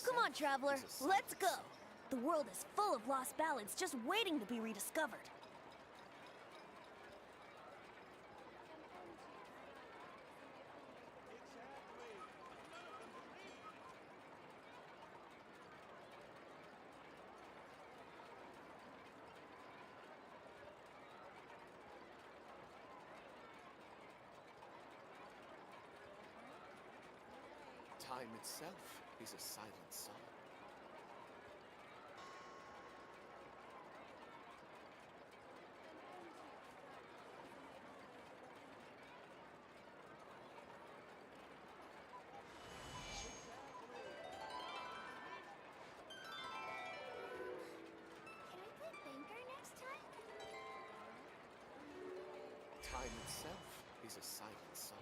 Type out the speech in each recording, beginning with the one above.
Come on, traveler, let's go! The world is full of lost ballads just waiting to be rediscovered. Time itself is a silent song. Can I play banker next time? Time itself is a silent song.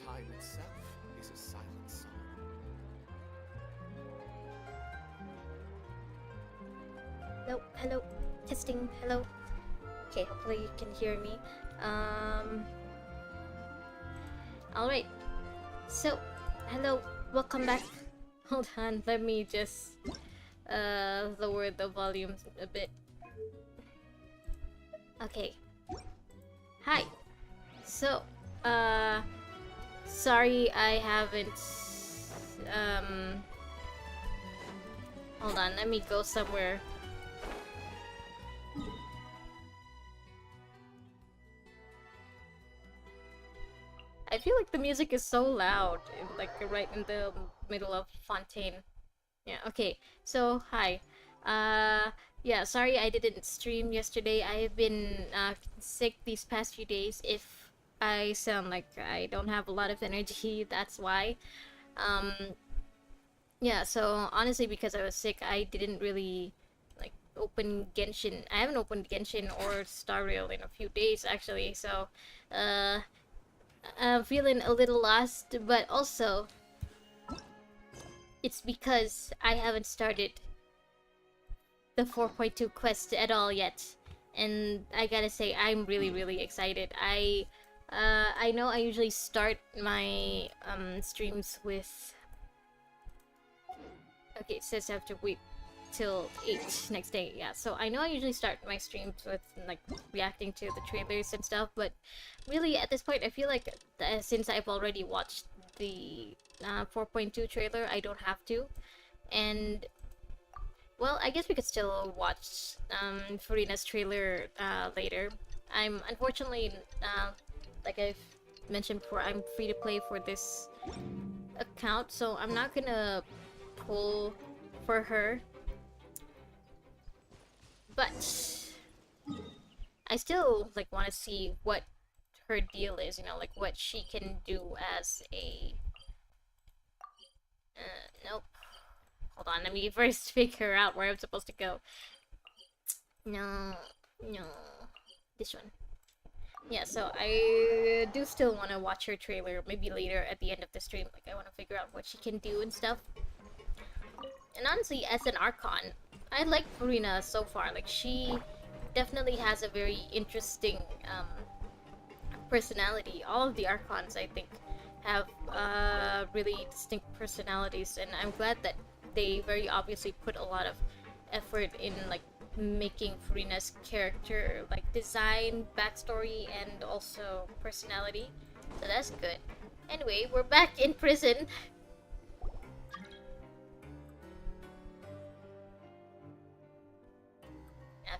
Time itself is a silent song. Hello, hello, testing, hello. Okay, hopefully you can hear me. Alright, so, hello, welcome back. Hold on, let me just lower the volume a bit. Okay. Hi. So, sorry I haven't, hold on, let me go somewhere. I feel like the music is so loud, like right in the middle of Fontaine. Yeah, okay. So, hi. Yeah, sorry I didn't stream yesterday. I've been sick these past few days. If I sound like I don't have a lot of energy, that's why. Yeah, so honestly, because I was sick, I didn't really like open Genshin. I haven't opened Genshin or Star Rail in a few days actually. So, I'm feeling a little lost, but also it's because I haven't started the 4.2 quest at all yet, and I gotta say I'm really excited. I know I usually start my streams with. Okay, it says I have to wait till 8 next day. Yeah, so I know I usually start my streams with like reacting to the trailers and stuff, but really at this point I feel like since I've already watched the 4.2 trailer, I don't have to. And well, I guess we could still watch Furina's trailer later. I'm unfortunately like I've mentioned before, I'm free to play for this account, so I'm not gonna pull for her. But I still like want to see what her deal is, you know, like what she can do as a nope. Hold on, let me first figure out where I'm supposed to go. No, this one. Yeah, so I do still want to watch her trailer, maybe later at the end of the stream. Like, I want to figure out what she can do and stuff. And honestly, as an Archon, I like Furina so far. Like, she definitely has a very interesting personality. All of the Archons, I think, have really distinct personalities, and I'm glad that they very obviously put a lot of effort in like making Furina's character like design, backstory, and also personality. So that's good. Anyway, we're back in prison.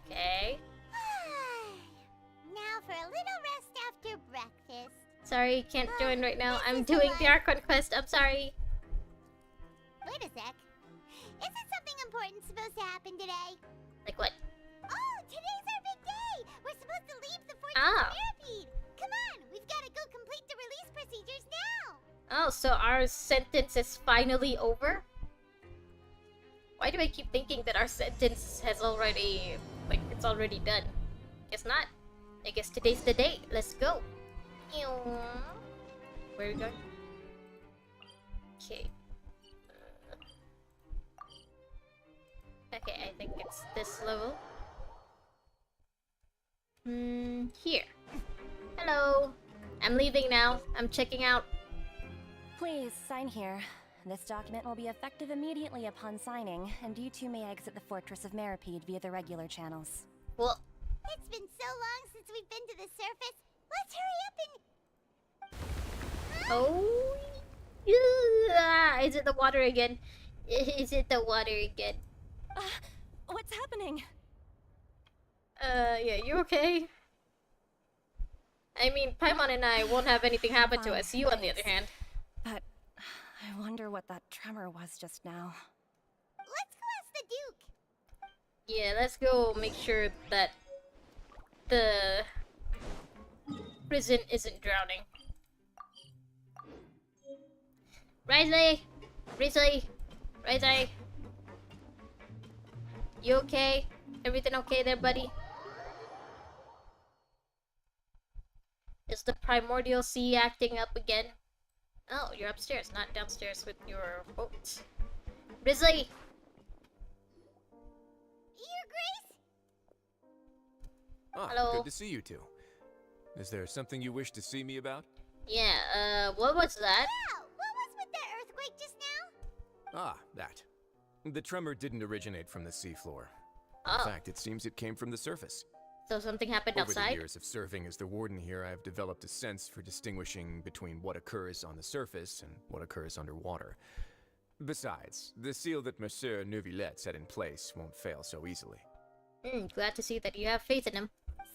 Okay. Now for a little rest after breakfast. Sorry, can't join right now. this I'm is doing the Aloy. Archon Quest. I'm sorry. Wait a sec. Isn't something important supposed to happen today? Like what? Oh, today's our big day! We're supposed to leave the Fortress Ah. Therapy! Come on, we've got to go complete the release procedures now! Oh, so our sentence is finally over? Why do I keep thinking that our sentence has already, like, it's already done? Guess not. I guess today's the day. Let's go. Ew. Where are we going? Okay. Okay, I think it's this level. Here. Hello. I'm leaving now. I'm checking out. Please, sign here. This document will be effective immediately upon signing, and you two may exit the Fortress of Meripede via the regular channels. Well, It's been so long since we've been to the surface. Let's hurry up and... oh. Is it the water again? Is it the water again? What's happening? Yeah, you okay? I mean, Paimon and I won't have anything happen to us. You, on the other hand. But I wonder what that tremor was just now. Let's go ask the Duke. Yeah, let's go make sure that the prison isn't drowning. Riley! Riley! You okay? Everything okay there, buddy? Is the primordial sea acting up again? Oh, you're upstairs, not downstairs with your boat. Risley! Your Grace? Ah, Hello. good to see you two. Is there something you wish to see me about? Yeah, what was that? Wow, what was with that earthquake just now? Ah, that. The tremor didn't originate from the seafloor. Oh, In fact, it seems it came from the surface. so something happened Over the outside? years of serving as the warden here, I've developed a sense for distinguishing between what occurs on the surface and what occurs underwater. Besides, the seal that Monsieur Neuvillette set in place won't fail so easily. Glad to see that you have faith in him.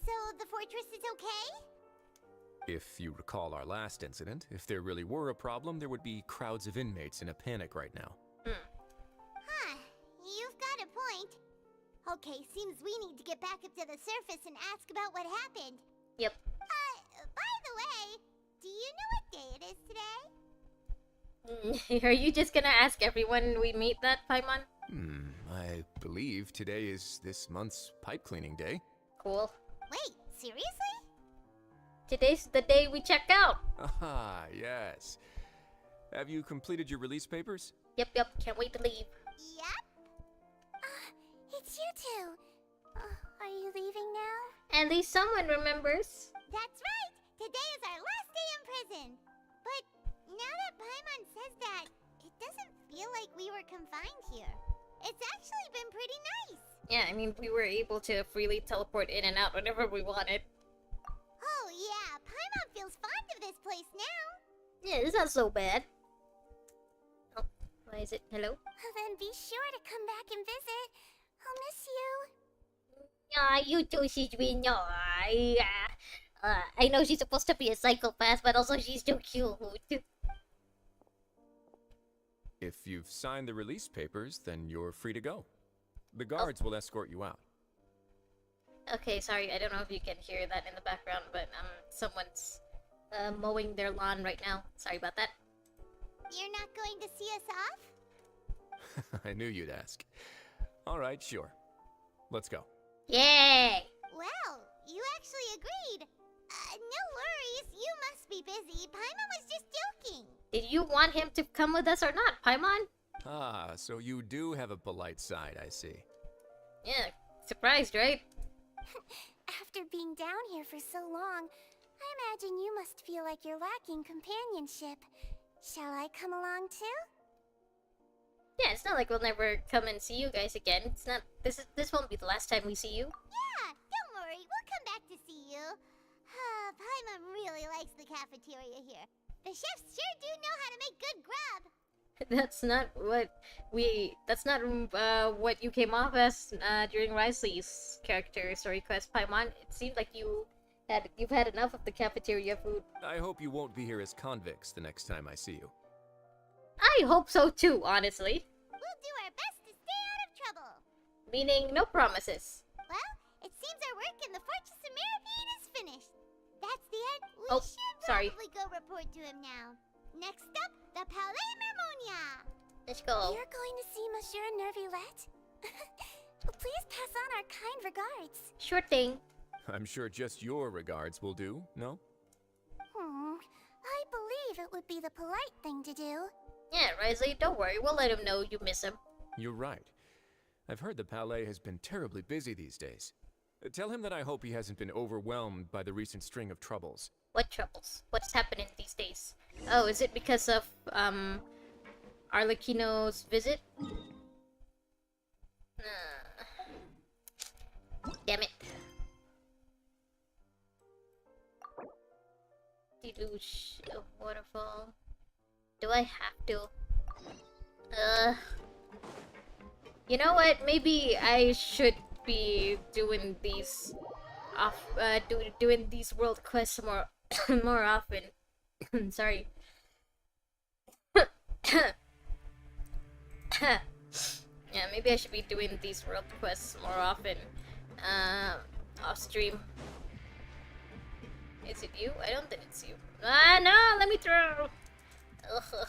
So the fortress is okay? If you recall our last incident, if there really were a problem, there would be crowds of inmates in a panic right now. Huh, you've got a point. Okay, seems we need to get back up to the surface and ask about what happened. Yep. By the way, do you know what day it is today? Are you just gonna ask everyone we meet that, Paimon? I believe today is this month's pipe cleaning day. Cool. Wait, seriously? Today's the day we check out! Ah, yes. Have you completed your release papers? Yep, can't wait to leave. Yep. It's you two. Are you leaving now? At least someone remembers. That's right. Today is our last day in prison. But now that Paimon says that, it doesn't feel like we were confined here. It's actually been pretty nice. Yeah, I mean, we were able to freely teleport in and out whenever we wanted. Oh yeah, Paimon feels fond of this place now. Yeah, it's not so bad. Oh, why is it? Hello? Then be sure to come back and visit. I'll miss you. Yeah, you too, Shijin. I know she's supposed to be a psychopath, but also she's too cute. If you've signed the release papers, then you're free to go. The guards will escort you out. Okay, sorry, I don't know if you can hear that in the background, but someone's mowing their lawn right now. Sorry about that. You're not going to see us off? I knew you'd ask. All right, sure. Let's go. Yay! Well, you actually agreed. No worries, you must be busy. Paimon was just joking. Did you want him to come with us or not, Paimon? Ah, so you do have a polite side, I see. Yeah, surprised, right? After being down here for so long, I imagine you must feel like you're lacking companionship. Shall I come along too? Yeah, it's not like we'll never come and see you guys again. It's not. This won't be the last time we see you. Yeah, don't worry, we'll come back to see you. Paimon really likes the cafeteria here. The chefs sure do know how to make good grub. That's not what we. That's not what you came off as during Risley's character story quest, Paimon. It seemed like you've had enough of the cafeteria food. I hope you won't be here as convicts the next time I see you. I hope so too, honestly. We'll do our best to stay out of trouble. Meaning, no promises. Well, it seems our work in the Fortress of Meripede is finished. That's the end. We Oh, should sorry. probably go report to him now. Next up, the Palais Mermonia. Let's go. You're going to see Monsieur Neuvillette? Please pass on our kind regards. Sure thing. I'm sure just your regards will do, no? I believe it would be the polite thing to do. Yeah, Risley, don't worry. We'll let him know you miss him. You're right. I've heard the Palais has been terribly busy these days. Tell him that I hope he hasn't been overwhelmed by the recent string of troubles. What troubles? What's happening these days? Oh, is it because of, Arlecchino's visit? Damn it. Deluge of waterfall. Do I have to? You know what? Maybe I should be doing these doing these world quests more more often. Sorry. Yeah, maybe I should be doing these world quests more often. Off stream. Is it you? I don't think it's you. Ah, no! Let me through! Ugh.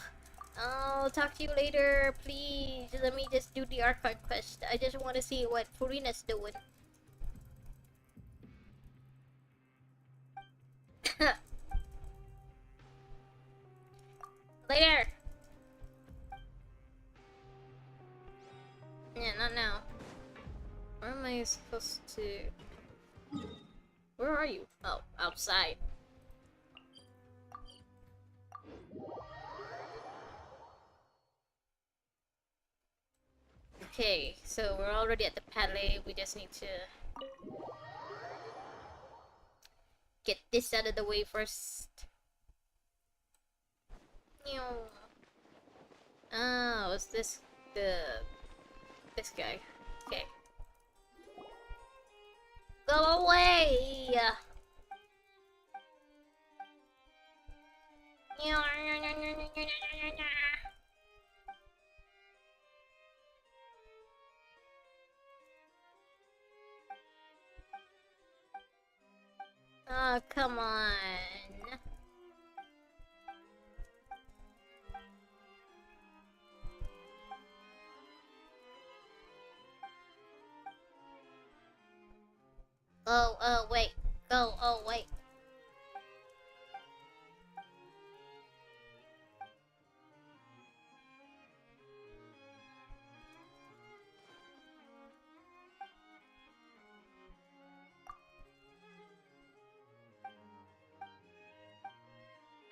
I'll talk to you later, please. Let me just do the Archon Quest. I just want to see what Furina's doing. Later! Yeah, not now. Where am I supposed to... Where are you? Oh, outside. Okay, so we're already at the Palais. We just need to get this out of the way first. Oh, is this this guy? Okay. Go away! Oh, come on. Oh, wait. Go, oh, wait.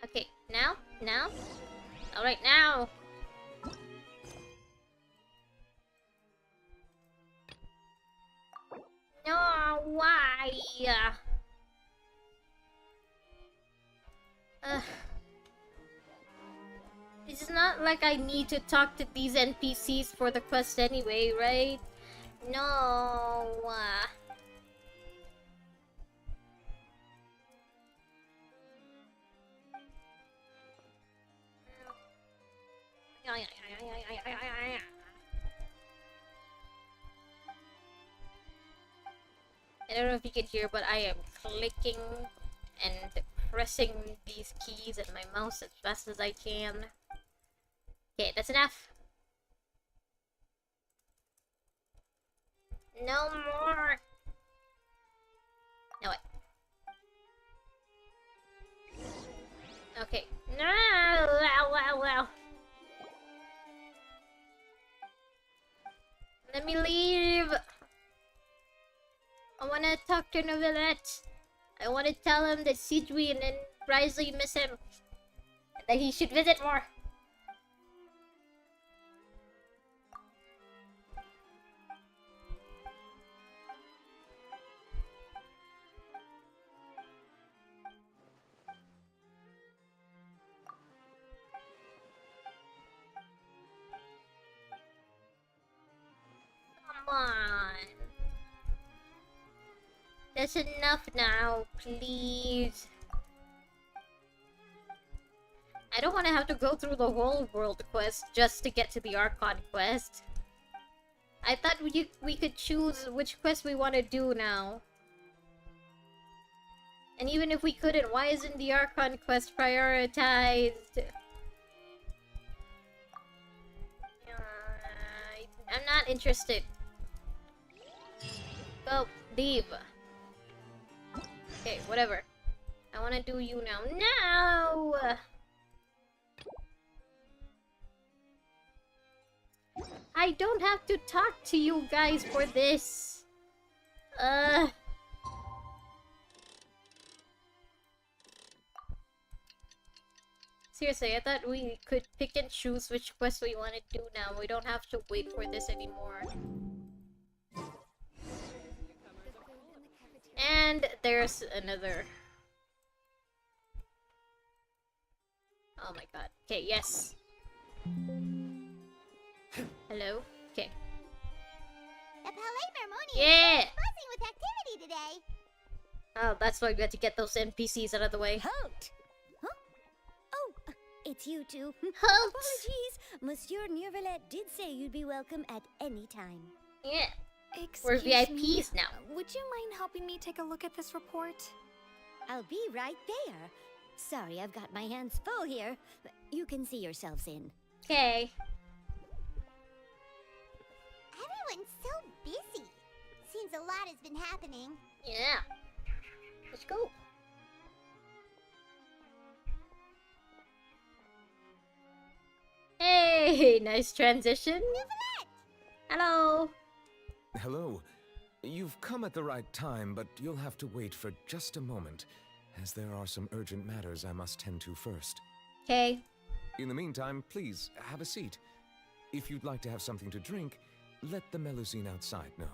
Okay, now? Now? Alright, now! No, why? It's not like I need to talk to these NPCs for the quest anyway, right? No. I don't know if you can hear, but I am clicking and pressing these keys and my mouse as fast as I can. Okay, that's enough. No more. No, wait. Okay. No! Wow. Let me leave. I wanna talk to Novelette. I wanna tell him that Sidwin and Risley miss him. And that he should visit more. Come on. That's enough now, please. I don't want to have to go through the whole world quest just to get to the Archon Quest. I thought we could choose which quest we want to do now. And even if we couldn't, why isn't the Archon Quest prioritized? I'm not interested. Go, leave. Okay, whatever. I wanna do you now. No! I don't have to talk to you guys for this. Seriously, I thought we could pick and choose which quest we want to do now. We don't have to wait for this anymore. And there's another. Oh my god. Okay, yes. Hello? Okay. The Palais Mermonium Yeah! is buzzing with activity today. Oh, that's why we had to get those NPCs out of the way. Halt! Huh? Oh, it's you two. Halt! Apologies. Monsieur Neuvillette did say you'd be welcome at any time. Yeah. Excuse We're VIPs me. now. Would you mind helping me take a look at this report? I'll be right there. Sorry, I've got my hands full here. You can see yourselves in. Okay. Everyone's so busy. Seems a lot has been happening. Yeah. Let's go. Hey, nice transition. Hello. Hello. You've come at the right time, but you'll have to wait for just a moment, as there are some urgent matters I must tend to first. Okay. In the meantime, please, have a seat. If you'd like to have something to drink, let the Melusine outside know.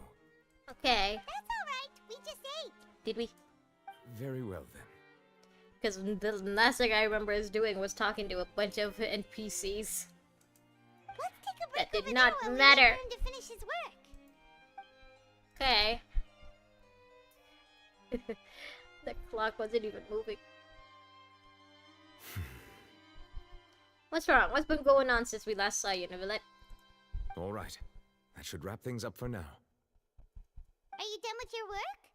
Okay. That's alright, we just ate. Did we? Very well, then. Because the last thing I remember us doing was talking to a bunch of NPCs. Let's take a break That did over not there while we matter. wait for him to finish his work. Okay. The clock wasn't even moving. What's wrong? What's been going on since we last saw you, Neuvillette? All right. That should wrap things up for now. Are you done with your work?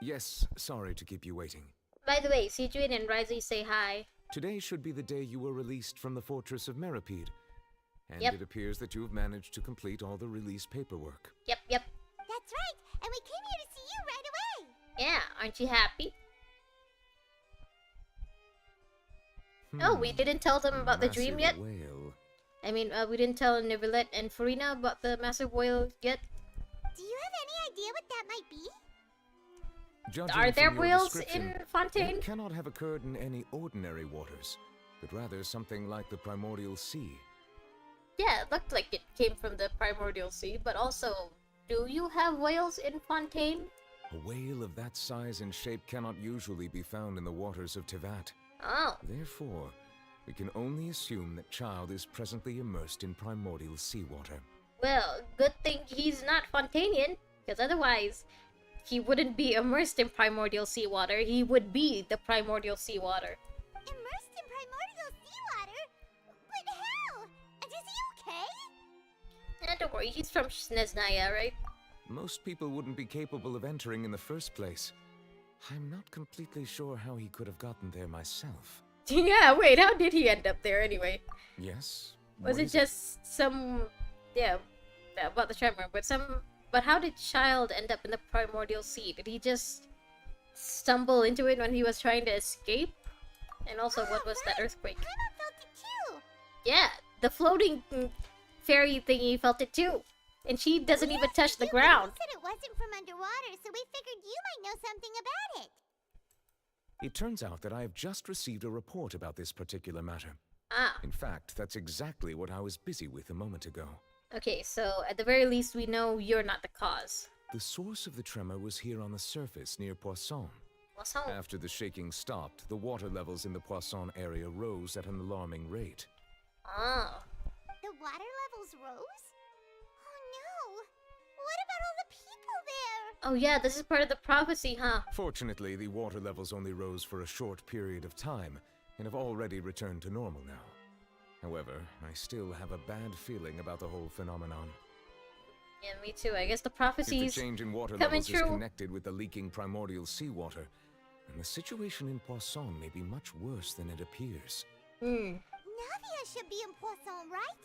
Yes, sorry to keep you waiting. By the way, Sidrin and Rizey say hi. Today should be the day you were released from the fortress of Meripede. And Yep. it appears that you have managed to complete all the release paperwork. Yep, yep. That's right, and we came here to see you right away. Yeah, aren't you happy? Oh, we didn't tell them about the dream yet? Massive whale. I mean, we didn't tell Neuvillette and Farina about the massive whale yet? Do you have any idea what that might be? Judging Are there from your whales description, in Fontaine? it cannot have occurred in any ordinary waters, but rather something like the primordial sea. Yeah, it looked like it came from the primordial sea, but also, do you have whales in Fontaine? A whale of that size and shape cannot usually be found in the waters of Tevat. Oh, Therefore, we can only assume that Child is presently immersed in primordial seawater. well, good thing he's not Fontainian, because otherwise, he wouldn't be immersed in primordial seawater, he would be the primordial seawater. Immersed in primordial seawater? But how? And is he okay? Don't worry, he's from Snezhnaya, right? Most people wouldn't be capable of entering in the first place. I'm not completely sure how he could have gotten there myself. Yeah, wait, how did he end up there anyway? Yes? Was What it is just some... yeah, about the tremor, but how did Child end up in the primordial sea? Did he just stumble into it when he was trying to escape? And also, what was that earthquake? Paimon felt it too. Yeah, the floating fairy thingy felt it too. And she doesn't even touch the You ground. said it wasn't from underwater, so we figured you might know something about it. It turns out that I have just received a report about this particular matter. Ah, In fact, that's exactly what I was busy with a moment ago. okay, so at the very least we know you're not the cause. The source of the tremor was here on the surface near Poisson. What's home? After the shaking stopped, the water levels in the Poisson area rose at an alarming rate. Oh. The water levels rose? Oh no! What about all the people there? Oh yeah, this is part of the prophecy, huh? Fortunately, the water levels only rose for a short period of time, and have already returned to normal now. However, I still have a bad feeling about the whole phenomenon. Yeah, me too. I guess the If the prophecies... change in water coming levels is true. connected with the leaking primordial seawater, then the situation in Poisson may be much worse than it appears. Hmm. Navia should be in Poisson, right?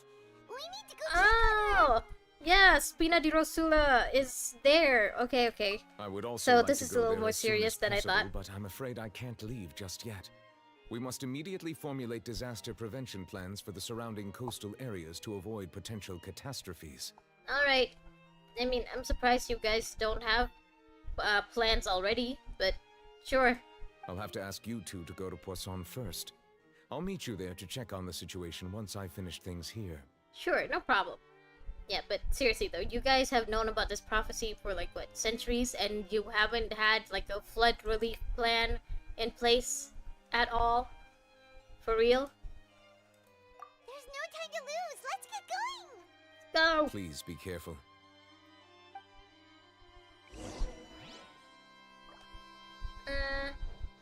We need to go check on her. Oh! Yeah, Spina di Rosula is there. Okay, okay. I would also So like this to is a go little there more as soon serious as than I possible, thought. but I'm afraid I can't leave just yet. We must immediately formulate disaster prevention plans for the surrounding coastal areas to avoid potential catastrophes. Alright. I mean, I'm surprised you guys don't have plans already, but sure. I'll have to ask you two to go to Poisson first. I'll meet you there to check on the situation once I finish things here. Sure, no problem. Yeah, but seriously though, you guys have known about this prophecy for like, what, centuries, and you haven't had like a flood relief plan in place at all? For real? There's no time to lose. Let's get going. Go! Please be careful.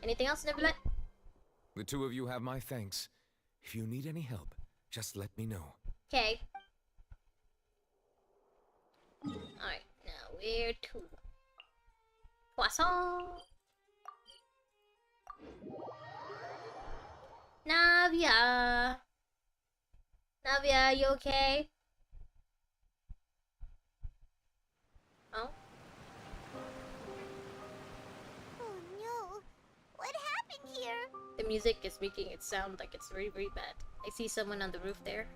Anything else, Niblette? The two of you have my thanks. If you need any help, just let me know. Okay. Alright, now where to? Poisson! Navia! Navia, you okay? Oh? Oh no. What happened here? The music is making it sound like it's very, very bad. I see someone on the roof there.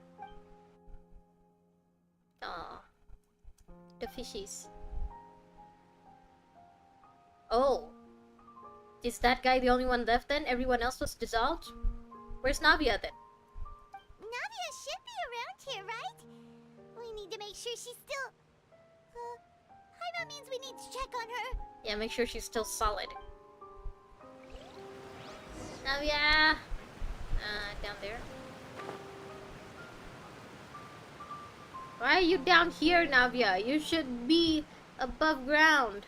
Aw. The fishies. Oh. Is that guy the only one left then? Everyone else was dissolved? Where's Navia then? Navia should be around here, right? We need to make sure she's still... Paimon means we need to check on her. Yeah, make sure she's still solid. Navia! Down there. Why are you down here, Navia? You should be above ground.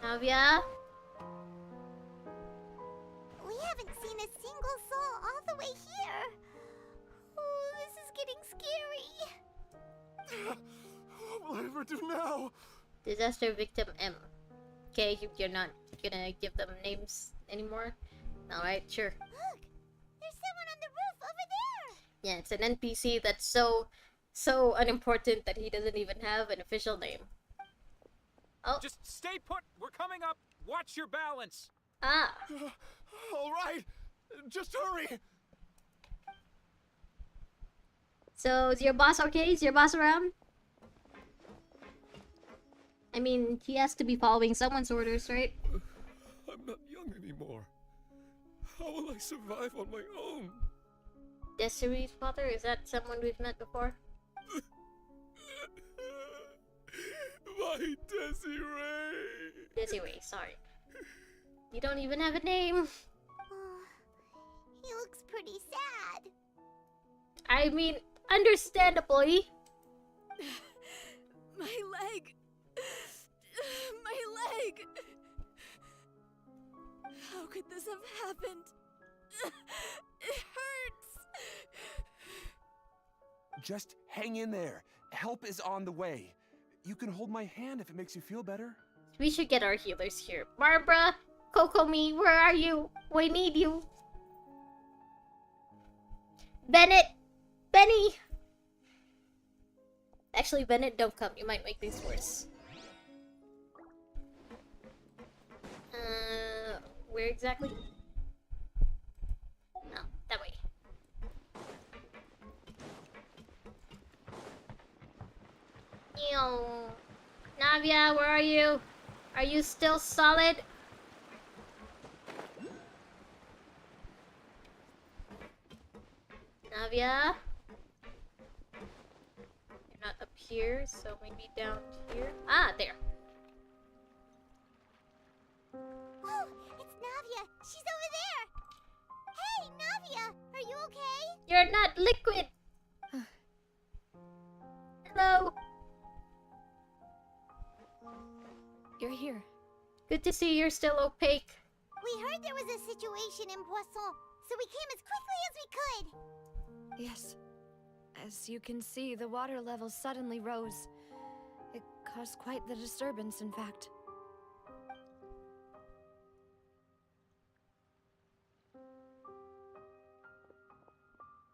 Navia? We haven't seen a single soul all the way here. Oh, this is getting scary. What will I ever do now? Disaster victim M. Okay, you're not gonna give them names anymore? Alright, sure. Look, there's someone on the roof over there. Yeah, it's an NPC that's so unimportant that he doesn't even have an official name. Oh. Just stay put. We're coming up. Watch your balance. Ah. All right, just hurry. So, is your boss okay? Is your boss around? I mean, he has to be following someone's orders, right? I'm not young anymore. How will I survive on my own? Desiree's father? Is that someone we've met before? My Desiree! Desiree, sorry. You don't even have a name. He looks pretty sad. I mean, understandably. My leg. My leg. How could this have happened? It hurts. Just hang in there. Help is on the way. You can hold my hand if it makes you feel better. We should get our healers here. Barbara, Kokomi, where are you? We need you. Bennett! Benny! Actually, Bennett, don't come. You might make things worse. Where exactly? No, that way. Ew. Navia, where are you? Are you still solid? Navia? You're not up here, so maybe down here. Ah, there. Oh, it's Navia. She's over there. Hey, Navia, are you okay? You're not liquid! Hello! You're here. Good to see you're still opaque. We heard there was a situation in Poisson, so we came as quickly as we could. Yes. As you can see, the water level suddenly rose. It caused quite the disturbance, in fact.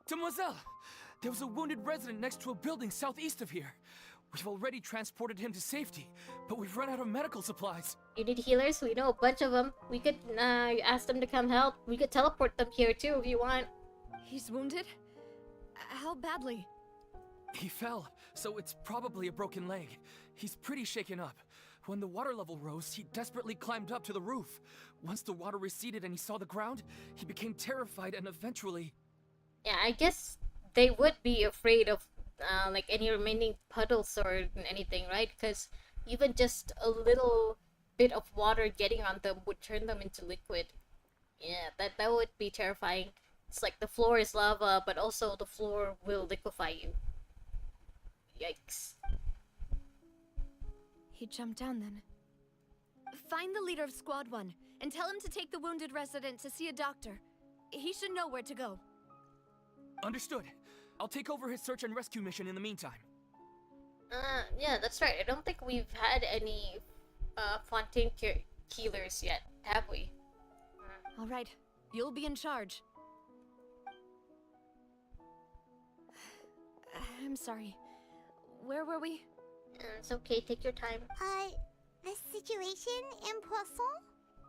Demoiselle, There was a wounded resident next to a building southeast of here. We've already transported him to safety, but we've run out of medical supplies. You need healers? We know a bunch of them. We could ask them to come help. We could teleport them here too if you want. He's wounded? How badly? He fell, so it's probably a broken leg. He's pretty shaken up. When the water level rose, he desperately climbed up to the roof. Once the water receded and he saw the ground, he became terrified and eventually... Yeah, I guess they would be afraid of like any remaining puddles or anything, right? Because even just a little bit of water getting on them would turn them into liquid. Yeah, that would be terrifying. It's like the floor is lava, but also the floor will liquefy you. Yikes. He jumped down then. Find the leader of Squad 1 and tell him to take the wounded resident to see a doctor. He should know where to go. Understood. I'll take over his search and rescue mission in the meantime. Yeah, that's right. I don't think we've had any Fontaine healers yet, have we? All right, you'll be in charge. I'm sorry. Where were we? It's okay, take your time. The situation in Poisson?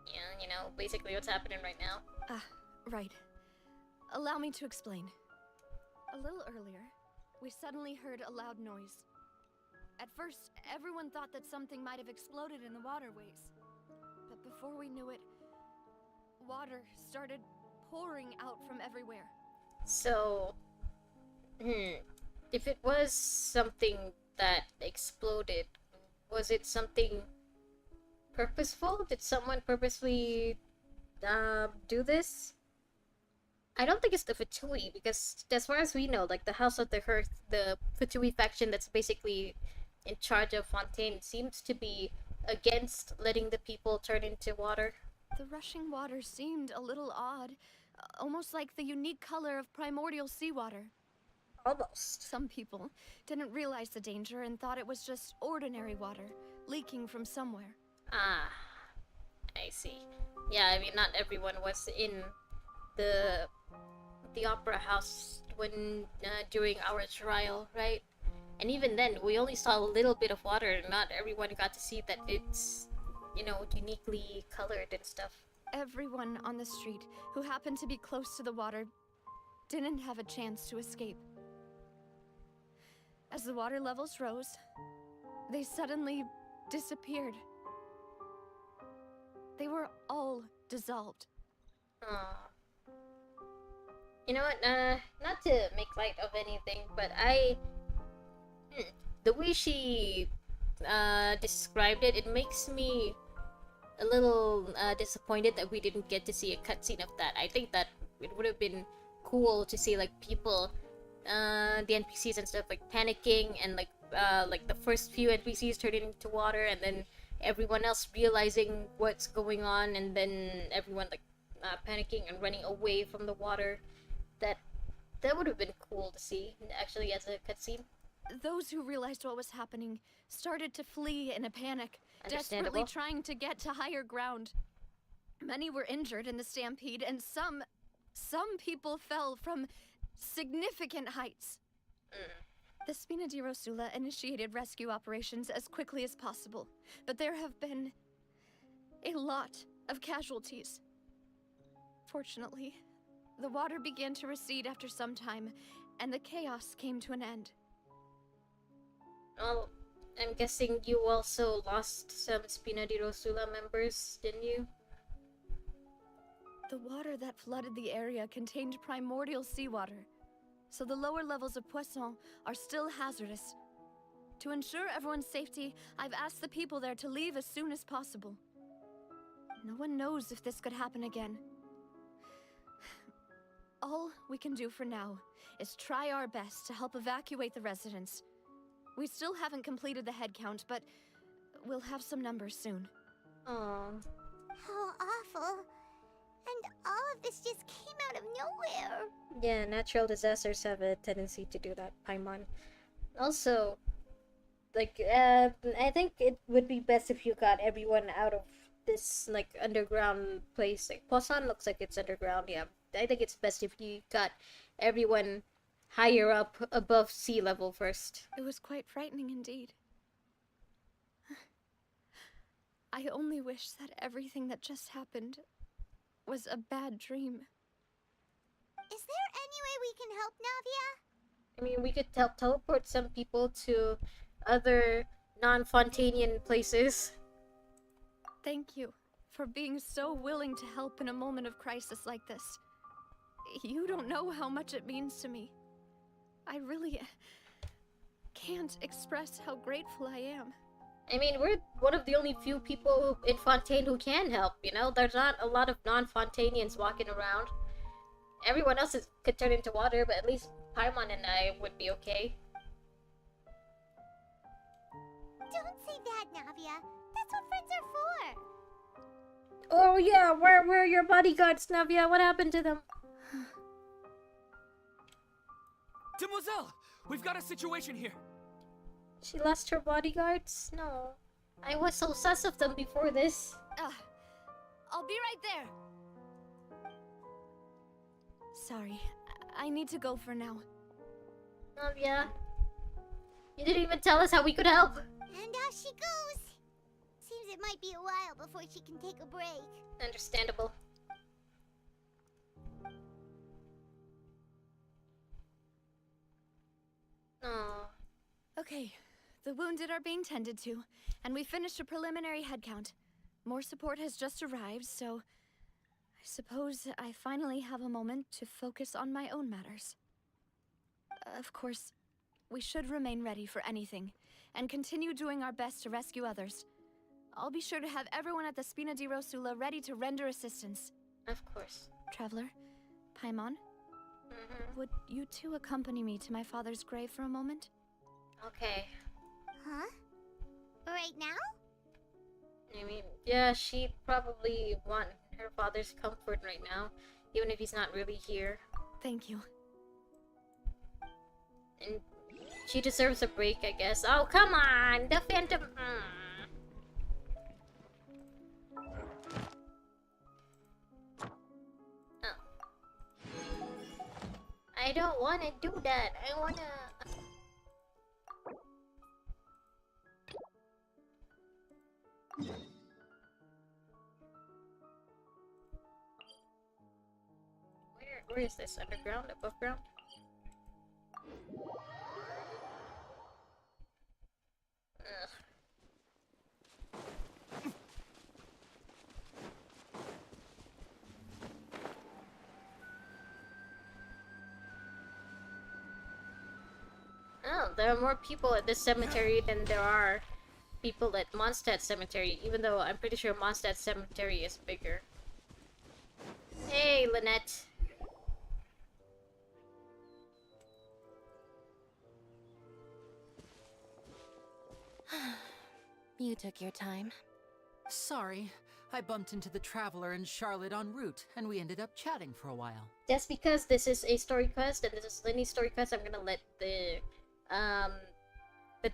Yeah, you know, basically what's happening right now. Right. Allow me to explain. A little earlier, we suddenly heard a loud noise. At first, everyone thought that something might have exploded in the waterways. But before we knew it, water started pouring out from everywhere. So, if it was something that exploded, was it something purposeful? Did someone purposely do this? I don't think it's the Fatui, because as far as we know, like the House of the Hearth, the Fatui faction that's basically in charge of Fontaine seems to be against letting the people turn into water. The rushing water seemed a little odd, almost like the unique color of primordial seawater. Almost. Some people didn't realize the danger and thought it was just ordinary water, leaking from somewhere. Ah, I see. Yeah, I mean, not everyone was in the opera house when during our trial, right? And even then, we only saw a little bit of water. Not everyone got to see that it's, you know, uniquely colored and stuff. Everyone on the street who happened to be close to the water didn't have a chance to escape. As the water levels rose, they suddenly disappeared. They were all dissolved. Aww. You know what, not to make light of anything, but the way she described it, it makes me a little disappointed that we didn't get to see a cutscene of that. I think that it would have been cool to see like people, the NPCs and stuff, like panicking, and like the first few NPCs turning into water, and then everyone else realizing what's going on, and then everyone like panicking and running away from the water. That would have been cool to see, actually, as a cutscene. Those who realized what was happening started to flee in a panic, desperately trying to get to higher ground. Many were injured in the stampede, and some people fell from significant heights. The Spina di Rosula initiated rescue operations as quickly as possible, but there have been a lot of casualties. Fortunately, the water began to recede after some time, and the chaos came to an end. Well, I'm guessing you also lost some Spina di Rosula members, didn't you? The water that flooded the area contained primordial seawater, so the lower levels of Poisson are still hazardous. To ensure everyone's safety, I've asked the people there to leave as soon as possible. No one knows if this could happen again. All we can do for now is try our best to help evacuate the residents. We still haven't completed the head count, but we'll have some numbers soon. Aww. How awful. And all of this just came out of nowhere. Yeah, natural disasters have a tendency to do that, Paimon. Also, like, I think it would be best if you got everyone out of this, like, underground place. Like, Poisson looks like it's underground, yeah. I think it's best if you got everyone higher up above sea level first. It was quite frightening indeed. I only wish that everything that just happened was a bad dream. Is there any way we can help, Navia? I mean, we could teleport some people to other non-Fontanian places. Thank you for being so willing to help in a moment of crisis like this. You don't know how much it means to me. I really can't express how grateful I am. I mean, we're one of the only few people in Fontaine who can help, you know? There's not a lot of non-Fontanians walking around. Everyone else could turn into water, but at least Paimon and I would be okay. Don't say that, Navia. That's what friends are for. Oh yeah, where are your bodyguards, Navia? What happened to them? Demoiselle, we've got a situation here. She lost her bodyguards? No. I was so sus of them before this. I'll be right there. Sorry, I need to go for now. Navia, you didn't even tell us how we could help. And off she goes. Seems it might be a while before she can take a break. Understandable. Oh. Okay, the wounded are being tended to, and we finished a preliminary head count. More support has just arrived, so I suppose I finally have a moment to focus on my own matters. Of course, we should remain ready for anything, and continue doing our best to rescue others. I'll be sure to have everyone at the Spina di Rosula ready to render assistance. Of course. Traveler, Paimon, would you two accompany me to my father's grave for a moment? Okay. Huh? Right now? I mean, yeah, she'd probably want her father's comfort right now, even if he's not really here. Thank you. And she deserves a break, I guess. Oh, come on! The Phantom... Oh. I don't wanna do that. I wanna... Where is this? Underground? Above ground? Ugh. Oh, there are more people at this cemetery than there are people at Mondstadt Cemetery, even though I'm pretty sure Mondstadt Cemetery is bigger. Hey, Lynette. You took your time. Sorry, I bumped into the Traveler and Charlotte en route, and we ended up chatting for a while. Just because this is a story quest and this is Lenny's story quest, I'm gonna let the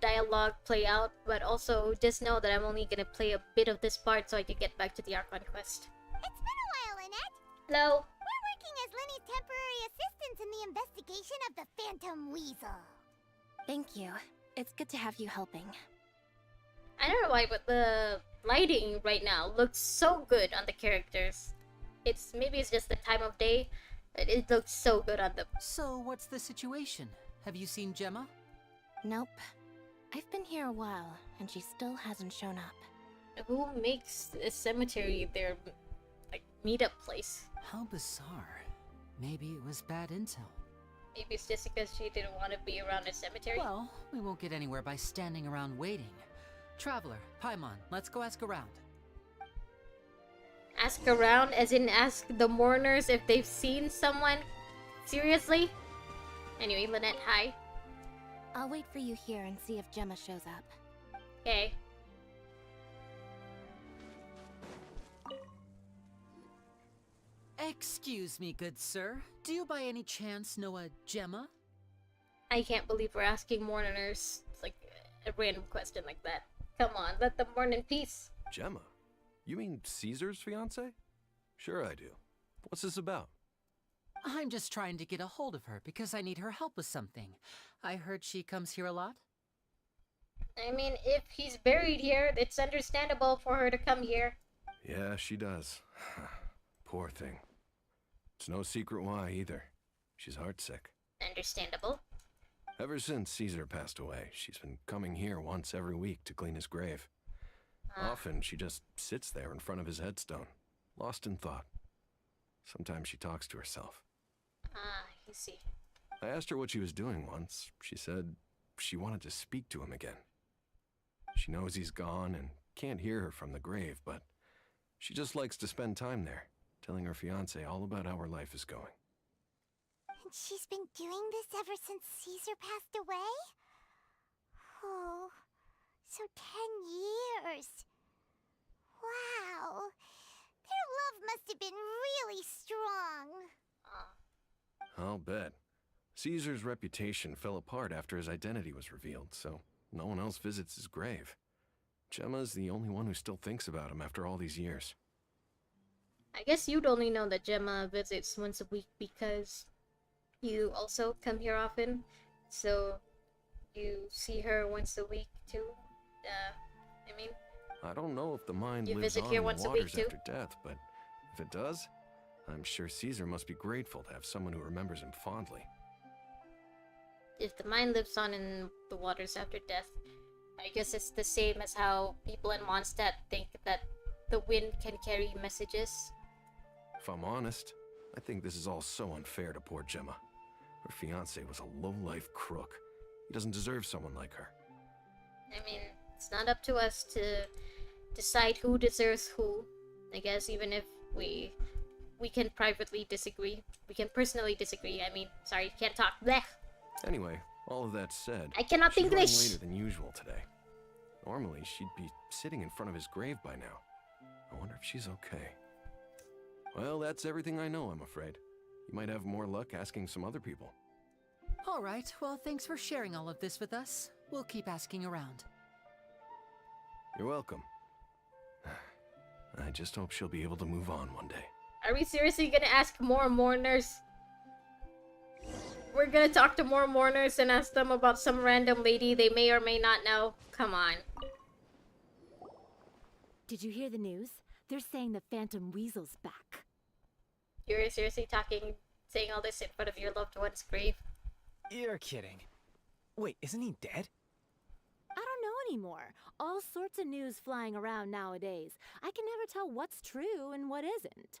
dialogue play out, but also just know that I'm only gonna play a bit of this part so I can get back to the Archon Quest. It's been a while, Lynette. Hello. We're working as Lenny's temporary assistants in the investigation of the Phantom Weasel. Thank you. It's good to have you helping. I don't know why, but the lighting right now looks so good on the characters. Maybe it's just the time of day, but it looks so good on them. So, what's the situation? Have you seen Gemma? Nope. I've been here a while, and she still hasn't shown up. Who makes a cemetery their, like, meetup place? How bizarre. Maybe it was bad intel. Maybe it's just because she didn't want to be around a cemetery? Well, we won't get anywhere by standing around waiting. Traveler, Paimon, let's go ask around. Ask around, as in ask the mourners if they've seen someone? Seriously? Anyway, Lynette, hi. I'll wait for you here and see if Gemma shows up. Okay. Excuse me, good sir. Do you by any chance know a Gemma? I can't believe we're asking mourners like a random question like that. Come on, let them mourn in peace. I'm just trying to get a hold of her because I need her help with something. I heard she comes here a lot. I mean, if he's buried here, it's understandable for her to come here. Yeah, she does. Poor thing. It's no secret why either. She's heartsick. Understandable. Ever since Caesar passed away, she's been coming here once every week to clean his grave. Often she just sits there in front of his headstone, lost in thought. Sometimes she talks to herself. You see. I asked her what she was doing once. She said she wanted to speak to him again. She knows he's gone and can't hear her from the grave, but she just likes to spend time there, telling her fiancé all about how her life is going. And she's been doing this ever since Caesar passed away? Oh, so 10 years. Wow. Their love must have been really strong. I'll bet. Caesar's reputation fell apart after his identity was revealed, so no one else visits his grave. Gemma's the only one who still thinks about him after all these years. I guess you'd only know that Gemma visits once a week because you also come here often, so you see her once a week too. I don't know if the mind you lives visit on here in once the a week waters too? after death, but if it does, I'm sure Caesar must be grateful to have someone who remembers him fondly. If the mind lives on in the waters after death, I guess it's the same as how people in Mondstadt think that the wind can carry messages. If I'm honest, I think this is all so unfair to poor Gemma. Her fiancé was a low-life crook. He doesn't deserve someone like her. I mean, it's not up to us to decide who deserves who. I guess even if we can privately disagree. We can personally disagree. I mean, sorry, can't talk. Blech. Anyway, all of that said, I cannot she's running English. later than usual today. Normally, she'd be sitting in front of his grave by now. I wonder if she's okay. Well, that's everything I know, I'm afraid. You might have more luck asking some other people. All right, well, thanks for sharing all of this with us. We'll keep asking around. You're welcome. I just hope she'll be able to move on one day. Are we seriously gonna ask more mourners? We're gonna talk to more mourners and ask them about some random lady they may or may not know. Come on. Did you hear the news? They're saying the Phantom Weasel's back. You're seriously saying all this in front of your loved one's grave? You're kidding. Wait, isn't he dead? I don't know anymore. All sorts of news flying around nowadays. I can never tell what's true and what isn't.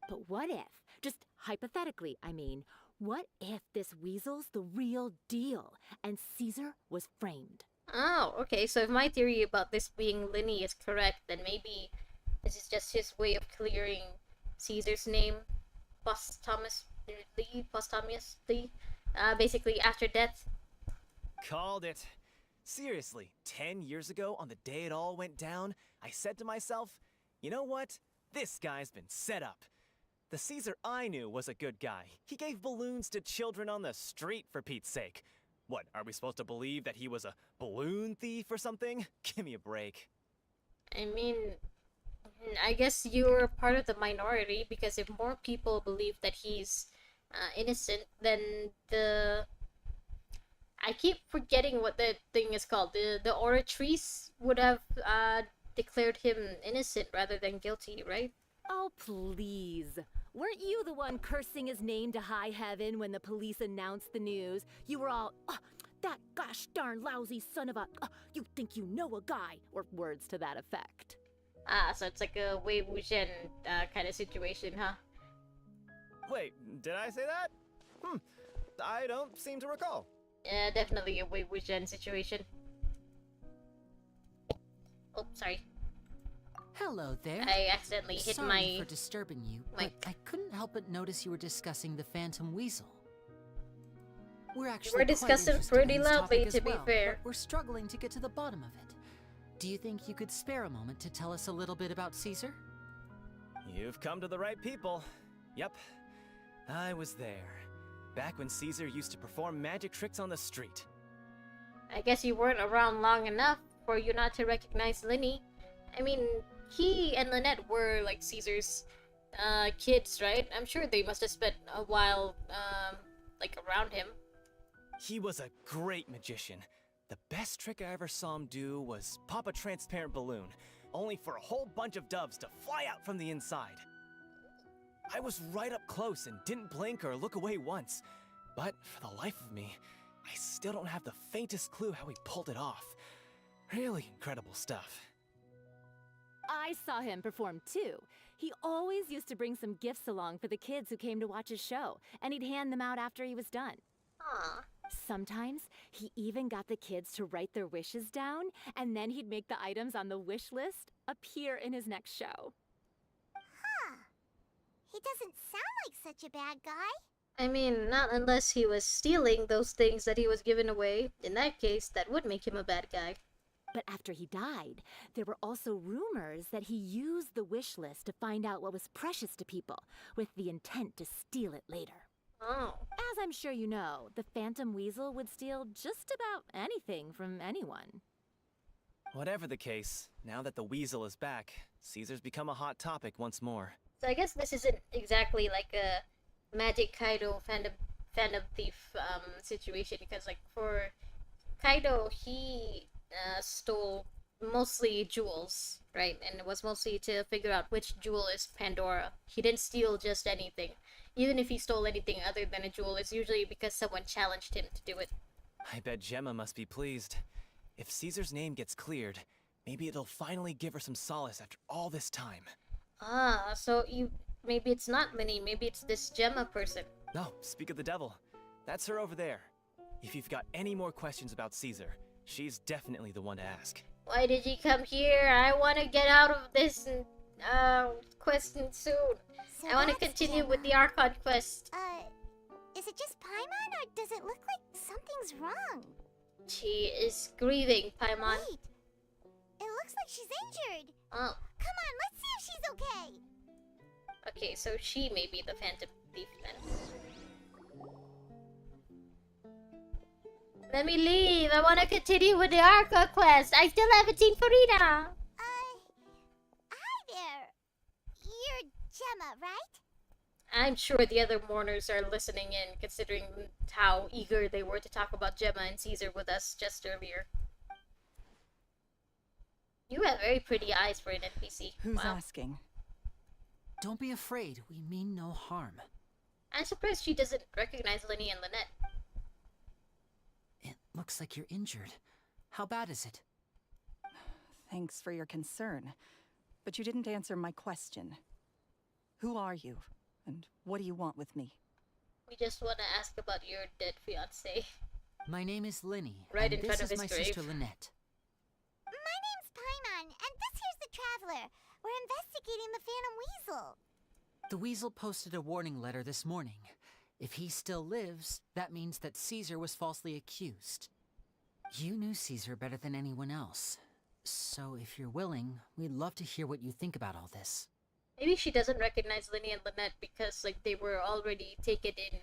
But what if, just hypothetically, I mean, what if this weasel's the real deal and Caesar was framed? Oh, okay, so if my theory about this being Linny is correct, then maybe this is just his way of clearing Caesar's name posthumously, basically after death. Called it. Seriously, 10 years ago, on the day it all went down, I said to myself, you know what? This guy's been set up. The Caesar I knew was a good guy. He gave balloons to children on the street, for Pete's sake. What, are we supposed to believe that he was a balloon thief or something? Give me a break. I mean, I guess you're part of the minority, because if more people believe that he's innocent, then I keep forgetting what the thing is called. The Oratrice would have declared him innocent rather than guilty, right? Oh, please. Weren't you the one cursing his name to high heaven when the police announced the news? You were all, oh, that gosh darn lousy son of a, you think you know a guy, or words to that effect. Ah, so it's like a Wei Wuxian kind of situation, huh? Wait, did I say that? I don't seem to recall. Yeah, definitely a Wei Wuxian situation. Oh, sorry. Hello there. I accidentally hit Sorry for disturbing you, but I couldn't help but notice you were discussing the Phantom Weasel. We're actually discussing pretty loudly, to be fair. But we're struggling to get to the bottom of it. Do you think you could spare a moment to tell us a little bit about Caesar? You've come to the right people. Yep, I was there. Back when Caesar used to perform magic tricks on the street. I guess you weren't around long enough for you not to recognize Linny. I mean, he and Lynette were like Caesar's kids, right? I'm sure they must have spent a while, like around him. He was a great magician. The best trick I ever saw him do was pop a transparent balloon, only for a whole bunch of doves to fly out from the inside. I was right up close and didn't blink or look away once, but for the life of me, I still don't have the faintest clue how he pulled it off. Really incredible stuff. I saw him perform too. He always used to bring some gifts along for the kids who came to watch his show, and he'd hand them out after he was done. Aww. Sometimes he even got the kids to write their wishes down, and then he'd make the items on the wish list appear in his next show. Huh. He doesn't sound like such a bad guy. I mean, not unless he was stealing those things that he was giving away. In that case, that would make him a bad guy. But after he died, there were also rumors that he used the wish list to find out what was precious to people, with the intent to steal it later. Oh. As I'm sure you know, the Phantom Weasel would steal just about anything from anyone. Whatever the case, now that the weasel is back, Caesar's become a hot topic once more. So I guess this isn't exactly like a Magic Kaido fandom thief situation, because like for Kaido, he stole mostly jewels, right? And it was mostly to figure out which jewel is Pandora. He didn't steal just anything. Even if he stole anything other than a jewel, it's usually because someone challenged him to do it. I bet Gemma must be pleased. If Caesar's name gets cleared, maybe it'll finally give her some solace after all this time. Ah, so maybe it's not Minnie, maybe it's this Gemma person. No, speak of the devil. That's her over there. If you've got any more questions about Caesar, she's definitely the one to ask. Why did you come here? I want to get out of this question soon. So I want to continue with the Archon Quest. Is it just Paimon, or does it look like something's wrong? She is grieving, Paimon. Wait, it looks like she's injured. Oh. Come on, let's see if she's okay. Okay, so she may be the Phantom Thief then. Let me leave. I want to continue with the Archon Quest. I still haven't seen Farina. Hi there. You're Gemma, right? I'm sure the other mourners are listening in, considering how eager they were to talk about Gemma and Caesar with us just earlier. You have very pretty eyes for an NPC. Who's asking? Don't be afraid. We mean no harm. I'm surprised she doesn't recognize Linny and Lynette. It looks like you're injured. How bad is it? Thanks for your concern, but you didn't answer my question. Who are you, and what do you want with me? We just want to ask about your dead fiancé. My name is Linny, right and in this front of is his my grave. sister Lynette. My name's Paimon, and this here's the Traveler. We're investigating the Phantom Weasel. The Weasel posted a warning letter this morning. If he still lives, that means that Caesar was falsely accused. You knew Caesar better than anyone else. So if you're willing, we'd love to hear what you think about all this. Maybe she doesn't recognize Linny and Lynette because like they were already taken in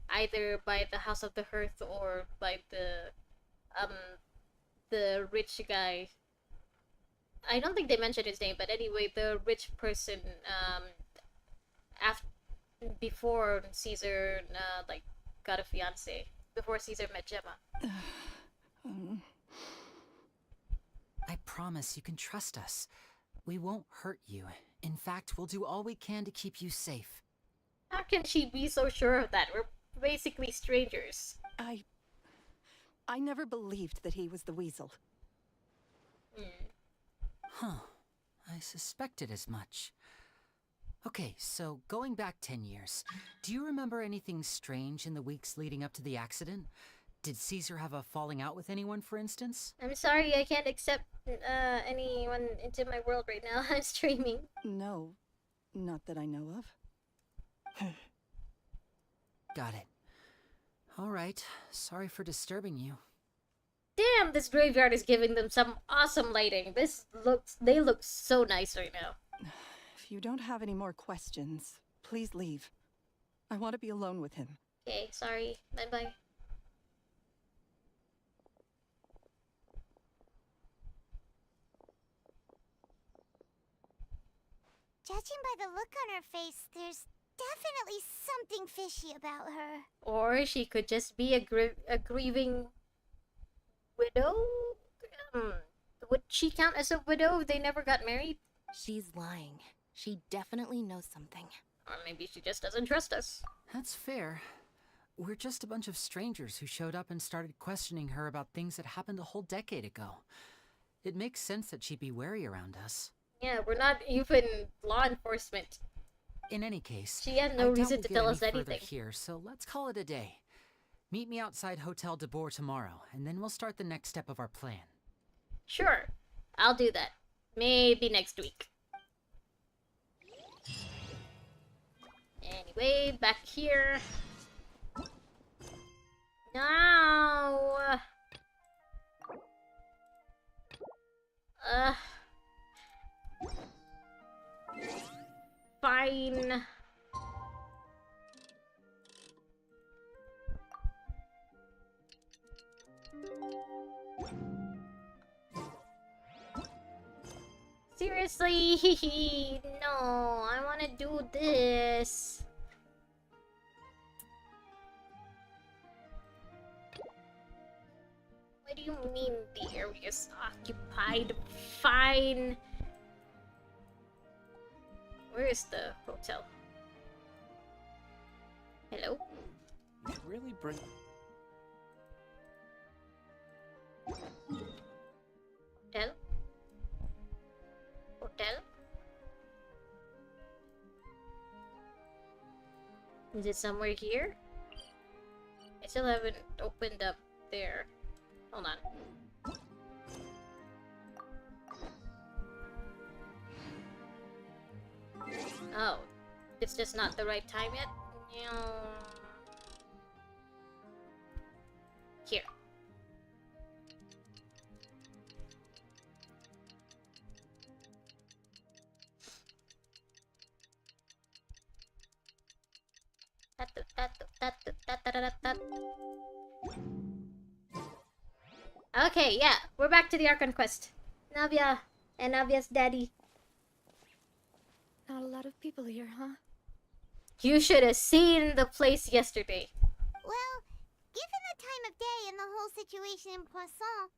either by the House of the Hearth or by the rich guy. I don't think they mentioned his name, but anyway, the rich person before Caesar like got a fiance, before Caesar met Gemma. I promise you can trust us. We won't hurt you. In fact, we'll do all we can to keep you safe. How can she be so sure of that? We're basically strangers. I never believed that he was the Weasel. Huh. I suspected as much. Okay, so going back 10 years, do you remember anything strange in the weeks leading up to the accident? Did Caesar have a falling out with anyone, for instance? I'm sorry, I can't accept anyone into my world right now. I'm streaming. No, not that I know of. Got it. Alright, sorry for disturbing you. Damn, this graveyard is giving them some awesome lighting. They look so nice right now. If you don't have any more questions, please leave. I want to be alone with him. Okay, sorry. Bye-bye. Judging by the look on her face, there's definitely something fishy about her. Or she could just be a grieving widow? Would she count as a widow if they never got married? She's lying. She definitely knows something. Or maybe she just doesn't trust us. That's fair. We're just a bunch of strangers who showed up and started questioning her about things that happened a whole decade ago. It makes sense that she'd be wary around us. Yeah, we're not even law enforcement. In any case, she had no reason we'll to get tell any us further anything here, so let's call it a day. Meet me outside Hotel de Boer tomorrow, and then we'll start the next step of our plan. Sure, I'll do that. Maybe next week. Anyway, back here. No. Fine. Seriously? No, I want to do this. What do you mean the area's occupied? Fine. Where is the hotel? Hello? You really bring... Hotel? Hotel? Is it somewhere here? I still haven't opened up there. Hold on. Oh, it's just not the right time yet? Here. Okay, yeah, we're back to the Archon Quest. Navia and Navia's daddy. Not a lot of people here, huh? You should have seen the place yesterday. Well, given the time of day and the whole situation in Poisson,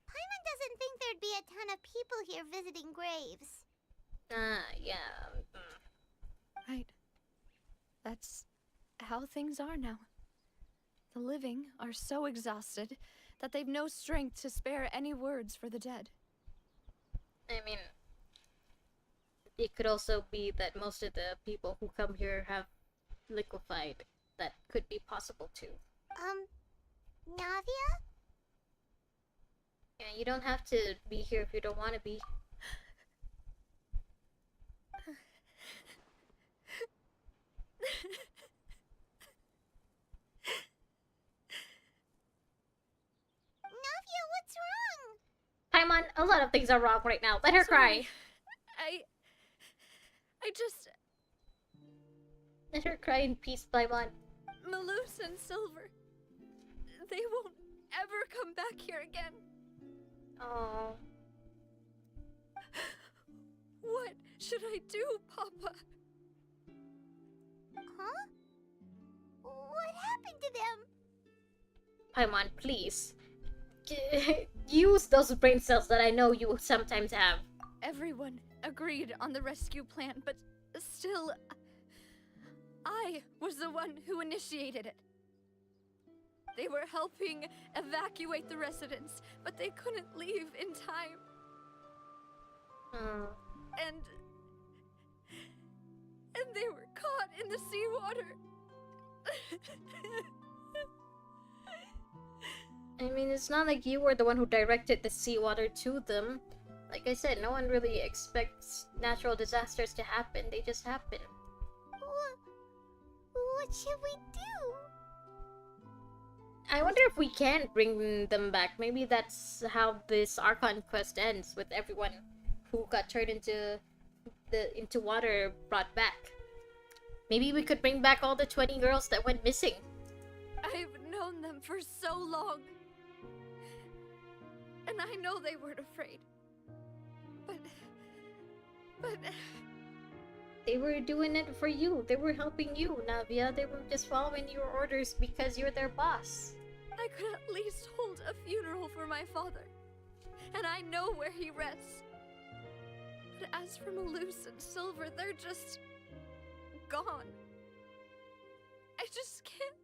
Paimon doesn't think there'd be a ton of people here visiting graves. Yeah. Right. That's how things are now. The living are so exhausted that they've no strength to spare any words for the dead. I mean, it could also be that most of the people who come here have liquefied. That could be possible too. Navia? Yeah, you don't have to be here if you don't want to be. Navia, what's wrong? Paimon, a lot of things are wrong right now. Let her cry. I just... Let her cry in peace, Paimon. Malus and Silver, they won't ever come back here again. Oh. What should I do, Papa? Huh? What happened to them? Paimon, please. Use those brain cells that I know you sometimes have. Everyone agreed on the rescue plan, but still, I was the one who initiated it. They were helping evacuate the residents, but they couldn't leave in time. And they were caught in the seawater. I mean, it's not like you were the one who directed the seawater to them. Like I said, no one really expects natural disasters to happen. They just happen. What should we do? I wonder if we can bring them back. Maybe that's how this Archon Quest ends, with everyone who got turned into water brought back. Maybe we could bring back all the 20 girls that went missing. I've known them for so long. And I know they weren't afraid. But They were doing it for you. They were helping you, Navia. They were just following your orders because you're their boss. I could at least hold a funeral for my father. And I know where he rests. But as for Malus and Silver, they're just... gone. I just can't...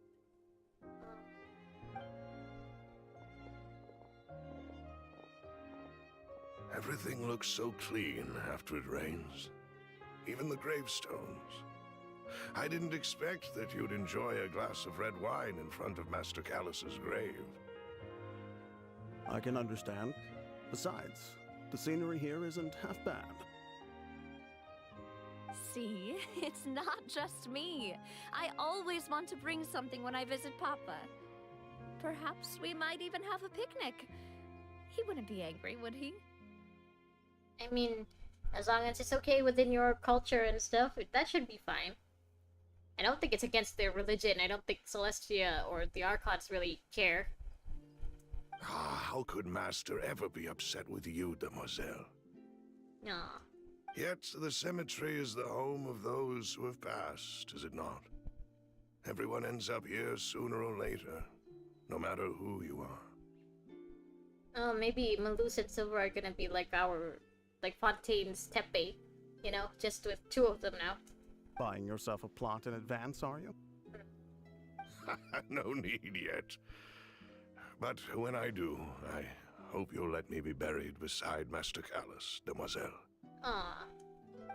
Everything looks so clean after it rains. Even the gravestones. I didn't expect that you'd enjoy a glass of red wine in front of Master Callus's grave. I can understand. Besides, the scenery here isn't half bad. See, it's not just me. I always want to bring something when I visit Papa. Perhaps we might even have a picnic. He wouldn't be angry, would he? I mean, as long as it's okay within your culture and stuff, that should be fine. I don't think it's against their religion. I don't think Celestia or the Archons really care. How could Master ever be upset with you, demoiselle? No. Yet the cemetery is the home of those who have passed, is it not? Everyone ends up here sooner or later, no matter who you are. Oh, maybe Malus and Silver are gonna be like Fontaine's Tepe, you know, just with two of them now. Buying yourself a plot in advance, are you? No need yet. But when I do, I hope you'll let me be buried beside Master Callus, demoiselle. Aw.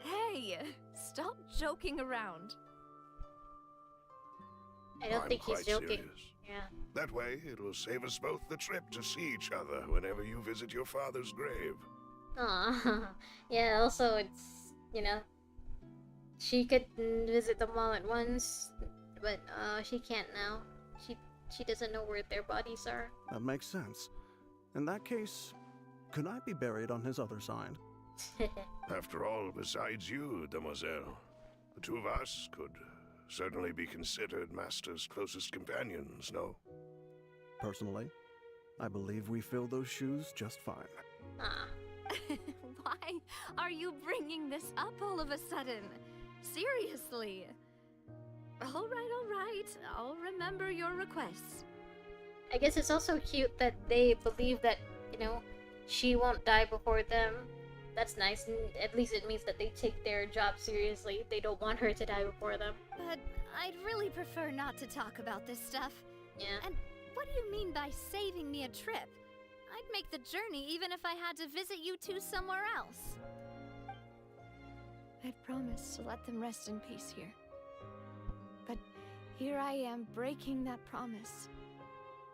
Hey, stop joking around. I don't think he's quite joking. Serious. Yeah. That way, it'll save us both the trip to see each other whenever you visit your father's grave. Aw. Yeah, also it's, you know, she could visit them all at once, but she can't now. She doesn't know where their bodies are. That makes sense. In that case, could I be buried on his other side? After all, besides you, demoiselle, the two of us could certainly be considered Master's closest companions, no? Personally, I believe we fill those shoes just fine. Ah. Why are you bringing this up all of a sudden? Seriously. All right. I'll remember your requests. I guess it's also cute that they believe that, you know, she won't die before them. That's nice, and at least it means that they take their job seriously. They don't want her to die before them. But I'd really prefer not to talk about this stuff. Yeah. And what do you mean by saving me a trip? I'd make the journey even if I had to visit you two somewhere else. I'd promised to let them rest in peace here. But here I am breaking that promise.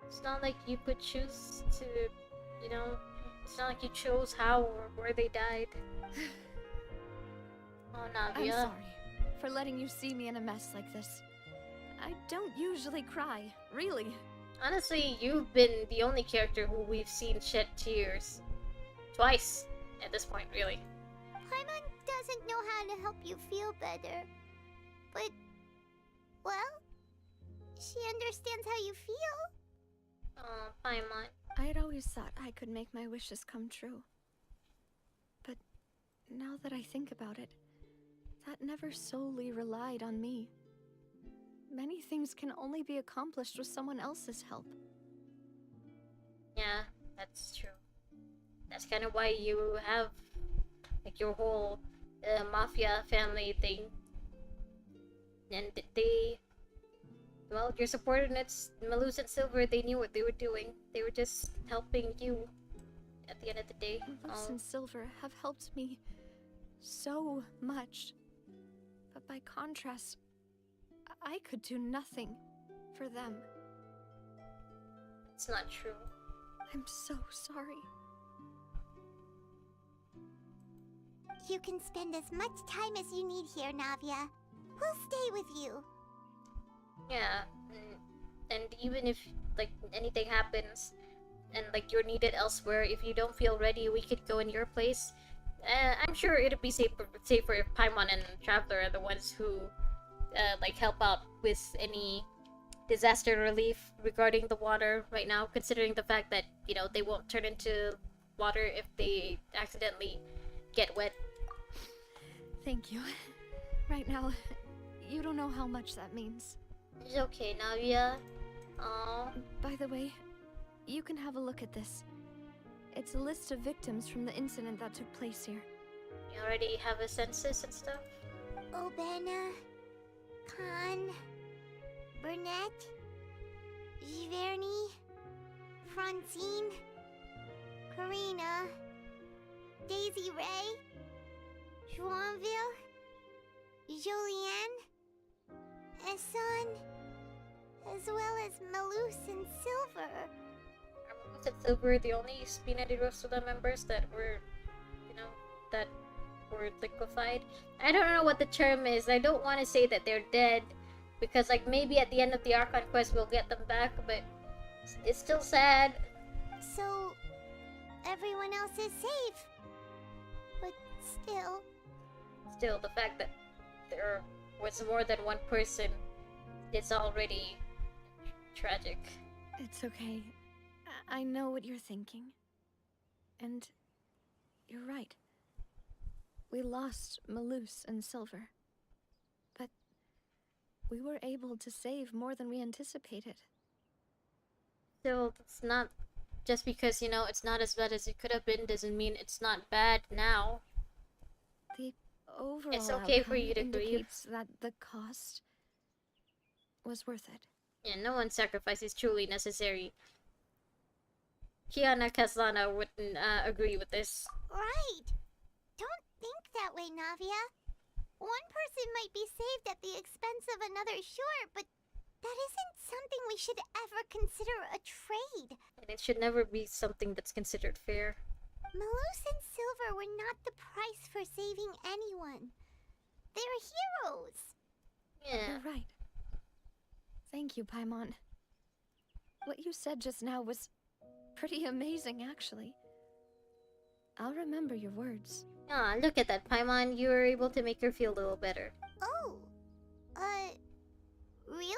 It's not like you could choose to, you know, it's not like you chose how or where they died. Oh, Navia. I'm sorry for letting you see me in a mess like this. I don't usually cry, really. Honestly, you've been the only character who we've seen shed tears. Twice, at this point, really. Paimon doesn't know how to help you feel better. But, well, she understands how you feel. Oh, Paimon. I'd always thought I could make my wishes come true. But now that I think about it, that never solely relied on me. Many things can only be accomplished with someone else's help. Yeah, that's true. That's kind of why you have, like, your whole mafia family thing. And they... Well, your subordinates, Malus and Silver, they knew what they were doing. They were just helping you at the end of the day. Malus and Silver have helped me so much. But by contrast, I could do nothing for them. It's not true. I'm so sorry. You can spend as much time as you need here, Navia. We'll stay with you. Yeah, and even if, like, anything happens and, like, you're needed elsewhere, if you don't feel ready, we could go in your place. I'm sure it'd be safer if Paimon and Traveler are the ones who, like, help out with any disaster relief regarding the water right now, considering the fact that, you know, they won't turn into water if they accidentally get wet. Thank you. Right now, you don't know how much that means. It's okay, Navia. Aww. By the way, you can have a look at this. It's a list of victims from the incident that took place here. You already have a census and stuff? Obena, Khan, Burnett, Giverny, Francine, Karina, Daisy Ray, Joinville, Jolianne, Esson, as well as Malus and Silver. Are Malus and Silver the only Spina di Rosula members that were, that were liquefied? I don't know what the term is. I don't want to say that they're dead, because like maybe at the end of the Archon Quest we'll get them back, but it's still sad. So, everyone else is safe. But still... Still, the fact that there was more than one person, it's already tragic. It's okay. I know what you're thinking. And you're right. We lost Malus and Silver. But we were able to save more than we anticipated. Still, it's not... Just because, it's not as bad as it could have been doesn't mean it's not bad now. The overall it's okay for you to indicates grieve. That the cost was worth it. Yeah, no one's sacrifice is truly necessary. Kiana Kaslana wouldn't agree with this. Right! Don't think that way, Navia. One person might be saved at the expense of another, sure, but that isn't something we should ever consider a trade. And it should never be something that's considered fair. Malus and Silver were not the price for saving anyone. They're heroes. Yeah. You're right. Thank you, Paimon. What you said just now was pretty amazing, actually. I'll remember your words. Ah, look at that, Paimon. You were able to make her feel a little better. Oh. Really?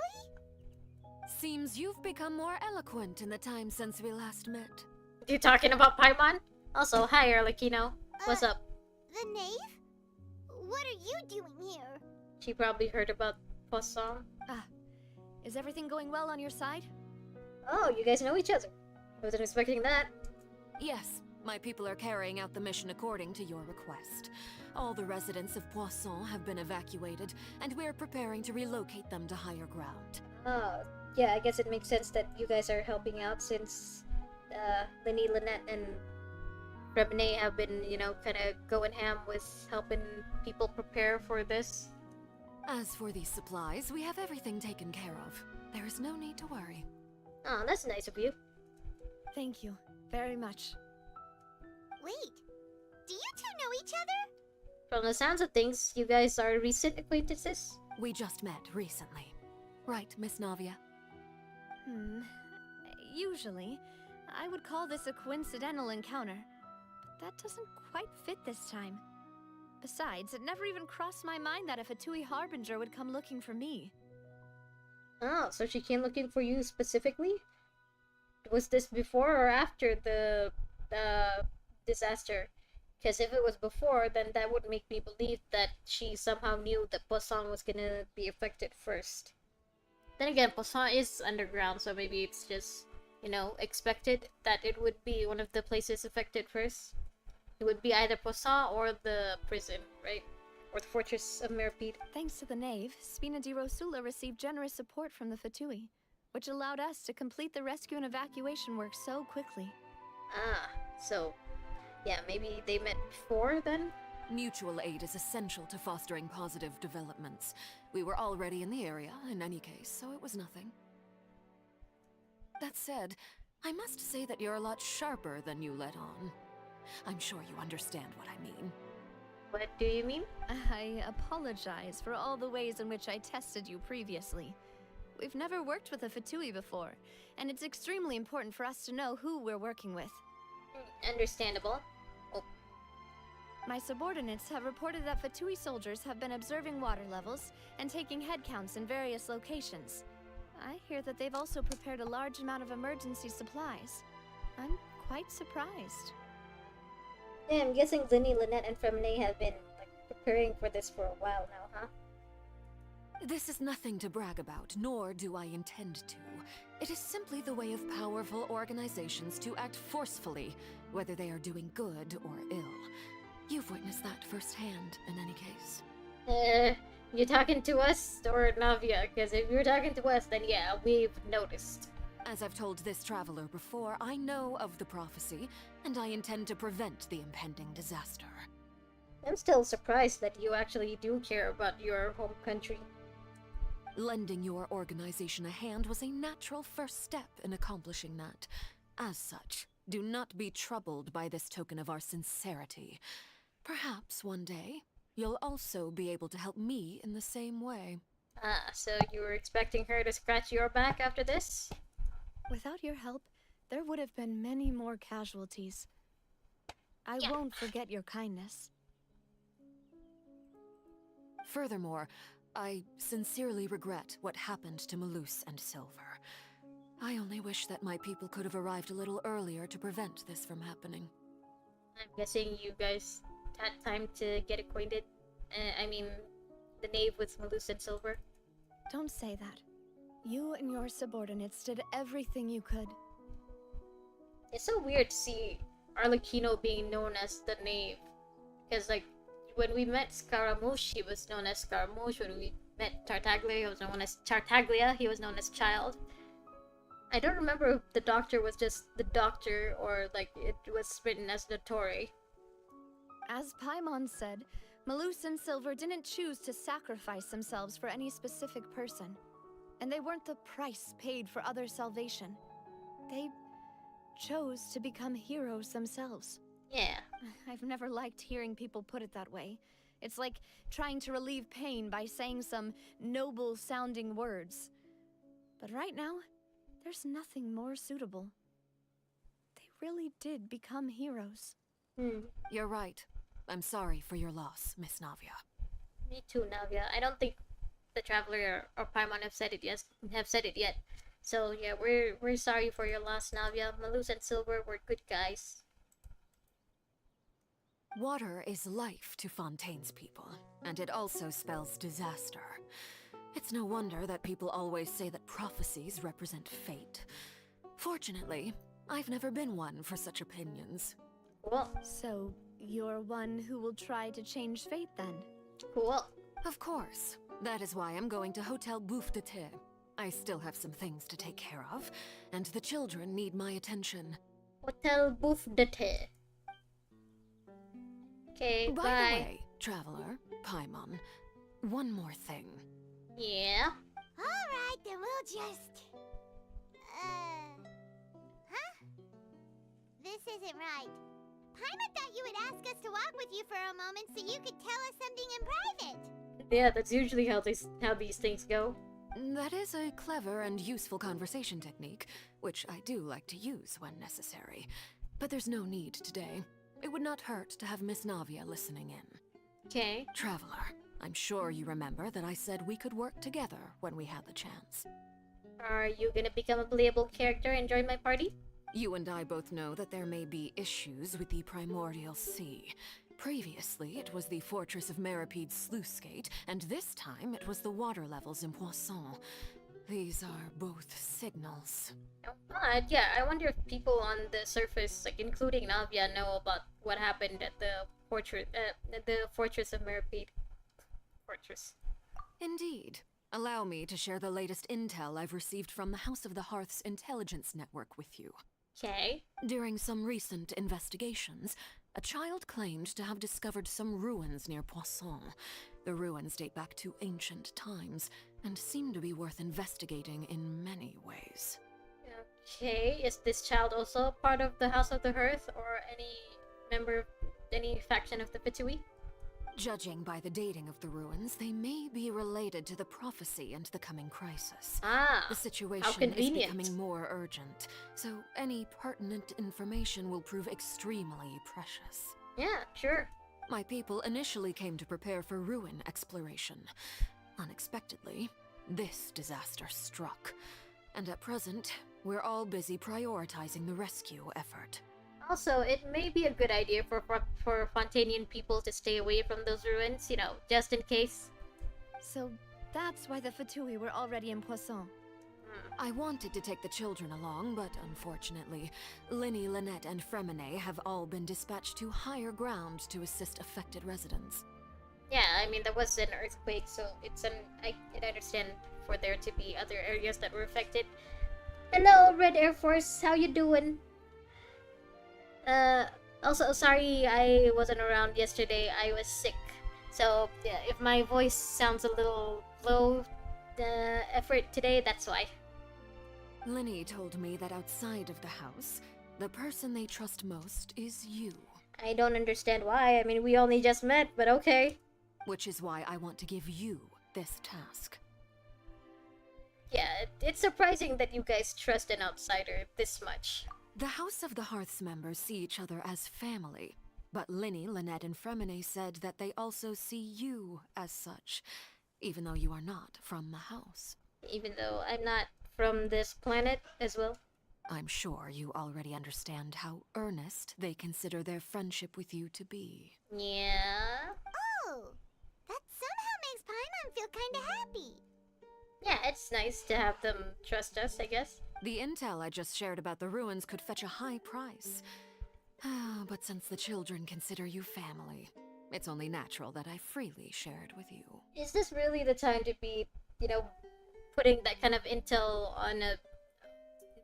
Seems you've become more eloquent in the time since we last met. You talking about Paimon? Also, hi, Arlecchino. What's up? The knave? What are you doing here? She probably heard about Poisson. Ah, is everything going well on your side? Oh, you guys know each other. Wasn't expecting that. Yes, my people are carrying out the mission according to your request. All the residents of Poisson have been evacuated, and we're preparing to relocate them to higher ground. Oh, yeah, I guess it makes sense that you guys are helping out since Lenny, Lynette, and Rebene have been, kind of going ham with helping people prepare for this. As for these supplies, we have everything taken care of. There is no need to worry. Oh, that's nice of you. Thank you very much. Wait, do you two know each other? From the sounds of things, you guys are recent acquaintances? We just met recently. Right, Miss Navia? Usually, I would call this a coincidental encounter. But that doesn't quite fit this time. Besides, it never even crossed my mind that a Fatui Harbinger would come looking for me. Oh, so she came looking for you specifically? Was this before or after the disaster? Because if it was before, then that would make me believe that she somehow knew that Poisson was gonna be affected first. Then again, Poisson is underground, so maybe it's just, expected that it would be one of the places affected first. It would be either Poisson or the prison, right? Or the Fortress of Merpede. Thanks to the Knave, Spina di Rosula received generous support from the Fatui, which allowed us to complete the rescue and evacuation work so quickly. Ah, so... yeah, maybe they met before then? Mutual aid is essential to fostering positive developments. We were already in the area, in any case, so it was nothing. That said, I must say that you're a lot sharper than you let on. I'm sure you understand what I mean. What do you mean? I apologize for all the ways in which I tested you previously. We've never worked with a Fatui before, and it's extremely important for us to know who we're working with. Understandable. Oh. My subordinates have reported that Fatui soldiers have been observing water levels and taking head counts in various locations. I hear that they've also prepared a large amount of emergency supplies. I'm quite surprised. Yeah, I'm guessing Zinni, Lynette, and Femine have been preparing for this for a while now, huh? This is nothing to brag about, nor do I intend to. It is simply the way of powerful organizations to act forcefully, whether they are doing good or ill. You've witnessed that firsthand, in any case. You talking to us or Navia? Because if you're talking to us, then yeah, we've noticed. As I've told this traveler before, I know of the prophecy, and I intend to prevent the impending disaster. I'm still surprised that you actually do care about your home country. Lending your organization a hand was a natural first step in accomplishing that. As such, do not be troubled by this token of our sincerity. Perhaps one day, you'll also be able to help me in the same way. Ah, so you were expecting her to scratch your back after this? Without your help, there would have been many more casualties. I won't forget your kindness. Furthermore, I sincerely regret what happened to Malus and Silver. I only wish that my people could have arrived a little earlier to prevent this from happening. I'm guessing you guys had time to get acquainted. I mean, the knave with Malus and Silver. Don't say that. You and your subordinates did everything you could. It's so weird to see Arlecchino being known as the knave. Because, like, when we met Scaramouche, he was known as Scaramouche. When we met Tartaglia, he was known as Tartaglia. He was known as Child. I don't remember if the Doctor was just the Doctor or, like, it was written as Dottore. As Paimon said, Malus and Silver didn't choose to sacrifice themselves for any specific person. And they weren't the price paid for other salvation. They chose to become heroes themselves. Yeah. I've never liked hearing people put it that way. It's like trying to relieve pain by saying some noble-sounding words. But right now, there's nothing more suitable. They really did become heroes. You're right. I'm sorry for your loss, Miss Navia. Me too, Navia. I don't think the Traveler or Paimon have said it yet. So yeah, we're sorry for your loss, Navia. Malus and Silver were good guys. Water is life to Fontaine's people, and it also spells disaster. It's no wonder that people always say that prophecies represent fate. Fortunately, I've never been one for such opinions. Cool. So, you're one who will try to change fate then? Cool. Of course. That is why I'm going to Hotel Bouffe de Thé. I still have some things to take care of, and the children need my attention. Hotel Bouffe de Thé. Okay, By bye. the way, Traveler, Paimon, one more thing. Yeah? Alright, then we'll just... Huh? This isn't right. Paimon thought you would ask us to walk with you for a moment so you could tell us something in private. Yeah, that's usually how these things go. That is a clever and useful conversation technique, which I do like to use when necessary. But there's no need today. It would not hurt to have Miss Navia listening in. Okay. Traveler, I'm sure you remember that I said we could work together when we had the chance. Are you gonna become a playable character and join my party? You and I both know that there may be issues with the Primordial Sea. Previously, it was the Fortress of Maripede's sluice gate, and this time it was the water levels in Poisson. These are both signals. But yeah, I wonder if people on the surface, like including Navia, know about what happened at the Fortress of Maripede. Fortress. Indeed. Allow me to share the latest intel I've received from the House of the Hearth's intelligence network with you. Okay. During some recent investigations, a child claimed to have discovered some ruins near Poisson. The ruins date back to ancient times, and seem to be worth investigating in many ways. Okay, is this child also part of the House of the Hearth, or any member of any faction of the Fitsui? Judging by the dating of the ruins, they may be related to the prophecy and the coming crisis. Ah, the situation how is convenient. becoming more urgent, so any pertinent information will prove extremely precious. Yeah, sure. My people initially came to prepare for ruin exploration. Unexpectedly, this disaster struck. And at present, we're all busy prioritizing the rescue effort. Also, it may be a good idea for Fontanian people to stay away from those ruins, you know, just in case. So, That's why the Fatui were already in Poisson. I wanted to take the children along, but unfortunately, Linny, Lynette, and Fremine have all been dispatched to higher ground to assist affected residents. Yeah, I mean, there was an earthquake, so I can understand for there to be other areas that were affected. Hello, Red Air Force, how you doing? Also, sorry I wasn't around yesterday, I was sick. So, yeah, if my voice sounds a little low effort today, that's why. Linny told me that outside of the house, the person they trust most is you. I don't understand why. I mean, we only just met, but okay. Which is why I want to give you this task. Yeah, it's surprising that you guys trust an outsider this much. The House of the Hearth's members see each other as family, but Linny, Lynette, and Fremine said that they also see you as such, even though you are not from the house. Even though I'm not from this planet as well? I'm sure you already understand how earnest they consider their friendship with you to be. Yeah? Oh, that somehow makes Paimon feel kinda happy. Yeah, it's nice to have them trust us, I guess. The intel I just shared about the ruins could fetch a high price. But since the children consider you family, it's only natural that I freely share it with you. Is this really the time to be, you know, putting that kind of intel on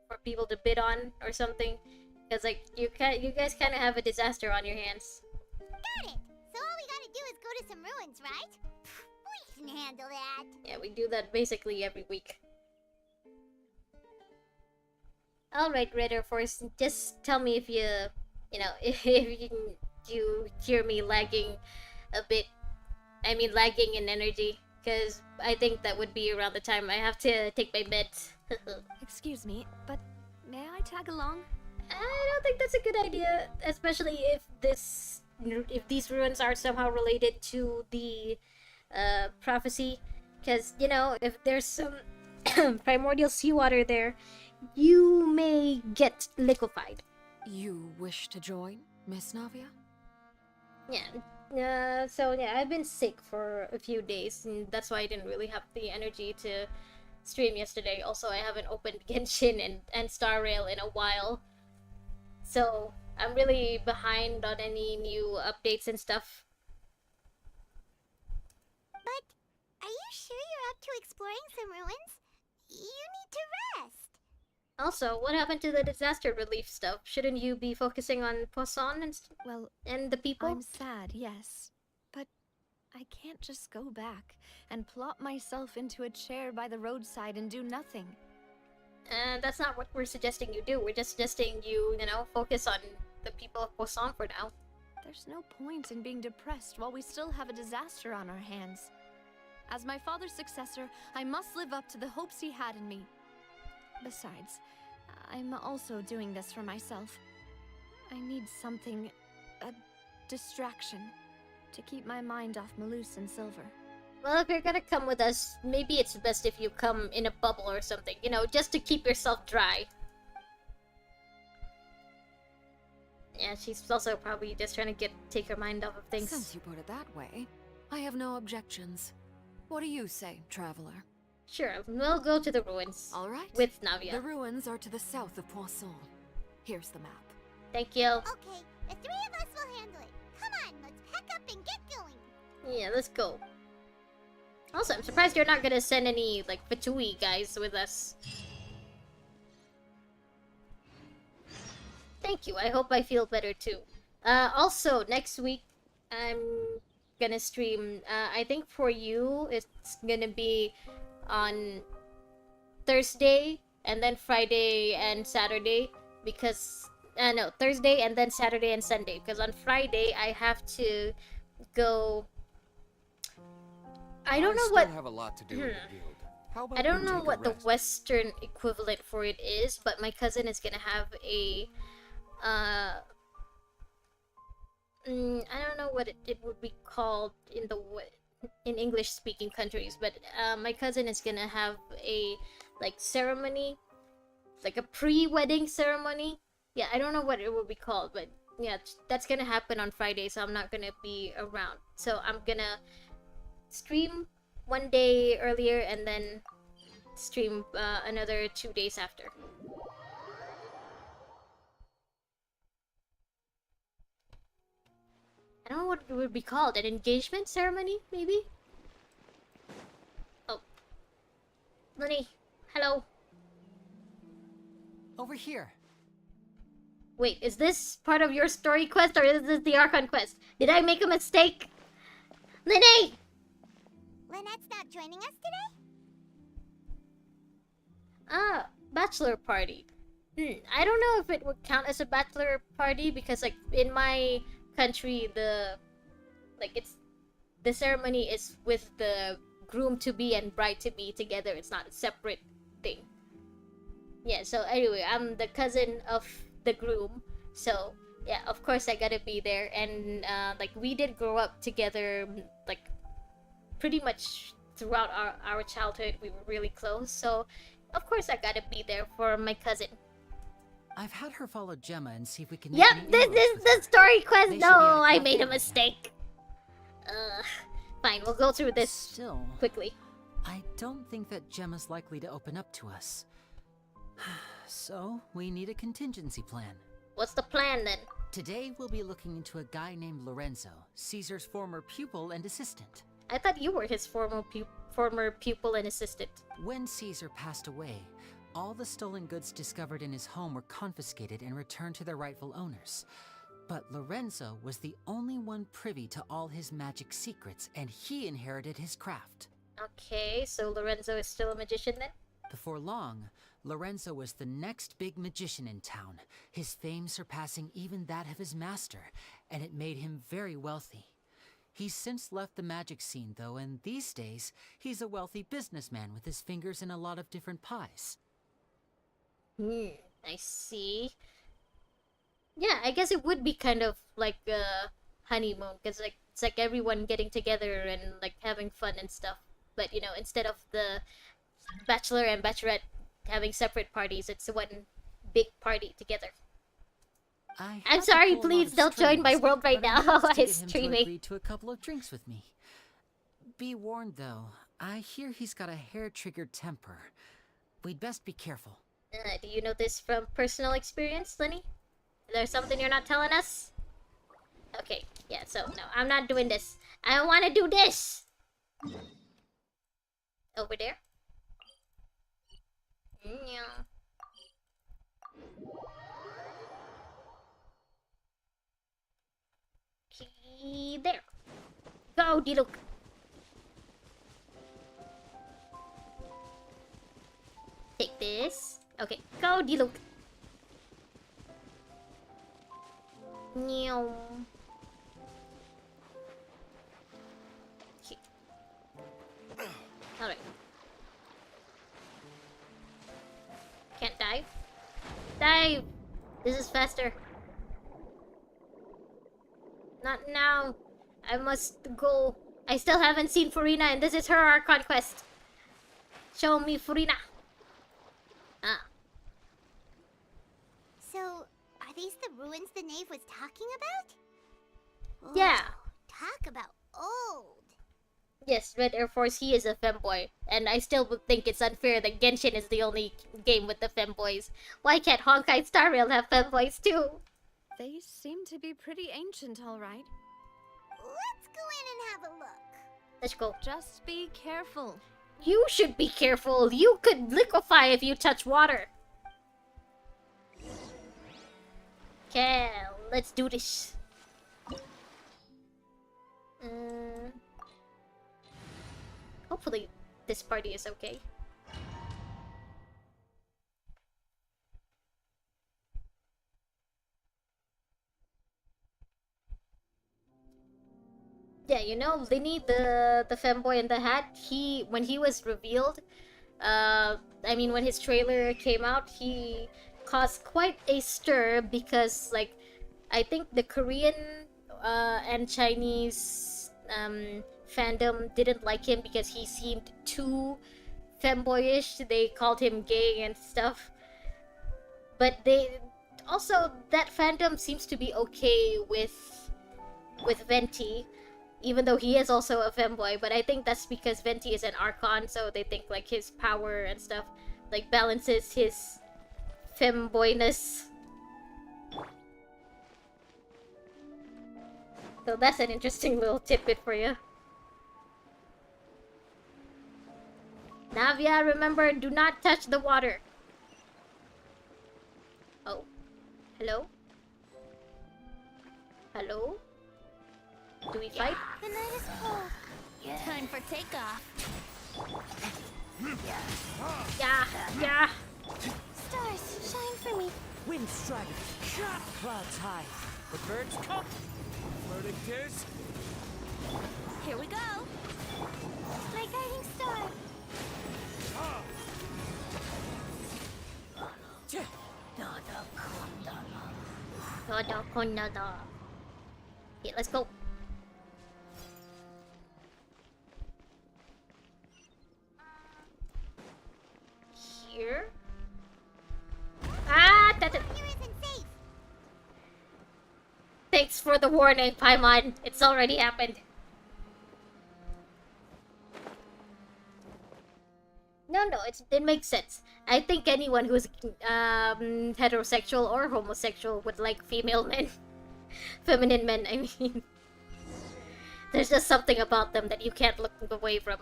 for people to bid on or something? Because like you guys kind of have a disaster on your hands. Got it. So all we gotta do is go to some ruins, right? We can handle that. Yeah, we do that basically every week. All right, Red Air Force, just tell me if you know, if you hear me lagging a bit. I mean, lagging in energy. Because I think that would be around the time I have to take my meds. Excuse me, but may I tag along? I don't think that's a good idea, especially if these ruins are somehow related to the prophecy. Because, you know, if there's some primordial seawater there, you may get liquefied. You wish to join, Miss Navia? Yeah. So yeah, I've been sick for a few days, and that's why I didn't really have the energy to stream yesterday. Also, I haven't opened Genshin and Star Rail in a while, so I'm really behind on any new updates and stuff. But are you sure you're up to exploring some ruins? You need to rest. Also, what happened to the disaster relief stuff? Shouldn't you be focusing on Poisson and the people? I'm sad, yes. But I can't just go back and plop myself into a chair by the roadside and do nothing. That's not what we're suggesting you do. We're just suggesting you, focus on the people of Poisson for now. There's no point in being depressed while we still have a disaster on our hands. As my father's successor, I must live up to the hopes he had in me. Besides, I'm also doing this for myself. I need something, a distraction, to keep my mind off Malus and Silver. Well, if you're gonna come with us, maybe it's best if you come in a bubble or something, just to keep yourself dry. Yeah, she's also probably just trying to take her mind off of things. Since you put it that way, I have no objections. What do you say, traveler? Sure, we'll go to the ruins. All right. With Navia. The ruins are to the south of Poisson. Here's the map. Thank you. Okay, the three of us will handle it. Come on, let's pack up and get going. Yeah, let's go. Also, I'm surprised you're not gonna send any, Fatui guys with us. Thank you, I hope I feel better too. Also, next week, I'm gonna stream, I think for you, it's gonna be on Thursday, and then Friday and Saturday, because, no, Thursday and then Saturday and Sunday, because on Friday, I have to go... I don't know what... have a lot to do with the guild. How about I don't you know take what a the rest? Western equivalent for it is, but my cousin is gonna have a, I don't know what it would be called in English-speaking countries, but my cousin is gonna have a ceremony, a pre-wedding ceremony. Yeah, I don't know what it would be called, but yeah, that's gonna happen on Friday, so I'm not gonna be around. So I'm gonna stream one day earlier and then stream another 2 days after. I don't know what it would be called. An engagement ceremony, maybe? Oh. Lenny, hello. Over here. Wait, is this part of your story quest or is this the Archon Quest? Did I make a mistake? Lenny! Lynette's not joining us today? Ah, bachelor party. I don't know if it would count as a bachelor party because, like, in my country, the ceremony is with the groom-to-be and bride-to-be together. It's not a separate thing. Yeah, so anyway, I'm the cousin of the groom. So, yeah, of course I gotta be there. And, like, we did grow up together, like, pretty much throughout our childhood. We were really close. So, of course I gotta be there for my cousin. I've had her follow Gemma and see if we can. Yep, this is the story quest. No, I made a mistake. Fine, we'll go through this quickly. I don't think that Gemma's likely to open up to us. So, we need a contingency plan. What's the plan then? Today, we'll be looking into a guy named Lorenzo, Caesar's former pupil and assistant. I thought you were his former pupil and assistant. When Caesar passed away, all the stolen goods discovered in his home were confiscated and returned to their rightful owners. But Lorenzo was the only one privy to all his magic secrets, and he inherited his craft. Okay, so Lorenzo is still a magician then? Before long, Lorenzo was the next big magician in town, his fame surpassing even that of his master, and it made him very wealthy. He's since left the magic scene, though, and these days, he's a wealthy businessman with his fingers in a lot of different pies. I see. Yeah, I guess it would be kind of like a honeymoon, because like, it's like everyone getting together and like having fun and stuff. But, you know, instead of the bachelor and bachelorette having separate parties, it's one big party together. I'm sorry, please don't join my world right now. I'm streaming. Agree to a couple of drinks with me. Be warned, though. I hear he's got a hair-triggered temper. We'd best be careful. Do you know this from personal experience, Lenny? Is there something you're not telling us? Okay, yeah, so no, I'm not doing this. I want to do this! Over there? Yeah. Okay, there. Go, Diluc. Take this. Okay, go, Diluc. Meow. Okay. Alright. Can't dive? Dive! This is faster. Not now. I must go. I still haven't seen Furina, and this is her Archon Quest. Show me Furina. Ah. So, are these the ruins the knave was talking about? Yeah. Talk about old. Yes, Red Air Force, he is a femboy. And I still would think it's unfair that Genshin is the only game with the femboys. Why can't Honkai Star Rail have femboys too? They seem to be pretty ancient, all right. Let's go in and have a look. Let's go. Just be careful. You should be careful. You could liquefy if you touch water. Okay, let's do this. Hopefully this party is okay. Yeah, you know, Linny, the femboy in the hat, when he was revealed, I mean, when his trailer came out, he caused quite a stir because, like, I think the Korean and Chinese fandom didn't like him because he seemed too femboyish. They called him gay and stuff. But they also, that fandom seems to be okay with Venti. Even though he is also a femboy, but I think that's because Venti is an Archon, so they think like his power and stuff like balances his femboyness. So that's an interesting little tidbit for you. Navia, remember, do not touch the water. Oh. Hello? Hello? Do we fight? The night is cold. Time for takeoff. Yeah. Stars, shine for me. Wind strike. Clouds high. The birds come. Floating tears. Here we go. My guiding star. Okay, let's go. Here. Thanks for the warning, Paimon. It's already happened. No, it makes sense. I think anyone who's heterosexual or homosexual would like female men. Feminine men, I mean. There's just something about them that you can't look away from.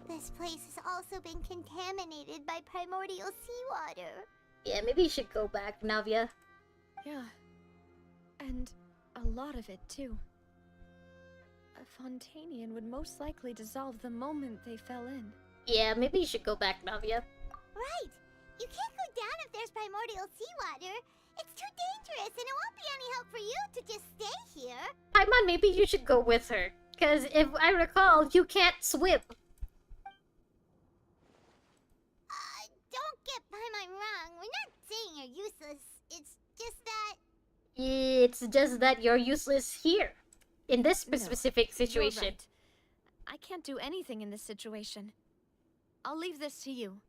This place has also been contaminated by primordial seawater. Yeah, maybe you should go back, Navia. Yeah. And a lot of it, too. A Fontanian would most likely dissolve the moment they fell in. Yeah, maybe you should go back, Navia. Right! You can't go down if there's primordial seawater. It's too dangerous, and it won't be any help for you to just stay here. Paimon, maybe you should go with her. Because if I recall, you can't swim. Don't get Paimon wrong. We're not saying you're useless. It's just that... It's just that you're useless here. In this specific situation. You're right. I can't do anything in this situation. I'll leave this to you.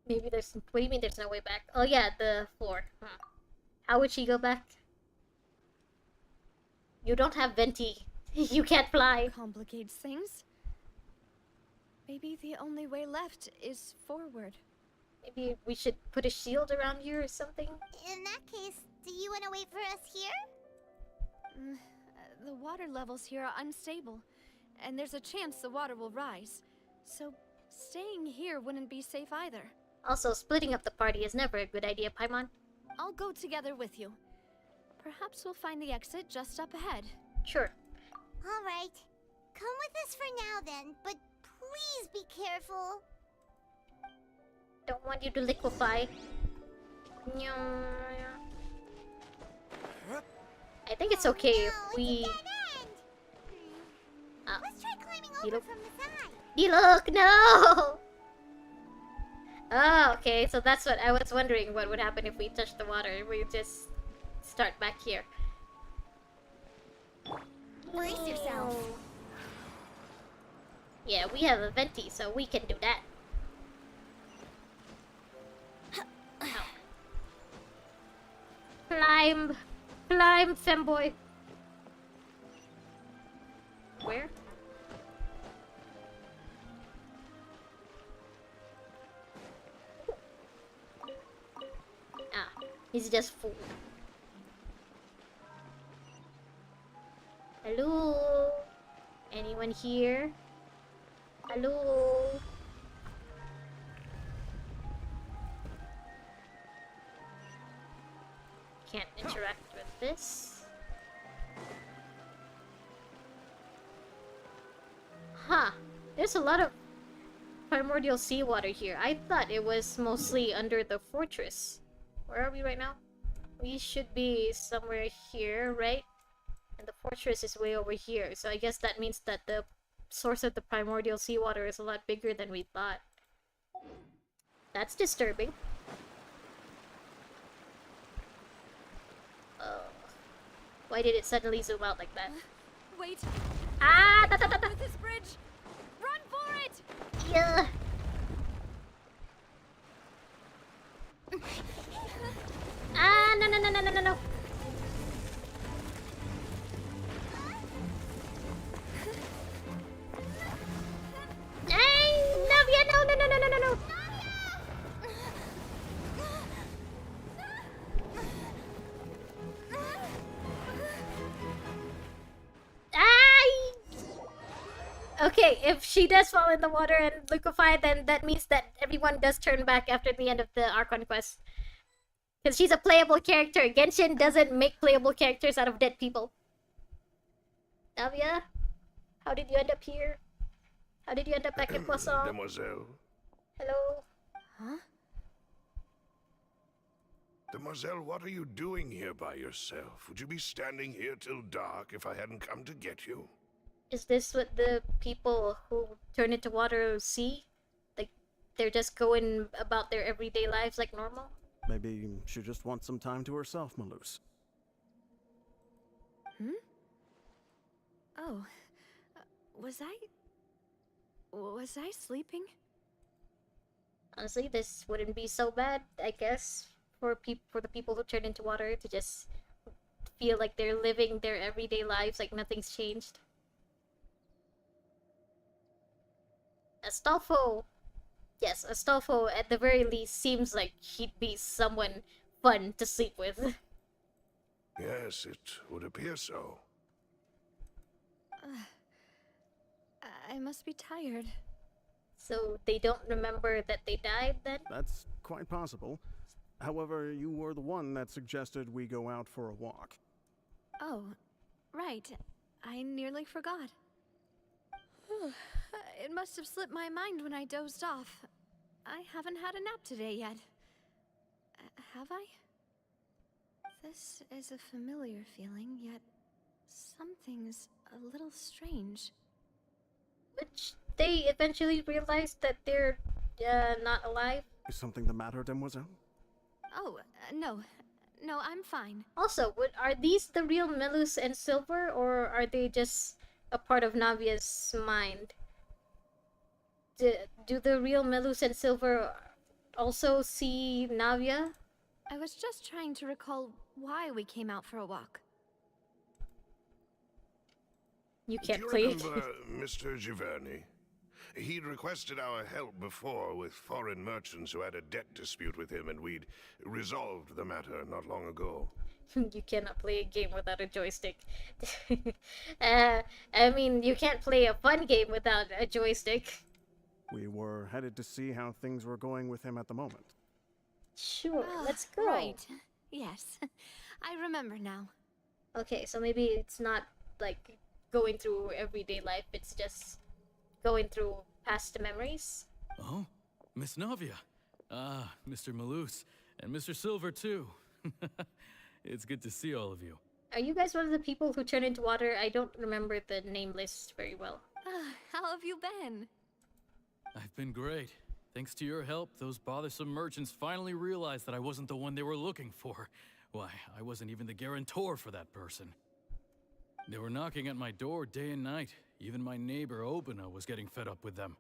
Maybe there's... What do you mean there's no way back? Oh yeah, the floor. How would she go back? You don't have Venti. You can't fly. Complicates things. Maybe the only way left is forward. Maybe we should put a shield around here or something? In that case, do you want to wait for us here? The water levels here are unstable, and there's a chance the water will rise. So, staying here wouldn't be safe either. Also, splitting up the party is never a good idea, Paimon. I'll go together with you. Perhaps we'll find the exit just up ahead. Sure. All right. Come with us for now then, but please be careful. Don't want you to liquefy. I think it's okay if we... Let's try climbing over from the side. Look, no! Oh, okay, so that's what I was wondering, what would happen if we touch the water. We just start back here. Brace yourself. Yeah, we have a Venti, so we can do that. Climb! Climb, femboy! Where? Ah, he's just full. Hello? Anyone here? Hello? Can't interact with this. Huh. There's a lot of primordial seawater here. I thought it was mostly under the fortress. Where are we right now? We should be somewhere here, right? And the fortress is way over here. So I guess that means that the source of the primordial seawater is a lot bigger than we thought. That's disturbing. Why did it suddenly zoom out like that? Wait. Ah! With this bridge! Run for it! Yeah. Ah! No! Okay, if she does fall in the water and liquefy, then that means that everyone does turn back after the end of the Archon Quest. Because she's a playable character. Genshin doesn't make playable characters out of dead people. Navia, how did you end up here? How did you end up back in Poisson? Demoiselle. Hello? Huh? Demoiselle, what are you doing here by yourself? Would you be standing here till dark if I hadn't come to get you? Is this what the people who turn into water see? Like, they're just going about their everyday lives like normal? Maybe she just wants some time to herself, Malus. Hmm? Oh. Was I sleeping? Honestly, this wouldn't be so bad, I guess, for the people who turn into water to just feel like they're living their everyday lives like nothing's changed. Astolfo! Yes, Astolfo at the very least seems like he'd be someone fun to sleep with. Yes, it would appear so. I must be tired. So they don't remember that they died then? That's quite possible. However, you were the one that suggested we go out for a walk. Oh, right. I nearly forgot. It must have slipped my mind when I dozed off. I haven't had a nap today yet. Have I? This is a familiar feeling, yet something's a little strange. Which they eventually realized that they're not alive. Is something the matter, Demoiselle? Oh, no. No, I'm fine. Also, are these the real Melus and Silver, or are they just a part of Navia's mind? Do the real Melus and Silver also see Navia? I was just trying to recall why we came out for a walk. You can't Do play you it. remember Mr. Giverny? He'd requested our help before with foreign merchants who had a debt dispute with him, and we'd resolved the matter not long ago. You cannot play a game without a joystick. I mean, you can't play a fun game without a joystick. We were headed to see how things were going with him at the moment. Sure, let's go. Right. Yes. I remember now. Okay, so maybe it's not like going through everyday life, it's just going through past memories. Oh, Miss Navia. Ah, Mr. Malus. And Mr. Silver, too. It's good to see all of you. Are you guys one of the people who turn into water? I don't remember the name list very well. How have you been? I've been great. Thanks to your help, those bothersome merchants finally realized that I wasn't the one they were looking for. Why, I wasn't even the guarantor for that person. They were knocking at my door day and night. Even my neighbor, Obina, was getting fed up with them.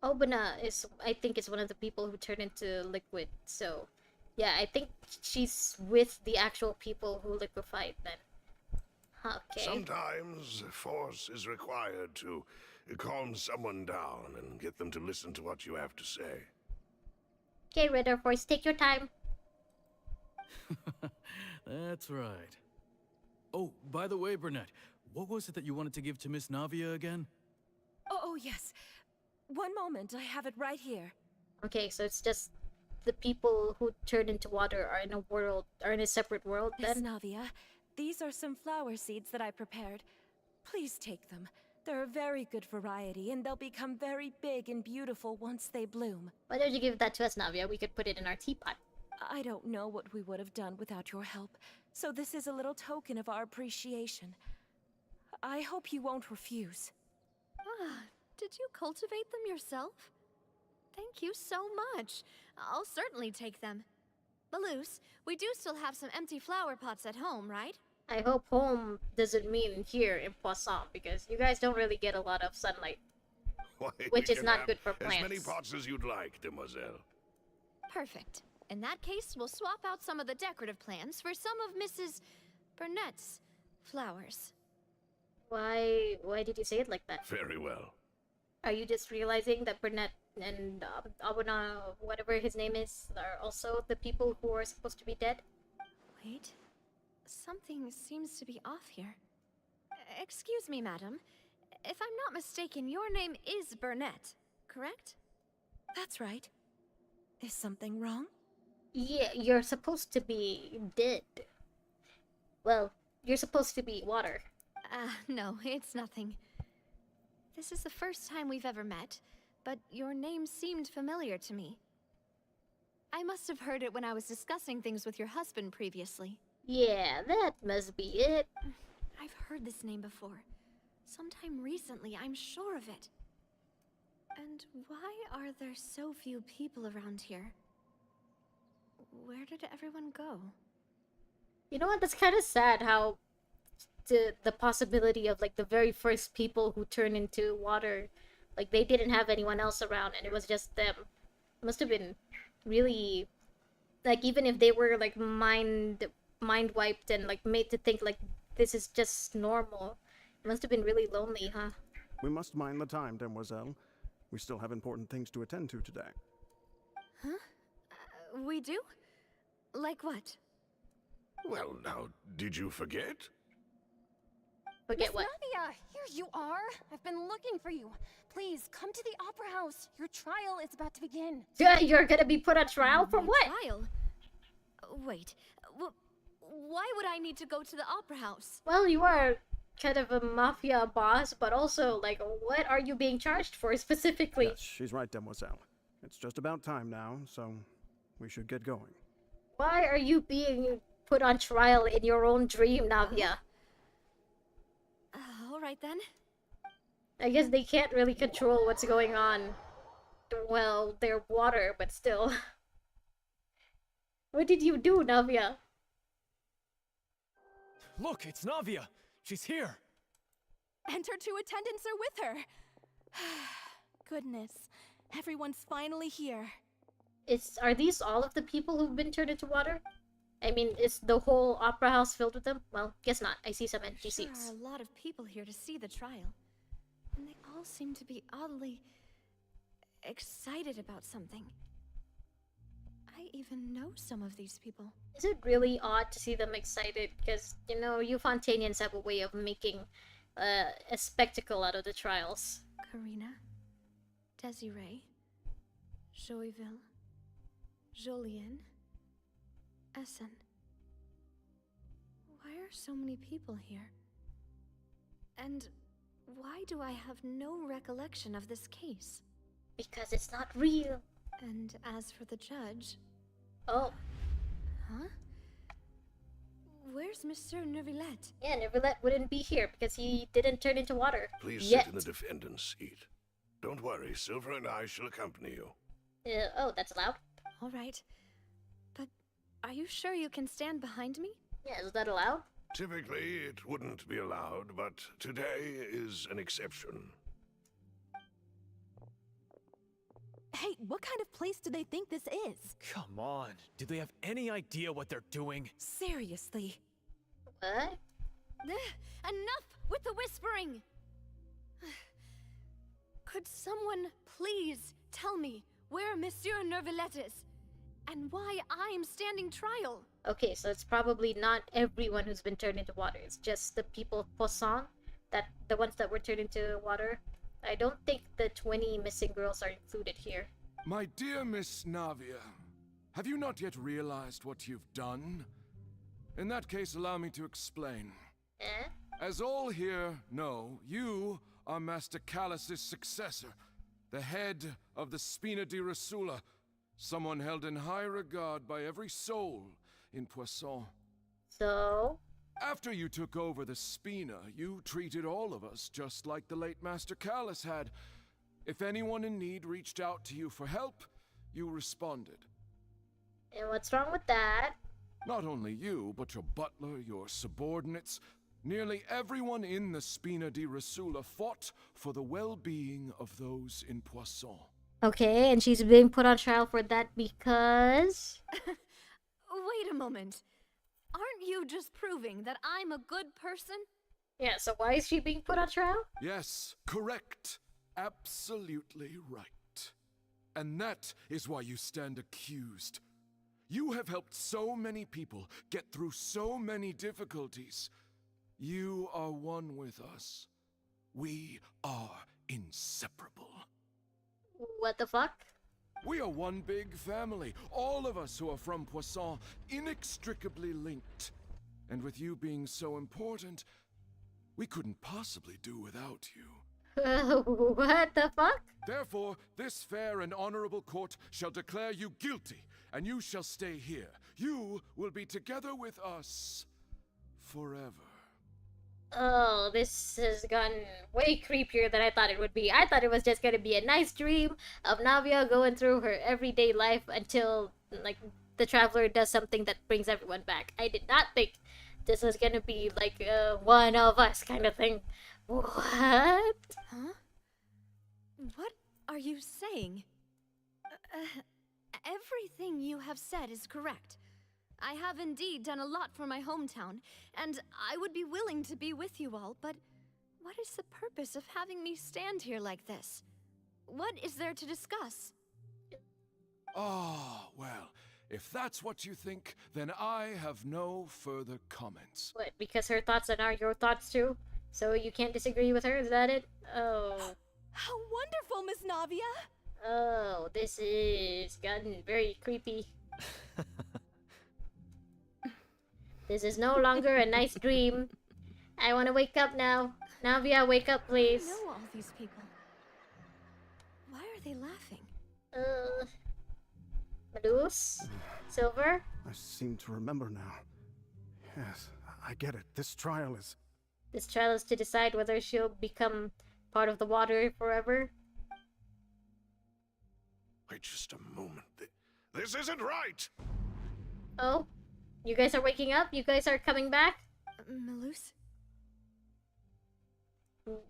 Obina I think, is one of the people who turn into liquid, so... Yeah, I think she's with the actual people who liquefied then. Okay. Sometimes force is required to calm someone down and get them to listen to what you have to say. Okay, Ritter Force, take your time. That's right. Oh, by the way, Burnett, what was it that you wanted to give to Miss Navia again? Oh, yes. One moment, I have it right here. Okay, so it's just the people who turn into water are in a separate world Miss then? Navia, these are some flower seeds that I prepared. Please take them. They're a very good variety, and they'll become very big and beautiful once they bloom. Why don't you give that to us, Navia? We could put it in our teapot. I don't know what we would have done without your help, so this is a little token of our appreciation. I hope you won't refuse. Did you cultivate them yourself? Thank you so much. I'll certainly take them. Malus, we do still have some empty flower pots at home, right? I hope home doesn't mean here in Poisson, because you guys don't really get a lot of sunlight. Why, Which you is can not have good for plants. As many pots as you'd like, demoiselle. Perfect. In that case, we'll swap out some of the decorative plants for some of Mrs. Burnett's flowers. Why did you say it like that? Very well. Are you just realizing that Burnett and Abuna, whatever his name is, are also the people who are supposed to be dead? Wait. Something seems to be off here. Excuse me, madam. if I'm not mistaken, your name is Burnett, correct? That's right. Is something wrong? Yeah, you're supposed to be dead. Well, you're supposed to be water. No, it's nothing. This is the first time we've ever met, but your name seemed familiar to me. I must have heard it when I was discussing things with your husband previously. Yeah, that must be it. I've heard this name before. Sometime recently, I'm sure of it. And why are there so few people around here? Where did everyone go? You know what? That's kind of sad how the possibility of like the very first people who turned into water, like they didn't have anyone else around and it was just them. It must have been really, like, even if they were like mind wiped and like made to think like this is just normal, it must have been really lonely, huh? We must mind the time, demoiselle. We still have important things to attend to today. Huh? We do? Like what? Well, now, did you forget? Forget what? Navia, here you are. I've been looking for you. Please, come to the Opera House. Your trial is about to begin. Yeah, you're gonna be put on trial for what? Trial? Wait, why would I need to go to the Opera House? Well, you are kind of a mafia boss, but also, like, what are you being charged for specifically? Yes, she's right, demoiselle. It's just about time now, so we should get going. Why are you being put on trial in your own dream, Navia? Alright then. I guess they can't really control what's going on. Well, they're water, but still. What did you do, Navia? Look, it's Navia. She's here. And her two attendants are with her. Goodness, everyone's finally here. Are these all of the people who've been turned into water? I mean, is the whole opera house filled with them? Well, guess not. I see some empty seats. There are a lot of people here to see the trial. And they all seem to be oddly excited about something. I even know some of these people. Is it really odd to see them excited? Because, you know, you Fontanians have a way of making a spectacle out of the trials. Karina, Desiree, Joyville, Jolien, Essen. Why are so many people here? And why do I have no recollection of this case? Because it's not real. And as for the judge... Oh. Huh? Where's Monsieur Neuvillette? Yeah, Neuvillette wouldn't be here because he didn't turn into water. Please yet. sit in the defendant's seat. Don't worry, Silver and I shall accompany you. Oh, that's allowed? Alright. But are you sure you can stand behind me? Yeah, is that allowed? Typically, it wouldn't be allowed, but today is an exception. Hey, what kind of place do they think this is? Come on. Do they have any idea what they're doing? Seriously. What? Enough with the whispering! Could someone please tell me where Monsieur Neuvillette is? And why I'm standing trial? Okay, so it's probably not everyone who's been turned into water. It's just the people of Poisson, the ones that were turned into water. I don't think the 20 missing girls are included here. My dear Miss Navia, have you not yet realized what you've done? In that case, allow me to explain. As all here know, you are Master Callus's successor, the head of the Spina di Rosula, someone held in high regard by every soul in Poisson. So? After you took over the Spina, you treated all of us just like the late Master Callus had. If anyone in need reached out to you for help, you responded. And what's wrong with that? Not only you, but your butler, your subordinates, nearly everyone in the Spina di Rosula fought for the well-being of those in Poisson. Okay, and she's being put on trial for that because... Wait a moment. Aren't you just proving that I'm a good person? Yeah, so why is she being put on trial? Yes, correct. Absolutely right. And that is why you stand accused. You have helped so many people get through so many difficulties. You are one with us. We are inseparable. What the fuck? We are one big family, all of us who are from Poisson, inextricably linked. And with you being so important, we couldn't possibly do without you. What the fuck? Therefore, this fair and honorable court shall declare you guilty, and you shall stay here. You will be together with us forever. Oh, this has gone way creepier than I thought it would be. I thought it was just gonna be a nice dream of Navia going through her everyday life until, like, the Traveler does something that brings everyone back. I did not think this was gonna be, like, one of us kind of thing. What? Huh? What are you saying? Everything you have said is correct. I have indeed done a lot for my hometown, and I would be willing to be with you all, but what is the purpose of having me stand here like this? What is there to discuss? Ah, well, if that's what you think, then I have no further comments. What, because her thoughts are not your thoughts too? So you can't disagree with her, is that it? Oh. How wonderful, Miss Navia! Oh, this is gotten very creepy. This is no longer a nice dream. I want to wake up now. Navia, wake up, please. I know all these people. Why are they laughing? Meduse? Silver? I seem to remember now. Yes, I get it. This trial is... This trial is to decide whether she'll become part of the water forever. Wait just a moment. This isn't right! Oh? You guys are waking up? You guys are coming back? Melus?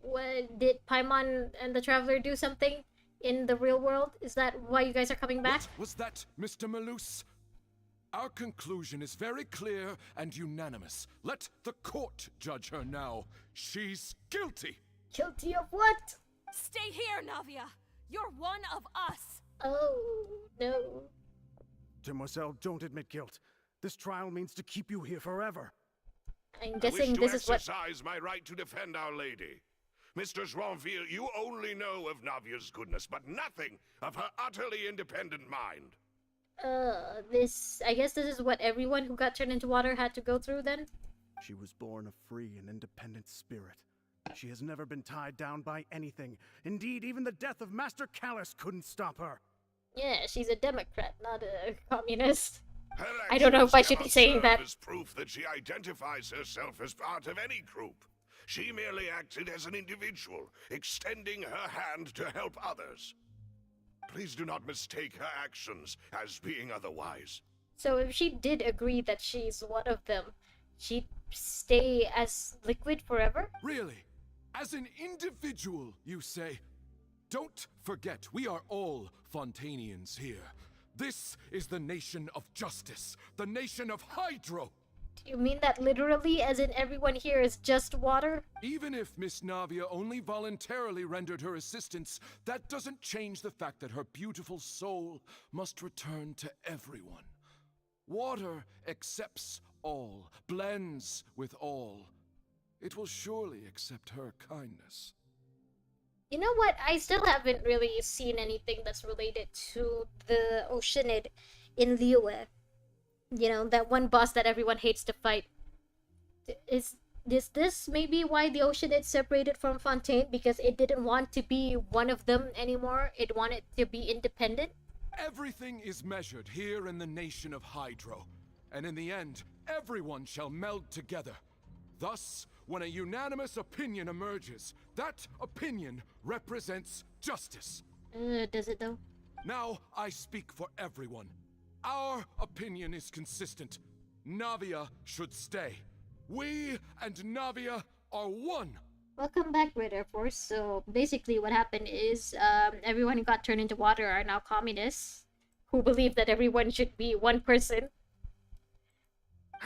What, did Paimon and the Traveler do something in the real world? Is that why you guys are coming back? What was that, Mr. Malus? Our conclusion is very clear and unanimous. Let the court judge her now. She's guilty! Guilty of what? Stay here, Navia! You're one of us! Oh, no. Demoiselle, don't admit guilt. This trial means to keep you here forever. I'm guessing this is what... I wish to exercise my right to defend Our Lady. Mr. Joinville, you only know of Navia's goodness, but nothing of her utterly independent mind. I guess this is what everyone who got turned into water had to go through then? She was born a free and independent spirit. She has never been tied down by anything. Indeed, even the death of Master Callus couldn't stop her. Yeah, she's a Democrat, not a communist. I don't know if I should be saying that. As proof that she identifies herself as part of any group. She merely acted as an individual, extending her hand to help others. Please do not mistake her actions as being otherwise. So if she did agree that she's one of them, she'd stay as liquid forever? Really? As an individual, you say? Don't forget, we are all Fontanians here. This is the nation of justice, the nation of Hydro! Do you mean that literally, as in everyone here is just water? Even if Miss Navia only voluntarily rendered her assistance, that doesn't change the fact that her beautiful soul must return to everyone. Water accepts all, blends with all. It will surely accept her kindness. You know what? I still haven't really seen anything that's related to the Oceanid in Liyue. You know, that one boss that everyone hates to fight. Is this maybe why the Oceanid separated from Fontaine? Because it didn't want to be one of them anymore? It wanted to be independent? Everything is measured here in the nation of Hydro. And in the end, everyone shall meld together. Thus, when a unanimous opinion emerges, that opinion represents justice. Does it though? Now I speak for everyone. Our opinion is consistent. Navia should stay. We and Navia are one. Welcome back, Red Air Force. So basically what happened is everyone who got turned into water are now communists who believe that everyone should be one person.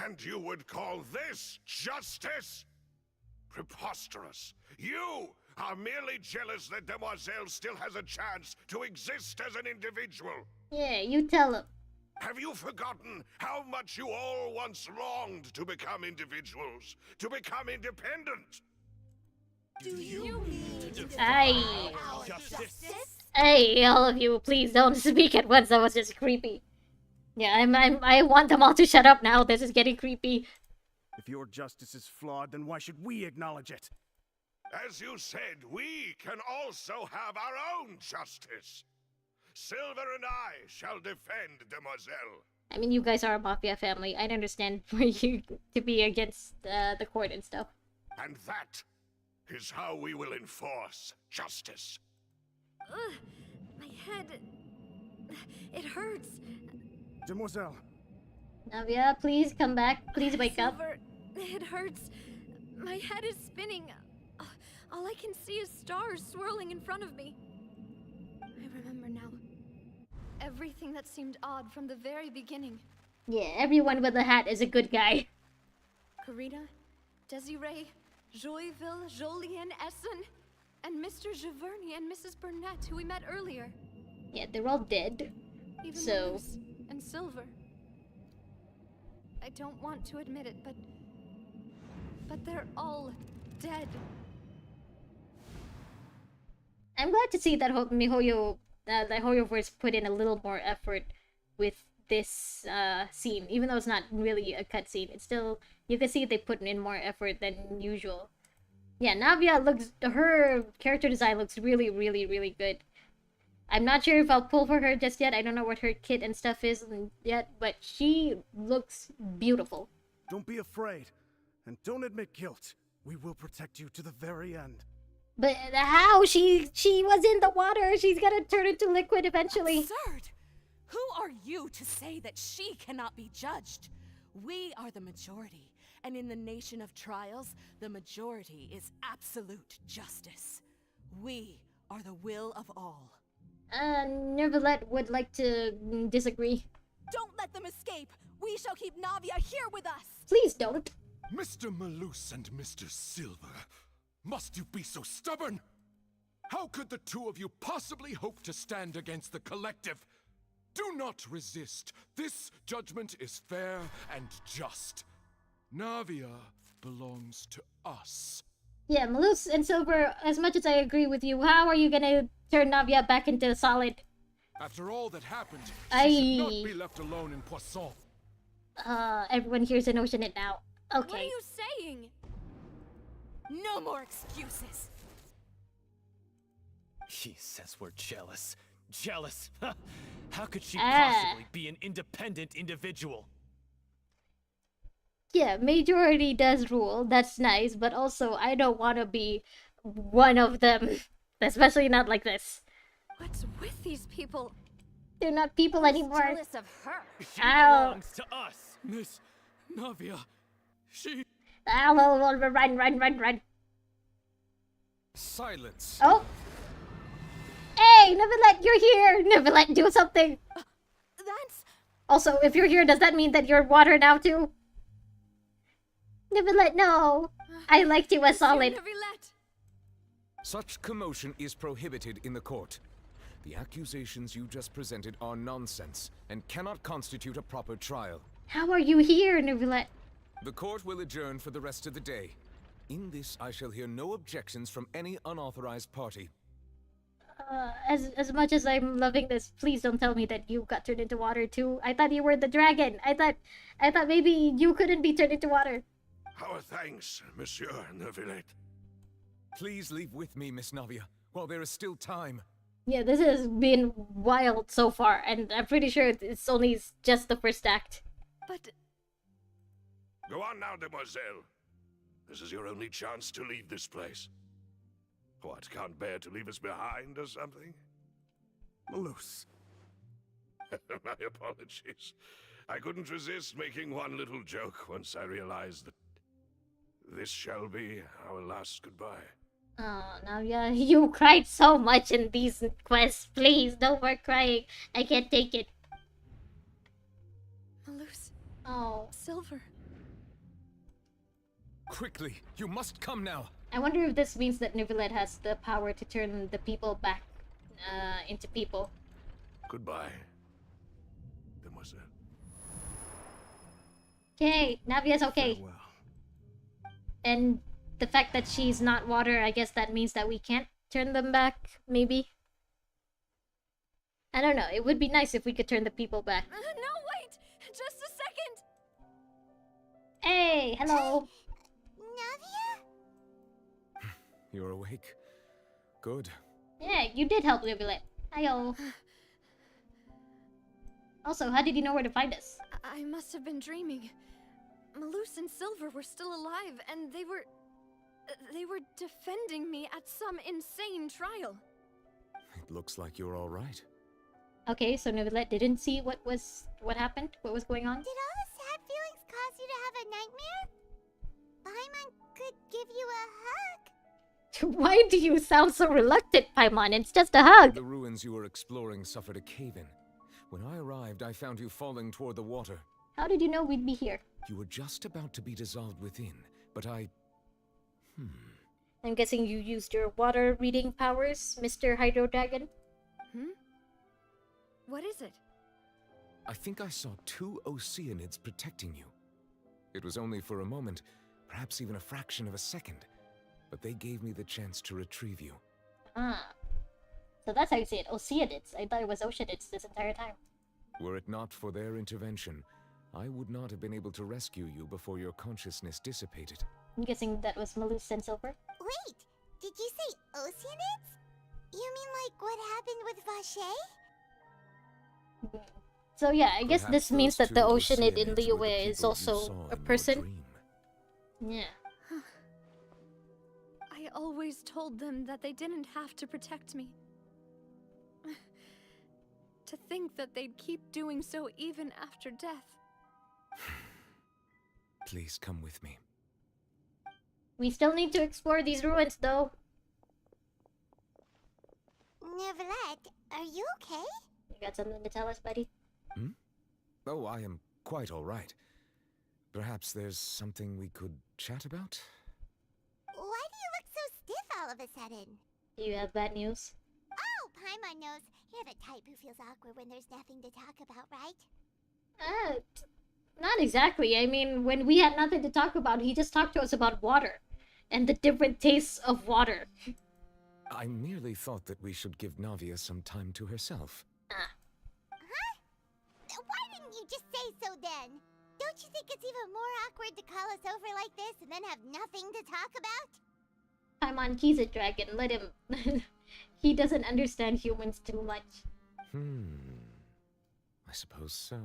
And you would call this justice? Preposterous. You are merely jealous that Demoiselle still has a chance to exist as an individual. Yeah, you tell him. Have you forgotten how much you all once longed to become individuals, to become independent? Do you mean Aye. justice? Hey, all of you, please don't speak at once. That was just creepy. Yeah, I want them all to shut up now. This is getting creepy. If your justice is flawed, then why should we acknowledge it? As you said, we can also have our own justice. Silver and I shall defend Demoiselle. I mean, you guys are a mafia family. I'd understand for you to be against the court and stuff. And that is how we will enforce justice. Ugh, my head. It hurts. Demoiselle. Navia, please come back. Please wake up. Silver, it hurts. My head is spinning. All I can see is stars swirling in front of me. I remember now. Everything that seemed odd from the very beginning. Yeah, everyone with a hat is a good guy. Karina, Desiree, Joyville, Jolien, Essen, and Mr. Giverny and Mrs. Burnett, who we met earlier. Yeah, they're all dead. Even So Luce and Silver. I don't want to admit it, but they're all dead. I'm glad to see that MiHoYo Hoyoverse put in a little more effort with this scene, even though it's not really a cutscene. It's still, you can see they put in more effort than usual. Yeah, Navia looks, her character design looks really, really, really good. I'm not sure if I'll pull for her just yet. I don't know what her kit and stuff is yet, but she looks beautiful. Don't be afraid, and don't admit guilt. We will protect you to the very end. But how? She was in the water. She's gonna turn into liquid eventually. Absurd! Who are you to say that she cannot be judged? We are the majority, and in the nation of trials, the majority is absolute justice. We are the will of all. Nervalette would like to disagree. Don't let them escape! We shall keep Navia here with us! Please don't. Mr. Malus and Mr. Silver, must you be so stubborn? How could the two of you possibly hope to stand against the collective? Do not resist. This judgment is fair and just. Navia belongs to us. Yeah, Malus and Silver, as much as I agree with you, how are you gonna turn Navia back into solid? After all that happened, she should not be left alone in Poisson. Everyone hears an ocean it now. Okay. What are you saying? No more excuses. He says we're jealous. Jealous? How could she possibly be an independent individual? Yeah, majority does rule. That's nice, but also I don't want to be one of them. Especially not like this. What's with these people? They're not people anymore. Jealous of her. She belongs to us. Miss Navia, she... Ow, run. Silence. Oh. Hey, Nervalette, you're here. Nervalette, do something. That's... Also, if you're here, does that mean that you're water now too? Nervalette, no. I liked you as solid. Such commotion is prohibited in the court. The accusations you just presented are nonsense and cannot constitute a proper trial. How are you here, Nervalette? The court will adjourn for the rest of the day. In this, I shall hear no objections from any unauthorized party. As much as I'm loving this, please don't tell me that you got turned into water too. I thought you were the dragon. I thought maybe you couldn't be turned into water. Our thanks, Monsieur Nervalette. Please leave with me, Miss Navia, while there is still time. Yeah, this has been wild so far, and I'm pretty sure it's only just the first act. But... Go on now, Demoiselle. This is your only chance to leave this place. What, can't bear to leave us behind or something? Malus. My apologies. I couldn't resist making one little joke once I realized that this shall be our last goodbye. Oh, Navia, you cried so much in these quests. Please, no more crying. I can't take it. Malus. Oh. Silver. Quickly, you must come now. I wonder if this means that Nervalette has the power to turn the people back into people. Goodbye, Demoiselle. Okay, Navia's okay. Farewell. And the fact that she's not water, I guess that means that we can't turn them back, maybe? I don't know, it would be nice if we could turn the people back. No, wait! Just a second! Hey, hello! Navia? You're awake. Good. Yeah, you did help Rivulet. Hiyo. Also, how did you know where to find us? I must have been dreaming. Malus and Silver were still alive, and they were defending me at some insane trial. It looks like you're all right. Okay, so Rivulet didn't see what happened? What was going on? Did all the sad feelings cause you to have a nightmare? Paimon could give you a hug. Why do you sound so reluctant, Paimon? It's just a hug! The ruins you were exploring suffered a cave-in. When I arrived, I found you falling toward the water. How did you know we'd be here? You were just about to be dissolved within, but I... I'm guessing you used your water reading powers, Mr. Hydro Dragon? What is it? I think I saw 2 Oceanids protecting you. It was only for a moment, perhaps even a fraction of a second, but they gave me the chance to retrieve you. Ah. So that's how you say it, Oceanids. I thought it was Oceanids this entire time. Were it not for their intervention, I would not have been able to rescue you before your consciousness dissipated. I'm guessing that was Malus and Silver? Wait, did you say Oceanids? You mean like what happened with Vache? So yeah, I guess Perhaps this means those that the 2 Oceanid in Oceanids were the Liyue is people you also saw a in your person? dream. Yeah. I always told them that they didn't have to protect me. To think that they'd keep doing so even after death. Please come with me. We still need to explore these ruins, though. Neverlet, are you okay? You got something to tell us, buddy? Oh, I am quite all right. Perhaps there's something we could chat about? Why do you look so stiff all of a sudden? Do you have bad news? Oh, Paimon knows. You're the type who feels awkward when there's nothing to talk about, right? Not exactly. I mean, when we had nothing to talk about, he just talked to us about water. And the different tastes of water. I merely thought that we should give Navia some time to herself. Huh? Why didn't you just say so then? Don't you think it's even more awkward to call us over like this and then have nothing to talk about? Paimon, he's a dragon. Let him... He doesn't understand humans too much. I suppose so.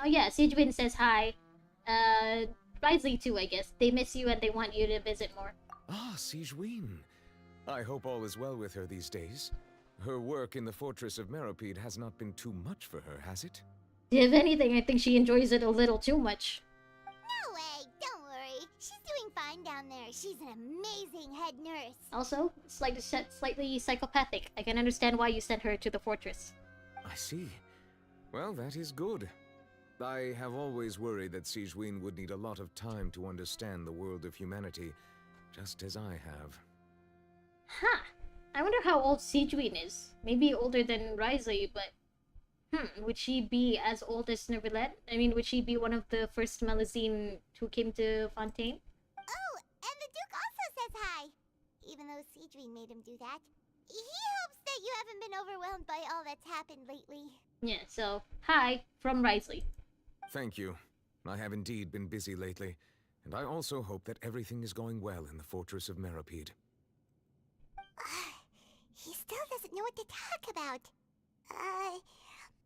Oh yeah, Sigewin says hi. Risley too, I guess. They miss you and they want you to visit more. Ah, Sigewin. I hope all is well with her these days. Her work in the Fortress of Meropide has not been too much for her, has it? If anything, I think she enjoys it a little too much. No way, don't worry. She's doing fine down there. She's an amazing head nurse. Also, slightly psychopathic. I can understand why you sent her to the fortress. I see. Well, that is good. I have always worried that Sigewin would need a lot of time to understand the world of humanity, just as I have. Huh. I wonder how old Sigewin is. Maybe older than Risley, but... would she be as old as Neverlet? I mean, would she be one of the first Malazine who came to Fontaine? Oh, and the Duke also says hi. Even though Sigewin made him do that. He hopes that you haven't been overwhelmed by all that's happened lately. Yeah, so, hi, from Risley. Thank you. I have indeed been busy lately, and I also hope that everything is going well in the Fortress of Meropide. He still doesn't know what to talk about.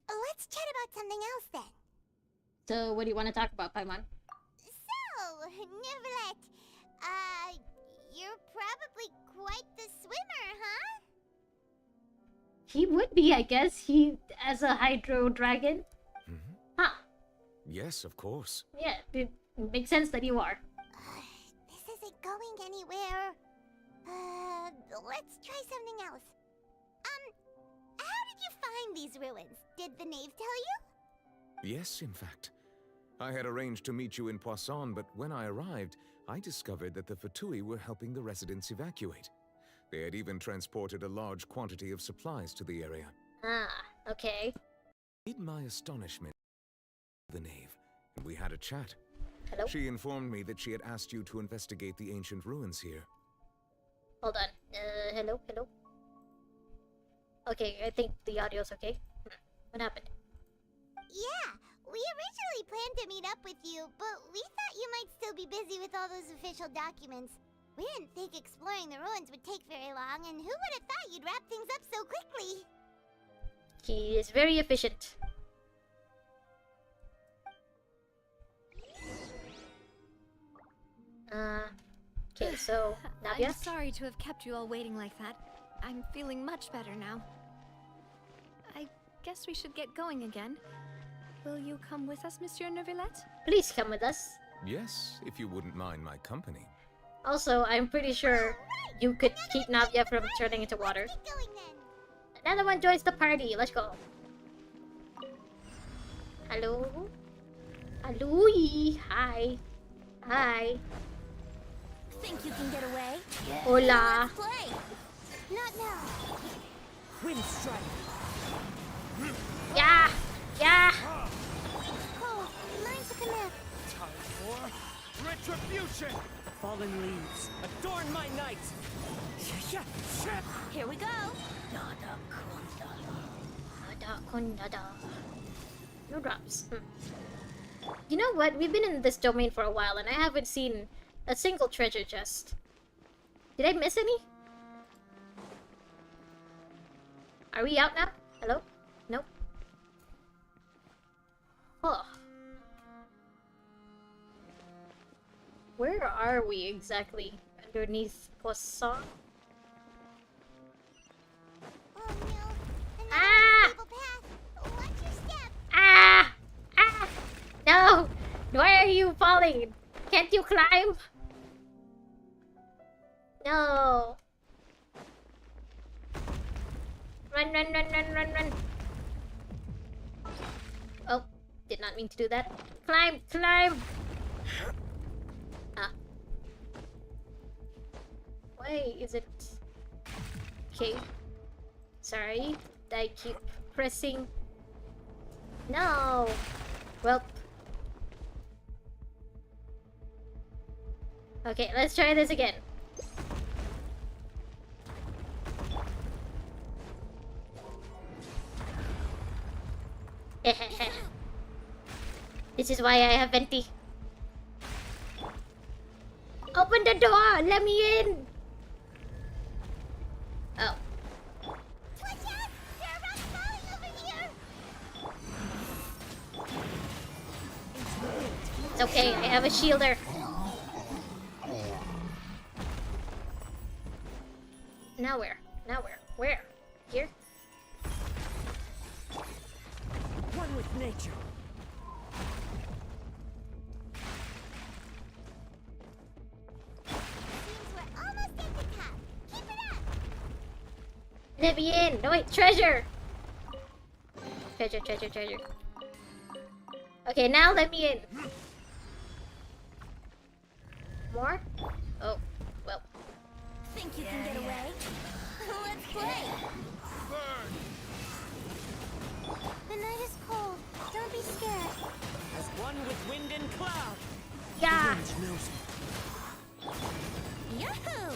Let's chat about something else then. So, what do you want to talk about, Paimon? So, Neverlet, you're probably quite the swimmer, huh? He would be, I guess. He, as a Hydro Dragon. Huh. Yes, of course. Yeah, it makes sense that you are. This isn't going anywhere. Let's try something else. How did you find these ruins? Did the knave tell you? Yes, in fact. I had arranged to meet you in Poisson, but when I arrived, I discovered that the Fatui were helping the residents evacuate. They had even transported a large quantity of supplies to the area. Ah, okay. In my astonishment, the knave, and we had a chat. Hello? She informed me that she had asked you to investigate the ancient ruins here. Hold on. Hello? Hello? Okay, I think the audio's okay. What happened? Yeah, we originally planned to meet up with you, but we thought you might still be busy with all those official documents. We didn't think exploring the ruins would take very long, and who would have thought you'd wrap things up so quickly? He is very efficient. Okay, so Navia? I'm sorry to have kept you all waiting like that. I'm feeling much better now. I guess we should get going again. Will you come with us, Monsieur Neuvillette? Please come with us. Yes, if you wouldn't mind my company. Also, I'm pretty sure you could keep Navia from turning into water. Another one joins the party. Let's go. Hello? Hello? Hi. Hi. Think you can get away? Hola. Let's play. Not now. Wind strike. Yeah. Yeah. Cole, mine's the connect. Time for retribution. Fallen leaves, adorn my night. Here we go. No drops. You know what? We've been in this domain for a while and I haven't seen a single treasure chest. Did I miss any? Are we out now? Hello? Nope. Oh. Where are we exactly? Underneath Poisson? Oh no. Ah! Watch your step. Ah! Ah! No! Why are you falling? Can't you climb? No! Run, run, run, run, run, run! Oh, did not mean to do that. Climb, climb! Ah. Why is it... Okay. Sorry, I keep pressing... No! Well... Okay, let's try this again. This is why I have venti. Open the door! Let me in! Oh. It's okay, I have a shielder. Now where? Now where? Where? Here? One with nature. Let me in! No wait, treasure! Treasure, treasure, treasure. Okay, now let me in. More? Oh, well. Think you can get away? Let's play. Burn. The night is cold. Don't be scared. As one with wind and cloud. Yeah. The wind knows me. Yahoo!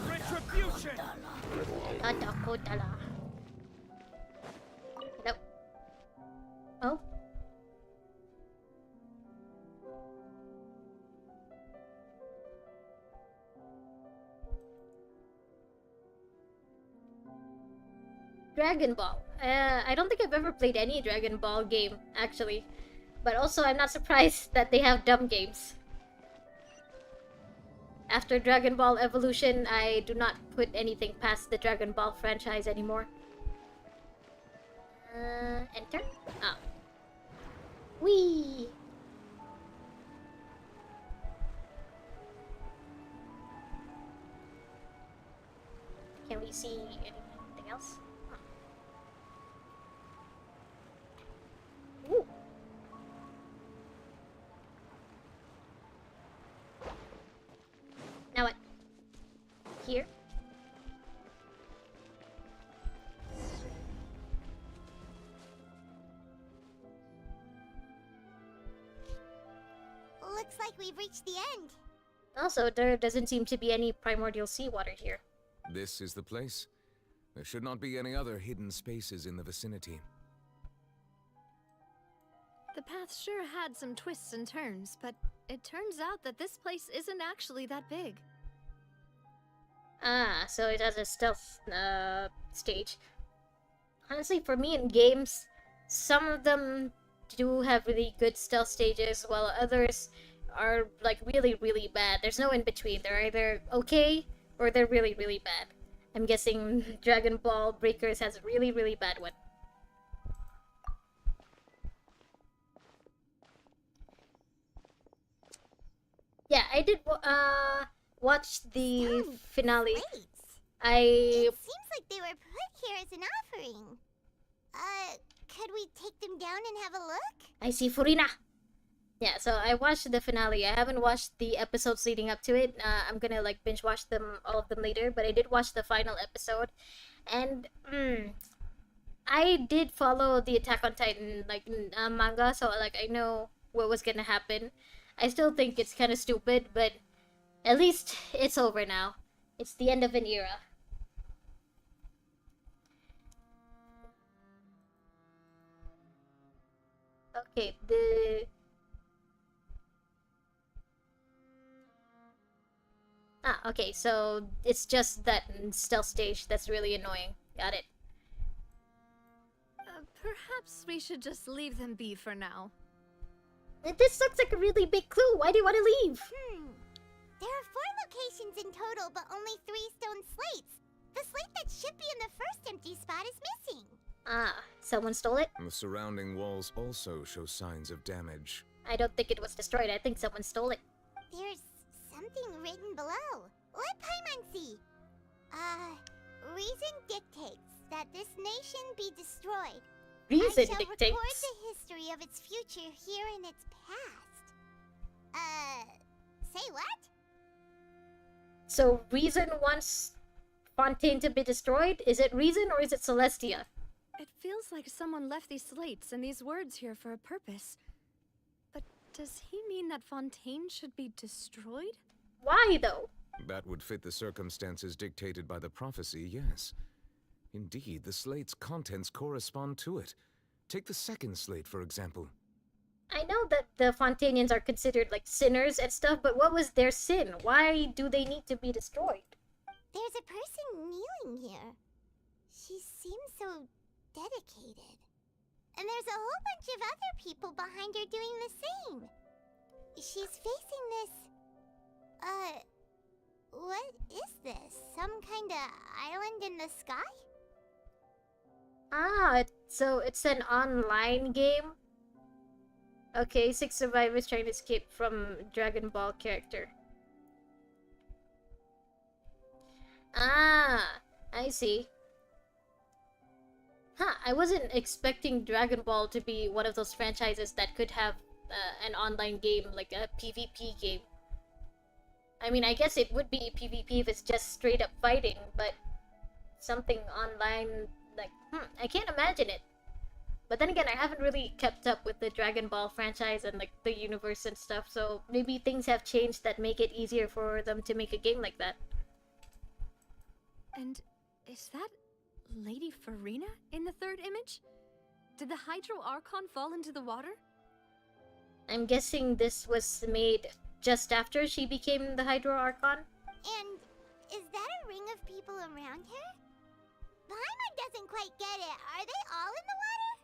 Retribution! Nope. Oh? Dragon Ball. I don't think I've ever played any Dragon Ball game, actually. But also, I'm not surprised that they have dumb games. After Dragon Ball Evolution, I do not put anything past the Dragon Ball franchise anymore. Enter? Ah. Whee! Can we see anything else? Ooh. Now what? Here? like we've reached the end. Also, there doesn't seem to be any primordial seawater here. This is the place. There should not be any other hidden spaces in the vicinity. The path sure had some twists and turns, but it turns out that this place isn't actually that big. Ah, so it has a stealth stage. Honestly, for me in games, some of them do have really good stealth stages, while others are like really, really bad. There's no in between. They're either okay or they're really, really bad. I'm guessing Dragon Ball Breakers has a really, really bad one. Yeah, I did watch the finale. It seems like they were put here as an offering. Could we take them down and have a look? I see Furina. Yeah, so I watched the finale. I haven't watched the episodes leading up to it. I'm gonna like binge watch them, all of them later. But I did watch the final episode, and I did follow the Attack on Titan like manga, so like I know what was gonna happen. I still think it's kind of stupid, but at least it's over now. It's the end of an era. Okay, okay, so it's just that stealth stage that's really annoying. Got it. Perhaps we should just leave them be for now. This looks like a really big clue. Why do you want to leave? There are 4 locations in total, but only 3 stone slates. The slate that should be in the first empty spot is missing. Ah, someone stole it? The surrounding walls also show signs of damage. I don't think it was destroyed. I think someone stole it. There's something written below. Let Paimon see. Reason dictates that this nation be destroyed. Reason I shall dictates? record the history of its future here in its past. Say what? So Reason wants Fontaine to be destroyed? Is it Reason or is it Celestia? It feels like someone left these slates and these words here for a purpose. But does he mean that Fontaine should be destroyed? Why, though? That would fit the circumstances dictated by the prophecy, yes. Indeed, the slate's contents correspond to it. Take the second slate, for example. I know that the Fontainians are considered like sinners and stuff, but what was their sin? Why do they need to be destroyed? There's a person kneeling here. She seems so dedicated. And there's a whole bunch of other people behind her doing the same. She's facing this... what is this? Some kind of island in the sky? Ah, so it's an online game? Okay, 6 survivors trying to escape from Dragon Ball character. Ah, I see. Huh, I wasn't expecting Dragon Ball to be one of those franchises that could have an online game, like a PvP game. I mean, I guess it would be PvP if it's just straight up fighting, but something online, like, I can't imagine it. But then again, I haven't really kept up with the Dragon Ball franchise and like the universe and stuff, so maybe things have changed that make it easier for them to make a game like that. And is that Lady Farina in the third image? Did the Hydro Archon fall into the water? I'm guessing this was made just after she became the Hydro Archon? And is that a ring of people around her? Paimon doesn't quite get it. Are they all in the water?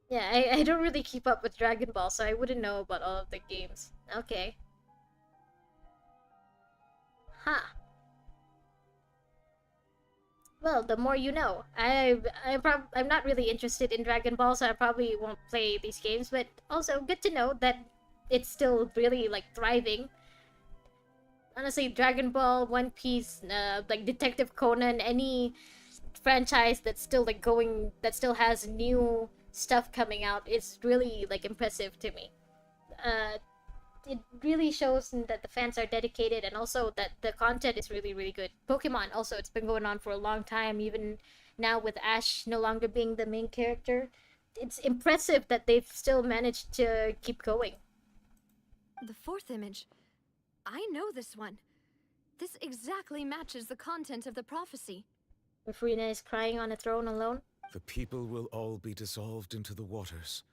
Yeah, I don't really keep up with Dragon Ball, so I wouldn't know about all of the games. Okay. Huh. Well, the more you know. I'm not really interested in Dragon Ball, so I probably won't play these games, but also good to know that it's still really, like, thriving. Honestly, Dragon Ball, One Piece, like Detective Conan, any franchise that's still, like, going, that still has new stuff coming out, is really, like, impressive to me. It really shows that the fans are dedicated, and also that the content is really, really good. Pokemon, also, it's been going on for a long time, even now with Ash no longer being the main character. It's impressive that they've still managed to keep going. The fourth image. I know this one. This exactly matches the content of the prophecy. Farina is crying on a throne alone. The people will all be dissolved into the waters,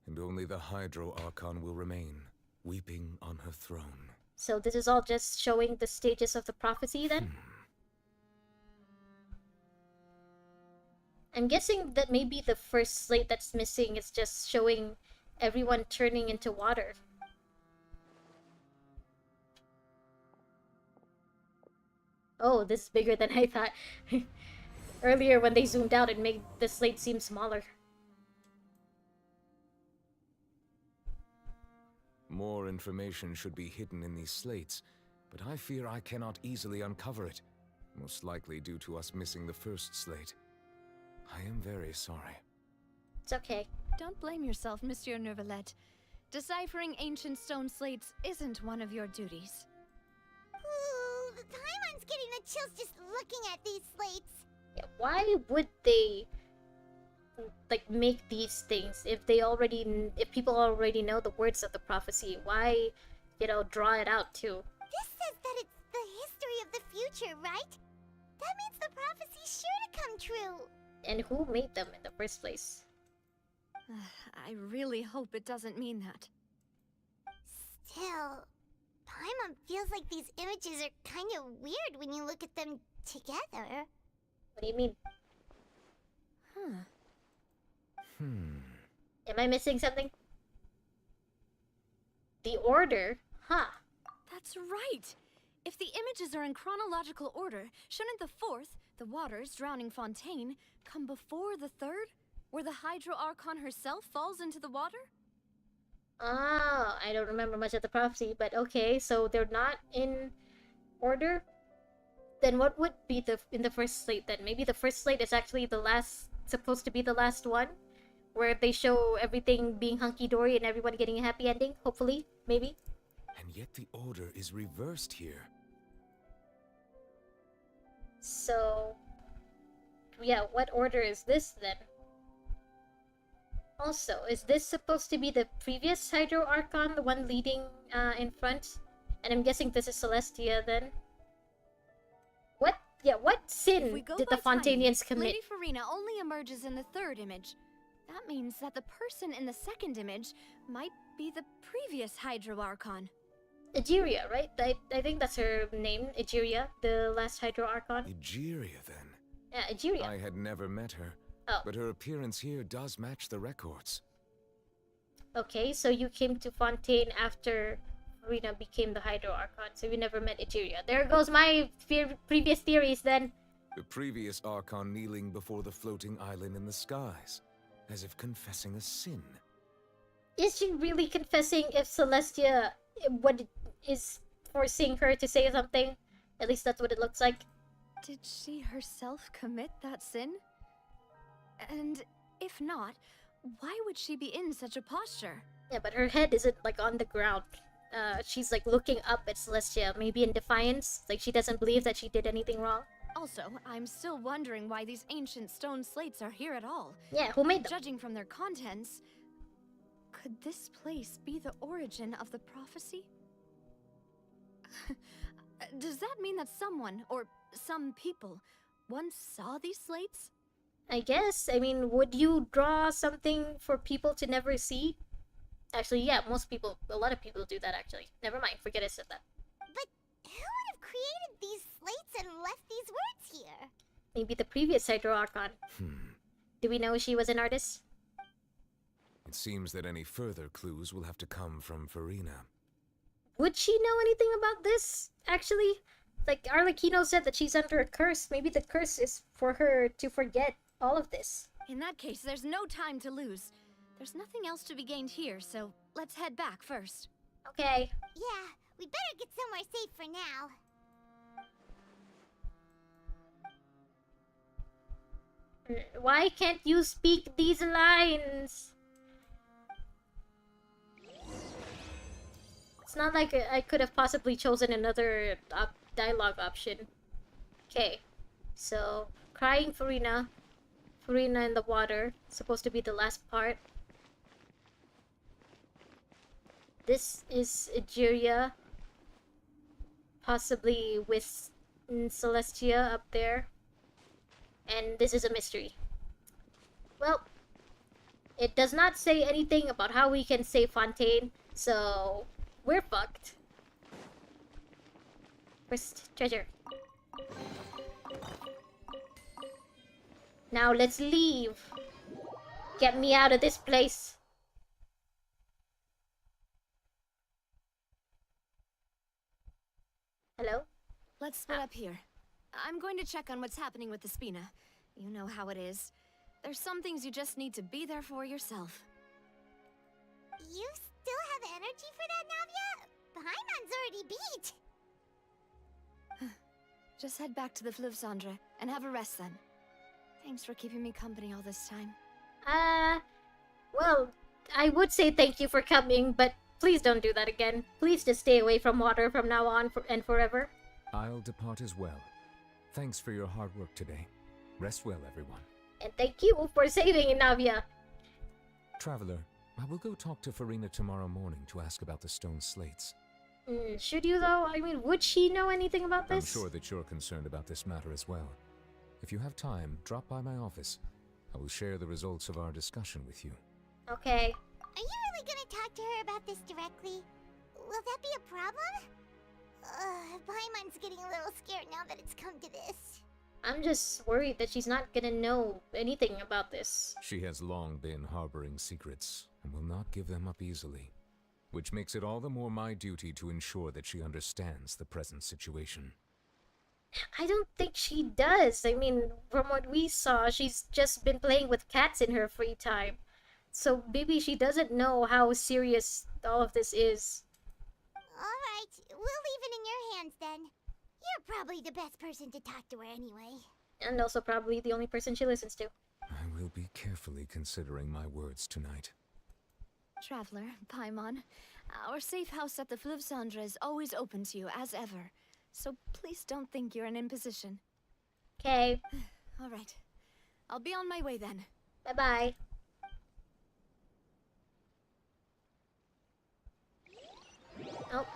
and only the Hydro Archon will remain, weeping on her throne. So this is all just showing the stages of the prophecy then? I'm guessing that maybe the first slate that's missing is just showing everyone turning into water. Oh, this is bigger than I thought. Earlier when they zoomed out, it made the slate seem smaller. More information should be hidden in these slates, but I fear I cannot easily uncover it, most likely due to us missing the first slate. I am very sorry. It's okay. Don't blame yourself, Monsieur Neuvillette. Deciphering ancient stone slates isn't one of your duties. Ooh, Paimon's getting the chills just looking at these slates. Yeah, why would they like make these things if people already know the words of the prophecy? Why, draw it out too? This says that it's the history of the future, right? That means the prophecy's sure to come true. And who made them in the first place? I really hope it doesn't mean that. Still, Paimon feels like these images are kind of weird when you look at them together. What do you mean? Am I missing something? The order? Huh. That's right! If the images are in chronological order, shouldn't the fourth, the waters drowning Fontaine, come before the third, where the Hydro Archon herself falls into the water? Ah, I don't remember much of the prophecy, but okay, so they're not in order? Then what would be in the first slate then? Maybe the first slate is actually supposed to be the last one? Where they show everything being hunky-dory and everyone getting a happy ending, hopefully, maybe? And yet the order is reversed here. So, yeah, what order is this then? Also, is this supposed to be the previous Hydro Archon, the one leading in front? And I'm guessing this is Celestia then? What sin did the Fontanians commit? Lady Farina only emerges in the third image. That means that the person in the second image might be the previous Hydro Archon. Egeria, right? I think that's her name, Egeria, the last Hydro Archon. Egeria, then? Yeah, Egeria. I had never met her, but her appearance here does match the records. Okay, so you came to Fontaine after Farina became the Hydro Archon, so you never met Egeria. There goes my previous theories then. The previous Archon kneeling before the floating island in the skies, as if confessing a sin. Is she really confessing if Celestia is forcing her to say something? At least that's what it looks like. Did she herself commit that sin? And if not, why would she be in such a posture? Yeah, but her head isn't like on the ground. She's like looking up at Celestia, maybe in defiance. Like she doesn't believe that she did anything wrong. Also, I'm still wondering why these ancient stone slates are here at all. Yeah, who made them? Judging from their contents, could this place be the origin of the prophecy? Does that mean that someone, or some people, once saw these slates? I guess. I mean, would you draw something for people to never see? Actually, yeah, a lot of people do that actually. Never mind, forget I said that. But who would have created these slates and left these words here? Maybe the previous Hydro Archon. Do we know she was an artist? It seems that any further clues will have to come from Farina. Would she know anything about this, actually? Like, Arlecchino said that she's under a curse. Maybe the curse is for her to forget all of this. In that case, there's no time to lose. There's nothing else to be gained here, so let's head back first. Okay. Yeah, we better get somewhere safe for now. Why can't you speak these lines? It's not like I could have possibly chosen another dialogue option. Okay, so crying Farina. Farina in the water. Supposed to be the last part. This is Egeria. Possibly with Celestia up there. And this is a mystery. Well, it does not say anything about how we can save Fontaine, so we're fucked. First treasure. Now let's leave. Get me out of this place. Hello? Let's split up here. I'm going to check on what's happening with the Spina. You know how it is. There's some things you just need to be there for yourself. You still have energy for that, Navia? Paimon's already beat. Just head back to the Fleuve-Cendre and have a rest then. Thanks for keeping me company all this time. Well, I would say thank you for coming, but please don't do that again. Please just stay away from water from now on and forever. I'll depart as well. Thanks for your hard work today. Rest well, everyone. And thank you for saving Navia. Traveler, I will go talk to Farina tomorrow morning to ask about the stone slates. Should you though? I mean, would she know anything about this? I'm sure that you're concerned about this matter as well. If you have time, drop by my office. I will share the results of our discussion with you. Okay. Are you really gonna talk to her about this directly? Will that be a problem? Paimon's getting a little scared now that it's come to this. I'm just worried that she's not gonna know anything about this. She has long been harboring secrets and will not give them up easily, which makes it all the more my duty to ensure that she understands the present situation. I don't think she does. I mean, from what we saw, she's just been playing with cats in her free time. So maybe she doesn't know how serious all of this is. Alright, we'll leave it in your hands then. You're probably the best person to talk to her anyway. And also probably the only person she listens to. I will be carefully considering my words tonight. Traveler, Paimon, our safe house at the Fleuve-Cendre is always open to you, as ever. So please don't think you're an imposition. Okay. Alright. I'll be on my way then. Bye-bye. Oh.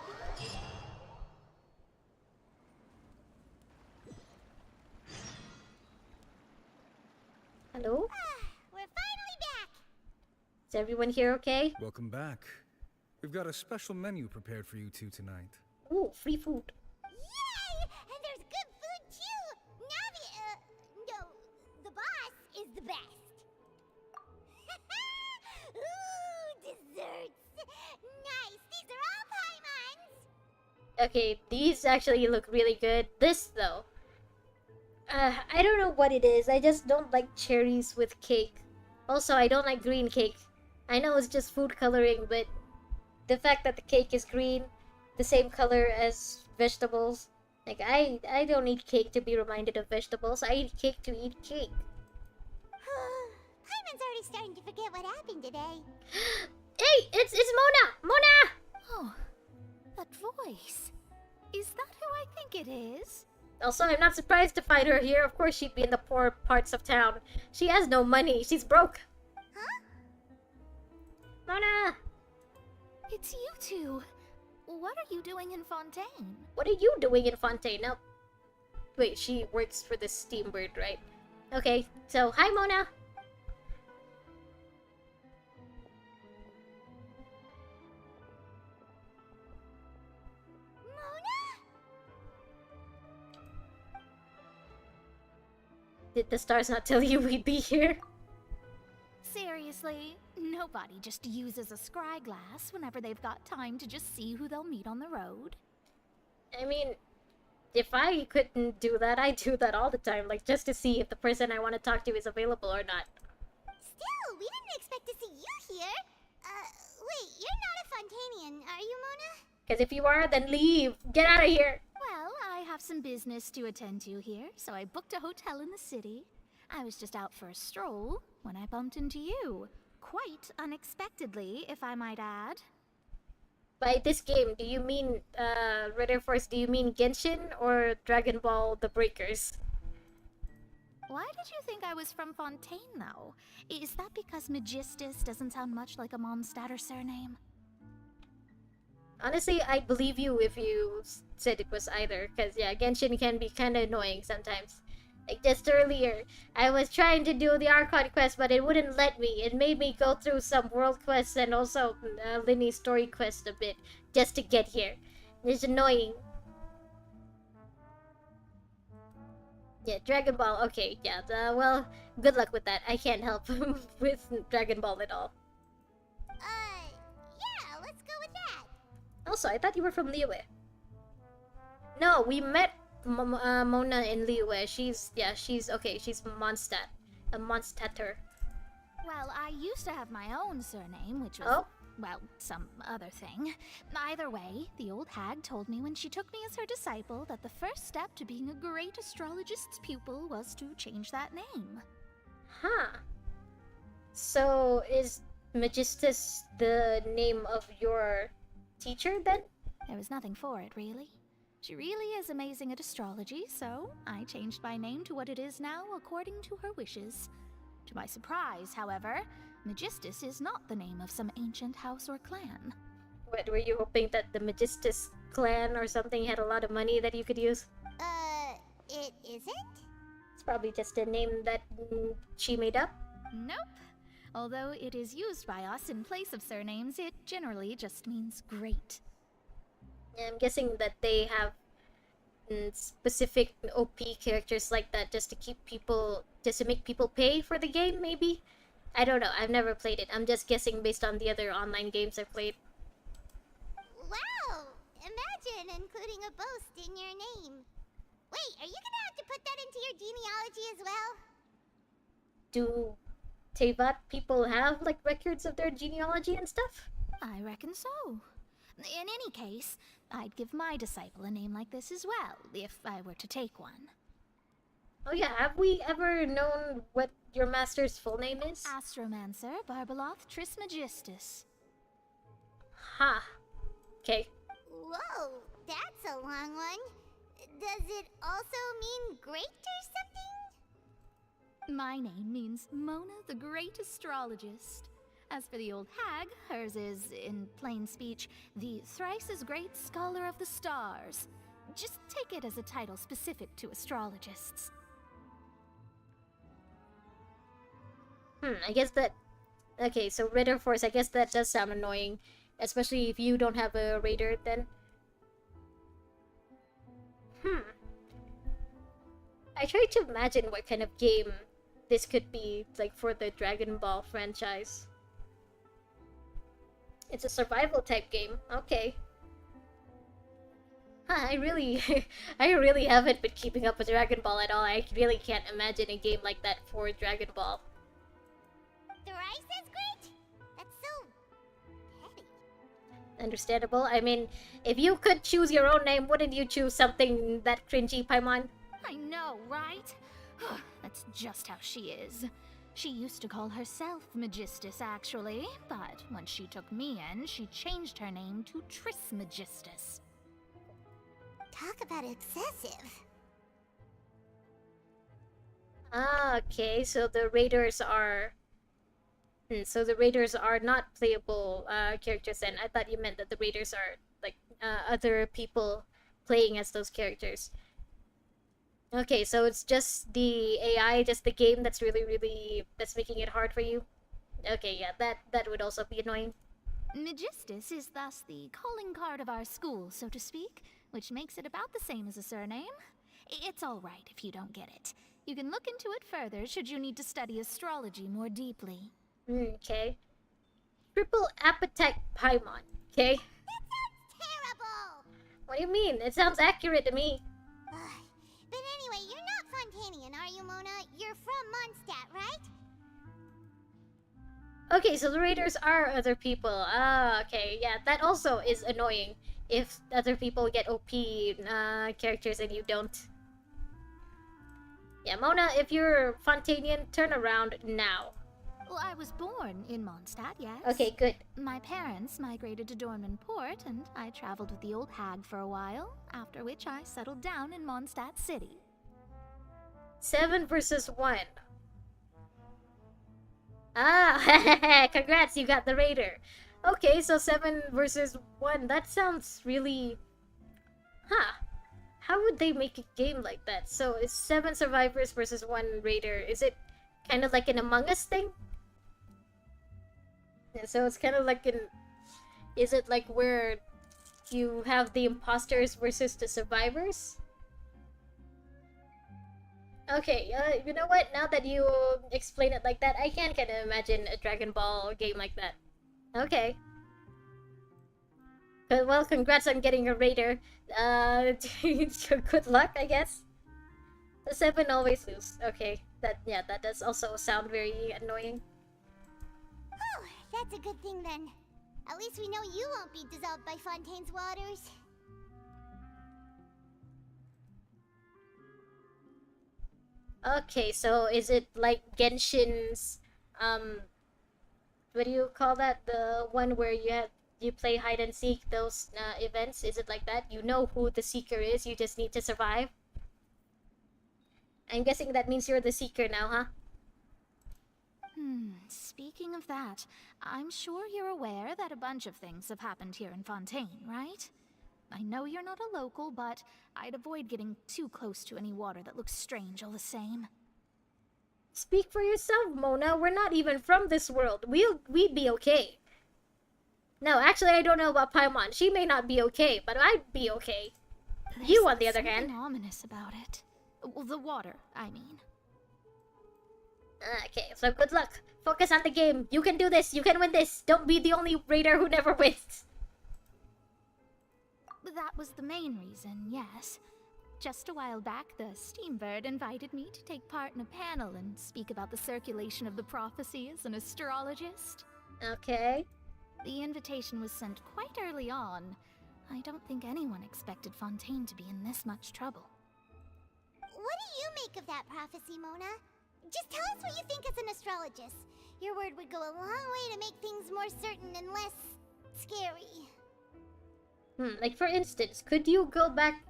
Hello? We're finally back! Is everyone here okay? Welcome back. We've got a special menu prepared for you two tonight. Ooh, free food. Yay! And there's good food too! No, the boss is the best. Ooh, desserts! Nice! These are all Paimon's! Okay, these actually look really good. This, though. I don't know what it is. I just don't like cherries with cake. Also, I don't like green cake. I know it's just food coloring, but the fact that the cake is green, the same color as vegetables. Like, I don't eat cake to be reminded of vegetables. I eat cake to eat cake. Paimon's already starting to forget what happened today. Hey, it's Mona! Mona! Oh, that voice. Is that who I think it is? Also, I'm not surprised to find her here. Of course she'd be in the poor parts of town. She has no money. She's broke. Huh? Mona! It's you two. What are you doing in Fontaine? What are you doing in Fontaine? No. Wait, she works for the Steambird, right? Okay, so hi Mona! Did the stars not tell you we'd be here? Seriously, nobody just uses a scry glass whenever they've got time to just see who they'll meet on the road. I mean, if I couldn't do that, I do that all the time, like just to see if the person I want to talk to is available or not. Still, we didn't expect to see you here. Wait, you're not a Fontanian, are you, Mona? Because if you are, then leave! Get out of here! Well, I have some business to attend to here, so I booked a hotel in the city. I was just out for a stroll when I bumped into you. Quite unexpectedly, if I might add. By this game, do you mean, Red Air Force, do you mean Genshin or Dragon Ball The Breakers? Why did you think I was from Fontaine, though? Is that because Magistus doesn't sound much like a Mondstadt surname? Honestly, I'd believe you if you said it was either. Because, yeah, Genshin can be kind of annoying sometimes. Like, just earlier, I was trying to do the Archon Quest, but it wouldn't let me. It made me go through some world quests and also Linny's story quest a bit, just to get here. It's annoying. Yeah, Dragon Ball, okay, yeah, well, good luck with that. I can't help with Dragon Ball at all. Yeah, let's go with that. Also, I thought you were from Liyue. No, we met Mona in Liyue. She's okay, she's Mondstadt. A Mondstadter. Well, I used to have my own surname, which was, well, some other thing. Either way, the old hag told me when she took me as her disciple that the first step to being a great astrologist's pupil was to change that name. Huh. So, is Magistus the name of your teacher, then? There was nothing for it, really. She really is amazing at astrology, so I changed my name to what it is now according to her wishes. To my surprise, however, Magistus is not the name of some ancient house or clan. What, were you hoping that the Magistus clan or something had a lot of money that you could use? It isn't? It's probably just a name that she made up? Nope. Although it is used by us in place of surnames, it generally just means great. I'm guessing that they have specific OP characters like that just to keep people, just to make people pay for the game, maybe? I don't know, I've never played it. I'm just guessing based on the other online games I've played. Wow! Imagine including a boast in your name. Wait, are you gonna have to put that into your genealogy as well? Do Teyvat people have, like, records of their genealogy and stuff? I reckon so. In any case, I'd give my disciple a name like this as well, if I were to take one. Oh yeah, have we ever known what your master's full name is? Astromancer Barbeloth Trismegistus. Ha. Okay. Whoa, that's a long one. Does it also mean great or something? My name means Mona the Great Astrologist. As for the old hag, hers is, in plain speech, the thrice-as-great Scholar of the Stars. Just take it as a title specific to astrologists. I guess that... Okay, so Raider Force, I guess that does sound annoying. Especially if you don't have a Raider, then. I try to imagine what kind of game this could be, like, for the Dragon Ball franchise. It's a survival type game. Okay. I really haven't been keeping up with Dragon Ball at all. I really can't imagine a game like that for Dragon Ball. Thrice as great? That's so petty. Understandable. I mean, if you could choose your own name, wouldn't you choose something that cringy, Paimon? I know, right? That's just how she is. She used to call herself Magistus, actually, but when she took me in, she changed her name to Trismegistus. Talk about excessive. Ah, okay, so the Raiders are... so the Raiders are not playable characters then. I thought you meant that the Raiders are, like, other people playing as those characters. Okay, so it's just the AI, just the game that's that's making it hard for you? Okay, yeah, that would also be annoying. Magistus is thus the calling card of our school, so to speak, which makes it about the same as a surname. It's alright if you don't get it. You can look into it further should you need to study astrology more deeply. Okay. Triple Appetite Paimon, okay? That sounds terrible! What do you mean? It sounds accurate to me. But anyway, you're not Fontanian, are you, Mona? You're from Mondstadt, right? Okay, so the Raiders are other people. Ah, okay, yeah, that also is annoying. If other people get OP characters and you don't. Yeah, Mona, if you're Fontanian, turn around now. Well, I was born in Mondstadt, yes. Okay, good. My parents migrated to Dornman Port, and I traveled with the old hag for a while, after which I settled down in Mondstadt City. 7 versus 1. Ah, congrats, you got the Raider. Okay, so 7 versus 1. That sounds really... Huh. How would they make a game like that? So it's 7 survivors versus 1 raider. Is it kind of like an Among Us thing? Yeah, so it's kind of like an... Is it like where you have the imposters versus the survivors? Okay, you know what? Now that you explain it like that, I can kind of imagine a Dragon Ball game like that. Okay. Well, congrats on getting a raider. Good luck, I guess. The 7 always lose. Okay, that does also sound very annoying. Oh, that's a good thing then. At least we know you won't be dissolved by Fontaine's waters. Okay, so is it like Genshin's, what do you call that? The one where you play hide and seek, those events? Is it like that? You know who the seeker is, you just need to survive? I'm guessing that means you're the seeker now, huh? Speaking of that, I'm sure you're aware that a bunch of things have happened here in Fontaine, right? I know you're not a local, but I'd avoid getting too close to any water that looks strange all the same. Speak for yourself, Mona. We're not even from this world. We'd be okay. No, actually, I don't know about Paimon. She may not be okay, but I'd be okay. You, on the other hand. There's something ominous about it. Well, the water, I mean. Okay, so good luck. Focus on the game. You can do this. You can win this. Don't be the only raider who never wins. That was the main reason, yes. Just a while back, the Steambird invited me to take part in a panel and speak about the circulation of the prophecy as an astrologist. Okay. The invitation was sent quite early on. I don't think anyone expected Fontaine to be in this much trouble. What do you make of that prophecy, Mona? Just tell us what you think as an astrologist. Your word would go a long way to make things more certain and less scary. Like for instance, could you go back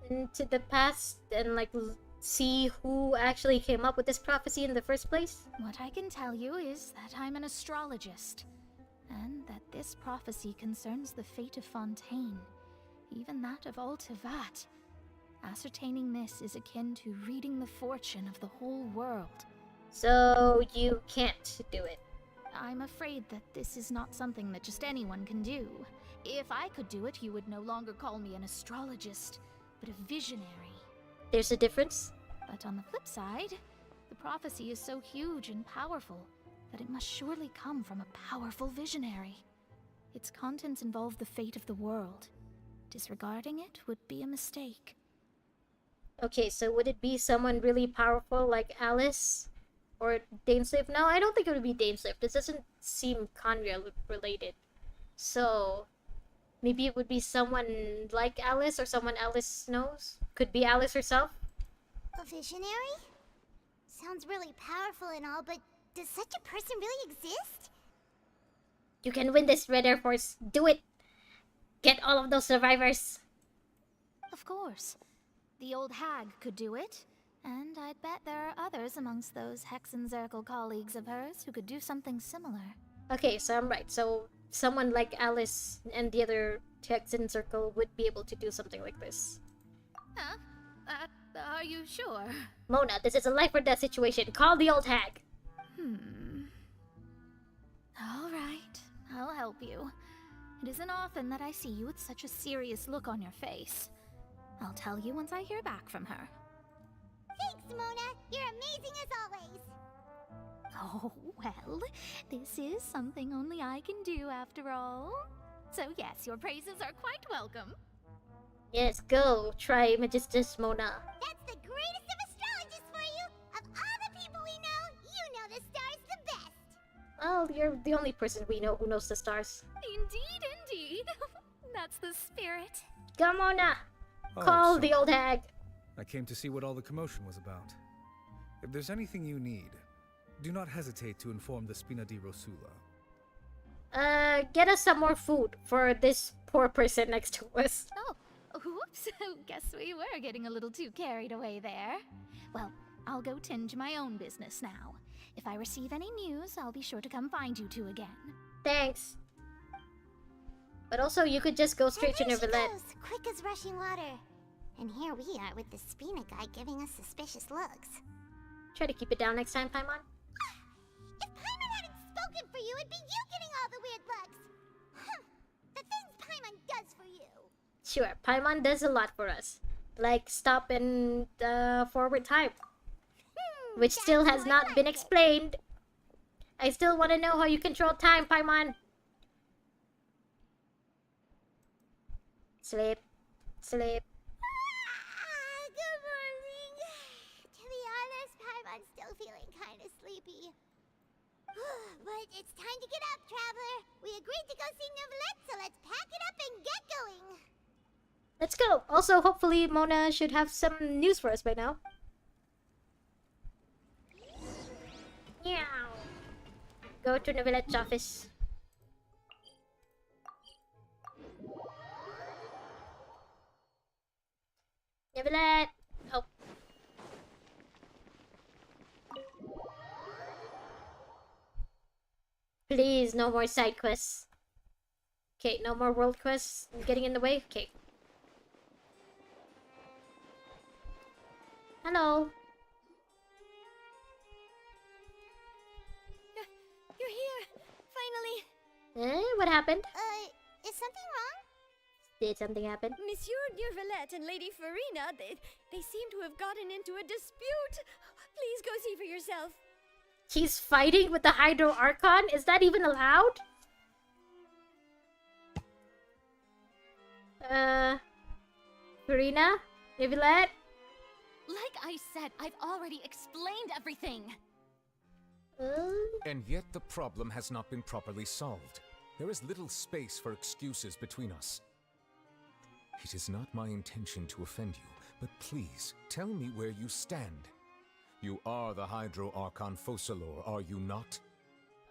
into the past and like see who actually came up with this prophecy in the first place? What I can tell you is that I'm an astrologist, and that this prophecy concerns the fate of Fontaine, even that of Altavat. Ascertaining this is akin to reading the fortune of the whole world. So you can't do it. I'm afraid that this is not something that just anyone can do. If I could do it, you would no longer call me an astrologist, but a visionary. There's a difference? But on the flip side, the prophecy is so huge and powerful that it must surely come from a powerful visionary. Its contents involve the fate of the world. Disregarding it would be a mistake. Okay, so would it be someone really powerful like Alice? Or Dainsleif? No, I don't think it would be Dainsleif. This doesn't seem Conrail related. So, maybe it would be someone like Alice or someone Alice knows? Could be Alice herself? A visionary? Sounds really powerful and all, but does such a person really exist? You can win this, Red Air Force. Do it! Get all of those survivors! Of course. The old hag could do it. And I'd bet there are others amongst those Hexenzirkel colleagues of hers who could do something similar. Okay, so I'm right. So someone like Alice and the other Hexenzirkel would be able to do something like this. Huh? Are you sure? Mona, this is a life or death situation. Call the old hag. All right, I'll help you. It isn't often that I see you with such a serious look on your face. I'll tell you once I hear back from her. Thanks, Mona. You're amazing as always. Oh, well, this is something only I can do after all. So yes, your praises are quite welcome. Yes, go. Try Magistus, Mona. That's the greatest of astrologists for you! Of all the people we know, you know the stars the best! Well, you're the only person we know who knows the stars. Indeed, indeed. That's the spirit. Come, Mona! Oh, Call so the old hag. I came to see what all the commotion was about. If there's anything you need, do not hesitate to inform the Spina di Rosula. Get us some more food for this poor person next to us. Oh, whoops. Guess we were getting a little too carried away there. Well, I'll go tend to my own business now. If I receive any news, I'll be sure to come find you two again. Thanks. But also, you could just go straight to And there she Neverland. goes, quick as rushing water. And here we are with the Spina guy giving us suspicious looks. Try to keep it down next time, Paimon. If Paimon hadn't spoken for you, it'd be you getting all the weird looks. The things Paimon does for you. Sure, Paimon does a lot for us. Like stop and forward time. Which still has not been explained. I still want to know how you control time, Paimon. Sleep. Sleep. Good morning. To be honest, Paimon's still feeling kind of sleepy. But it's time to get up, traveler. We agreed to go see Neuvillette, so let's pack it up and get going. Let's go. Also, hopefully Mona should have some news for us by now. Meow. Go to Neuvillette's office. Neuvillette! Oh. Please, no more side quests. Okay, no more world quests getting in the way. Okay. Hello. You're here, finally. Eh? What happened? Is something wrong? Did something happen? Monsieur Neuvillette and Lady Farina, they seem to have gotten into a dispute. Please go see for yourself. He's fighting with the Hydro Archon? Is that even allowed? Farina? Neuvillette? Like I said, I've already explained everything. And yet the problem has not been properly solved. There is little space for excuses between us. It is not my intention to offend you, but please, tell me where you stand. You are the Hydro Archon Focalor, are you not?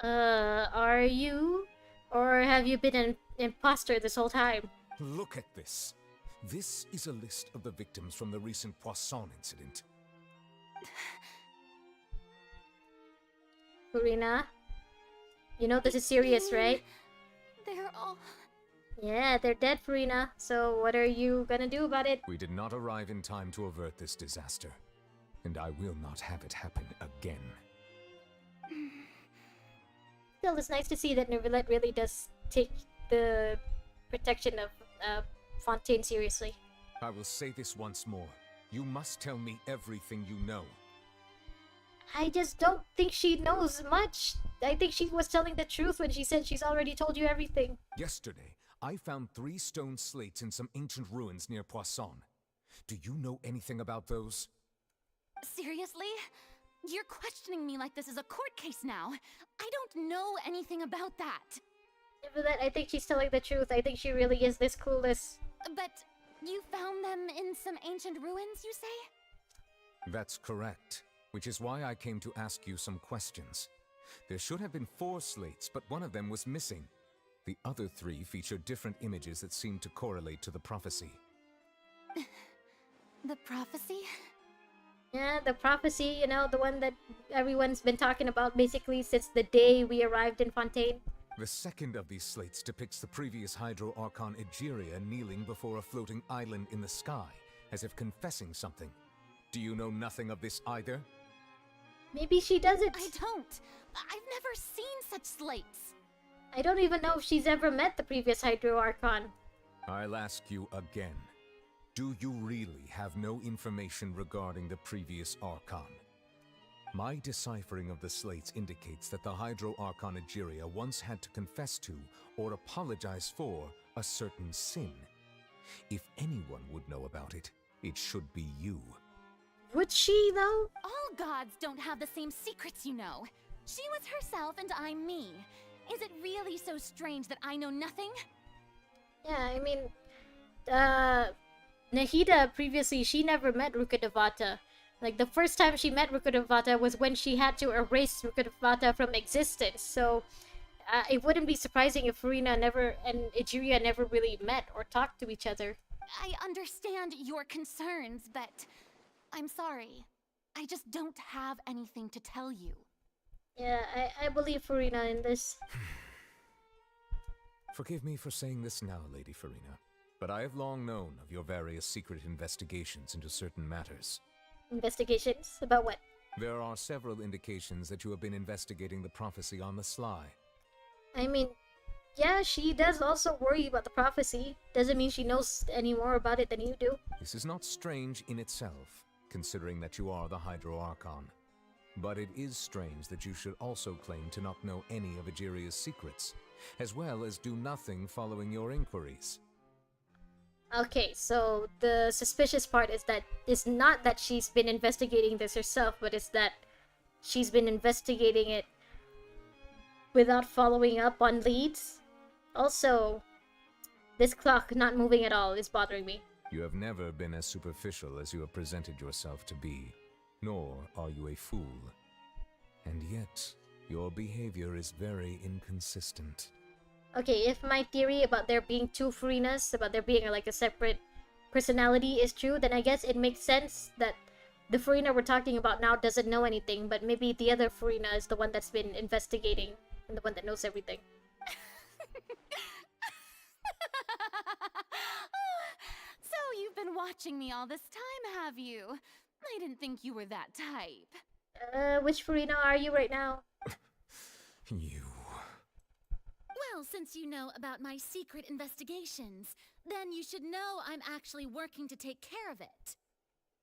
Are you? Or have you been an imposter this whole time? Look at this. This is a list of the victims from the recent Poisson incident. Farina? You know this is serious, right? They're all... Yeah, they're dead, Farina. So what are you gonna do about it? We did not arrive in time to avert this disaster. And I will not have it happen again. Still, it's nice to see that Neuvillette really does take the protection of Fontaine seriously. I will say this once more. You must tell me everything you know. I just don't think she knows much. I think she was telling the truth when she said she's already told you everything. Yesterday, I found 3 stone slates in some ancient ruins near Poisson. Do you know anything about those? Seriously? You're questioning me like this is a court case now. I don't know anything about that. Neuvillette, I think she's telling the truth. I think she really is this clueless. But you found them in some ancient ruins, you say? That's correct. Which is why I came to ask you some questions. There should have been 4 slates, but one of them was missing. The other 3 feature different images that seem to correlate to the prophecy. The prophecy? Yeah, the prophecy, you know, the one that everyone's been talking about basically since the day we arrived in Fontaine. The second of these slates depicts the previous Hydro Archon Egeria kneeling before a floating island in the sky, as if confessing something. Do you know nothing of this either? Maybe she doesn't. I don't. I've never seen such slates. I don't even know if she's ever met the previous Hydro Archon. I'll ask you again. Do you really have no information regarding the previous Archon? My deciphering of the slates indicates that the Hydro Archon Egeria once had to confess to, or apologize for, a certain sin. If anyone would know about it, it should be you. Would she, though? All gods don't have the same secrets, you know. She was herself and I'm me. Is it really so strange that I know nothing? Yeah, I mean, Nahida previously, she never met Rukkhadevata. Like, the first time she met Rukkhadevata was when she had to erase Rukkhadevata from existence. So, it wouldn't be surprising if Farina never and Egeria never really met or talked to each other. I understand your concerns, but I'm sorry. I just don't have anything to tell you. Yeah, I believe Farina in this. Forgive me for saying this now, Lady Farina, but I have long known of your various secret investigations into certain matters. Investigations? About what? There are several indications that you have been investigating the prophecy on the sly. I mean, yeah, she does also worry about the prophecy. Doesn't mean she knows any more about it than you do. This is not strange in itself, considering that you are the Hydro Archon. But it is strange that you should also claim to not know any of Egeria's secrets, as well as do nothing following your inquiries. Okay, so the suspicious part is that it's not that she's been investigating this herself, but it's that she's been investigating it without following up on leads. Also, this clock not moving at all is bothering me. You have never been as superficial as you have presented yourself to be, nor are you a fool. And yet, your behavior is very inconsistent. Okay, if my theory about there being two Farinas, about there being like a separate personality is true, then I guess it makes sense that the Farina we're talking about now doesn't know anything, but maybe the other Farina is the one that's been investigating and the one that knows everything. So you've been watching me all this time, have you? I didn't think you were that type. Which Farina are you right now? You. Well, since you know about my secret investigations, then you should know I'm actually working to take care of it.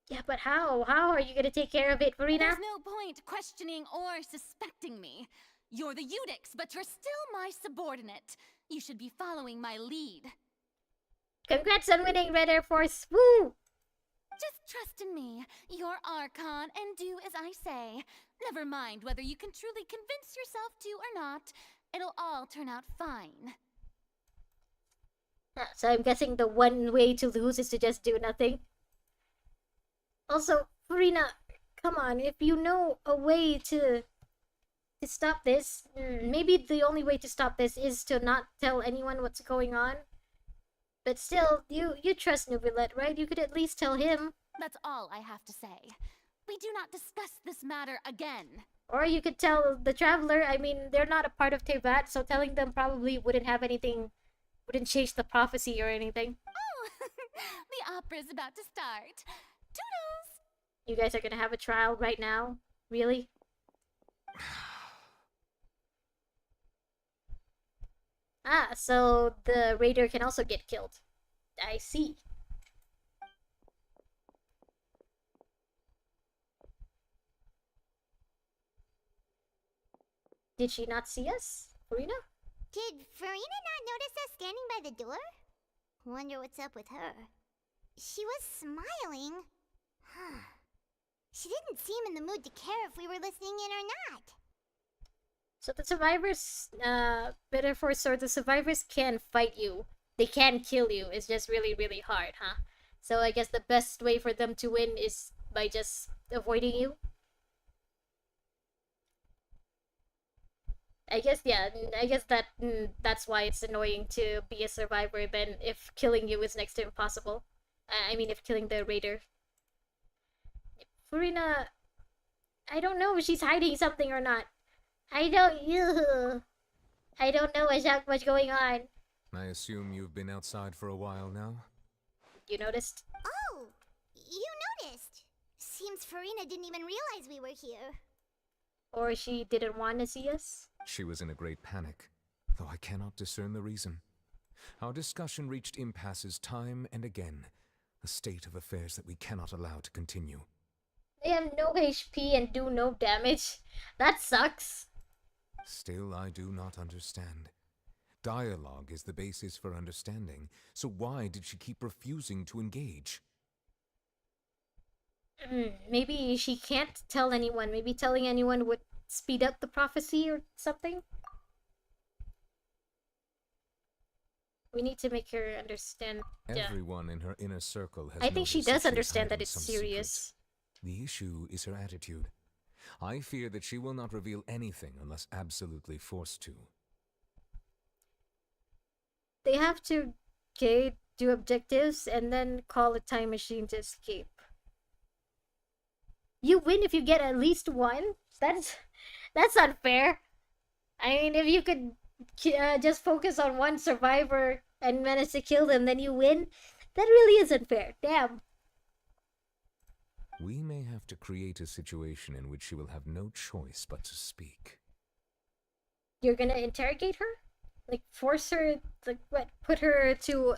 Yeah, but how? How are you gonna take care of it, Farina? There's no point questioning or suspecting me. You're the Eudix, but you're still my subordinate. You should be following my lead. Congrats on winning Red Air Force! Woo! Just trust in me. You're Archon, and do as I say. Never mind whether you can truly convince yourself to or not. It'll all turn out fine. So I'm guessing the one way to lose is to just do nothing. Also, Farina, come on, if you know a way to stop this, maybe the only way to stop this is to not tell anyone what's going on. But still, you trust Nubilet, right? You could at least tell him. That's all I have to say. We do not discuss this matter again. Or you could tell the Traveler. I mean, they're not a part of Tevat, so telling them probably wouldn't change the prophecy or anything. Oh, the opera's about to start. Toodles! You guys are gonna have a trial right now? Really? Ah, so the raider can also get killed. I see. Did she not see us, Farina? Did Farina not notice us standing by the door? Wonder what's up with her. She was smiling. She didn't seem in the mood to care if we were listening in or not. So the survivors, better for the survivors can fight you. They can kill you. It's just really, really hard, huh? So I guess the best way for them to win is by just avoiding you. I guess, yeah, I guess that's why it's annoying to be a survivor then if killing you is next to impossible. I mean, if killing the raider. Farina, I don't know if she's hiding something or not. I don't know what's going on. I assume you've been outside for a while now? You noticed? Oh, you noticed. Seems Farina didn't even realize we were here. Or she didn't want to see us? She was in a great panic, though I cannot discern the reason. Our discussion reached impasses time and again, a state of affairs that we cannot allow to continue. They have no HP and do no damage. That sucks. Still, I do not understand. Dialogue is the basis for understanding, so why did she keep refusing to engage? Maybe she can't tell anyone. Maybe telling anyone would speed up the prophecy or something? We need to make her understand. Everyone in her inner circle has I think she noticed does that understand that hiding it's some serious. secrets. The issue is her attitude. I fear that she will not reveal anything unless absolutely forced to. They have to, do objectives and then call a time machine to escape. You win if you get at least one? That's unfair. I mean, if you could just focus on one survivor and manage to kill them, then you win. That really isn't fair. Damn. We may have to create a situation in which she will have no choice but to speak. You're gonna interrogate her? Like, force her, like, what? Put her to,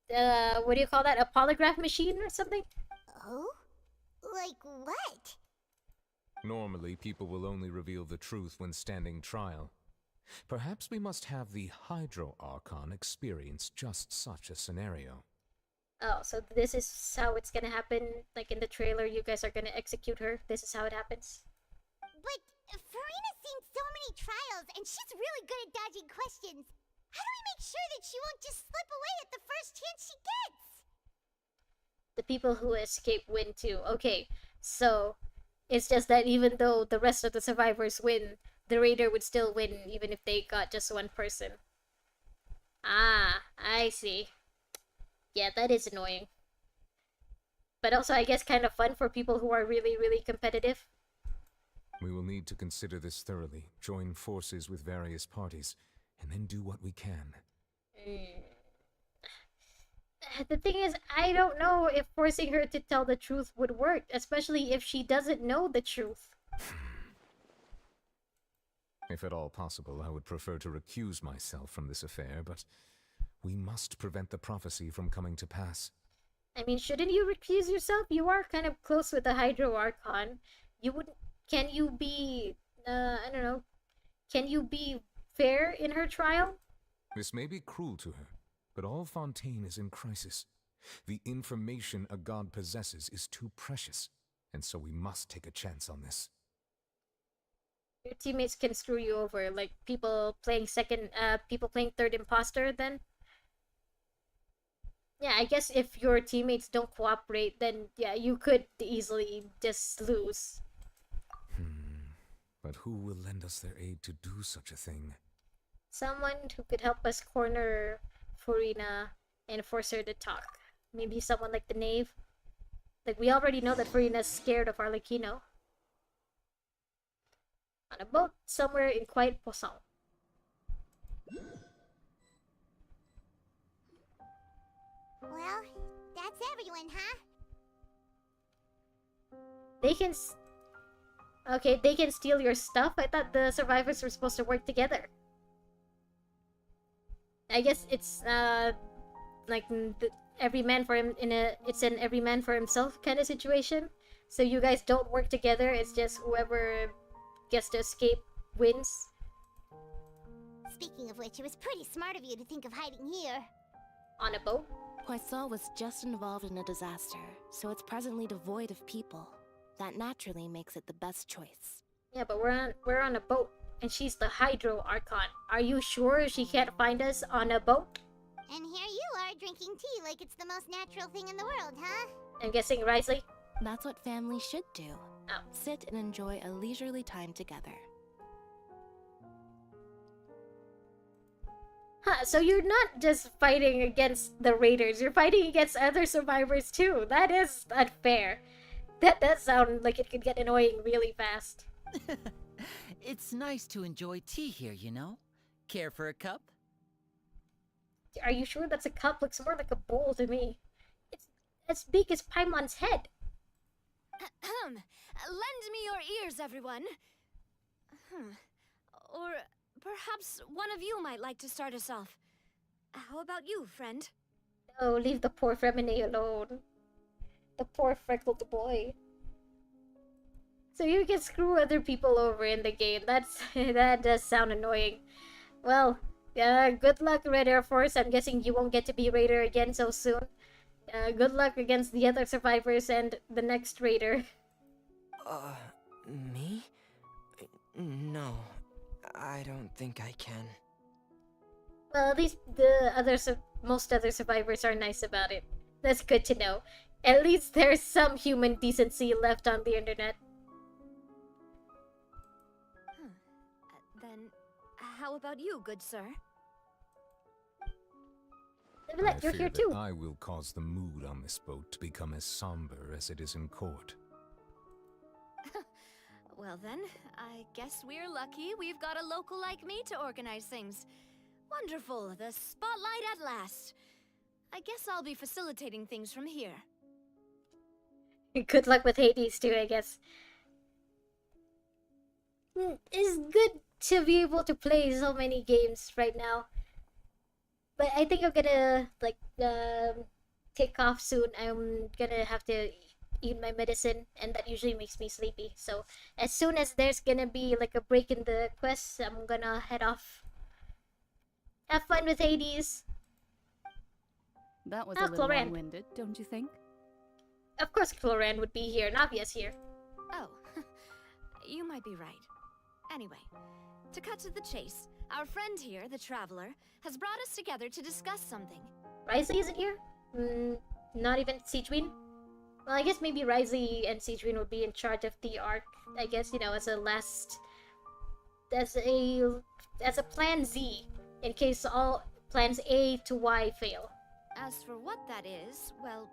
what do you call that? A polygraph machine or something? Oh? Like what? Normally, people will only reveal the truth when standing trial. Perhaps we must have the Hydro Archon experience just such a scenario. Oh, so this is how it's gonna happen? Like in the trailer, you guys are gonna execute her? This is how it happens? But Farina's seen so many trials, and she's really good at dodging questions. How do we make sure that she won't just slip away at the first chance she gets? The people who escape win too. Okay, so it's just that even though the rest of the survivors win, the raider would still win even if they got just one person. Ah, I see. Yeah, that is annoying. But also, I guess, kind of fun for people who are really, really competitive. We will need to consider this thoroughly, join forces with various parties, and then do what we can. The thing is, I don't know if forcing her to tell the truth would work, especially if she doesn't know the truth. If at all possible, I would prefer to recuse myself from this affair, but we must prevent the prophecy from coming to pass. I mean, shouldn't you recuse yourself? You are kind of close with the Hydro Archon. You wouldn't... Can you be... I don't know. Can you be fair in her trial? This may be cruel to her, but all Fontaine is in crisis. The information a god possesses is too precious, and so we must take a chance on this. Your teammates can screw you over, like people playing third imposter, then? Yeah, I guess if your teammates don't cooperate, then yeah, you could easily just lose. But who will lend us their aid to do such a thing? Someone who could help us corner Farina and force her to talk. Maybe someone like the Knave. Like, we already know that Farina's scared of Arlecchino. On a boat somewhere in quiet Poisson. Well, that's everyone, huh? They can... Okay, they can steal your stuff? I thought the survivors were supposed to work together. I guess it's, like, every man for him it's an every man for himself kind of situation. So you guys don't work together, it's just whoever gets to escape wins. Speaking of which, it was pretty smart of you to think of hiding here. On a boat? Poisson was just involved in a disaster, so it's presently devoid of people. That naturally makes it the best choice. Yeah, but we're on a boat, and she's the Hydro Archon. Are you sure she can't find us on a boat? And here you are drinking tea like it's the most natural thing in the world, huh? I'm guessing Risley? That's what families should do. Oh. Sit and enjoy a leisurely time together. Huh, so you're not just fighting against the raiders, you're fighting against other survivors too. That is unfair. That does sound like it could get annoying really fast. It's nice to enjoy tea here, you know? Care for a cup? Are you sure that's a cup? Looks more like a bowl to me. It's as big as Paimon's head. Lend me your ears, everyone. Or perhaps one of you might like to start us off. How about you, friend? Oh, leave the poor Femine alone. The poor freckled boy. So you can screw other people over in the game. That does sound annoying. Well, good luck, Red Air Force. I'm guessing you won't get to be Raider again so soon. Good luck against the other survivors and the next Raider. Me? No, I don't think I can. Well, at least most other survivors are nice about it. That's good to know. At least there's some human decency left on the internet. Then, how about you, good sir? You're here too. I will cause the mood on this boat to become as somber as it is in court. Well then, I guess we're lucky we've got a local like me to organize things. Wonderful, the spotlight at last. I guess I'll be facilitating things from here. Good luck with Hades too, I guess. It's good to be able to play so many games right now. But I think I'm gonna like take off soon. I'm gonna have to eat my medicine, and that usually makes me sleepy. So as soon as there's gonna be like a break in the quest, I'm gonna head off. Have fun with Hades. That was a little long-winded, don't you think? Of course Cloran would be here. Navia's here. Oh, you might be right. Anyway, to cut to the chase, our friend here, the Traveler, has brought us together to discuss something. Risley isn't here? Not even Siegewin? Well, I guess maybe Risley and Siegewin would be in charge of the Ark. I guess, you know, as a plan Z, in case all plans A to Y fail. As for what that is, well,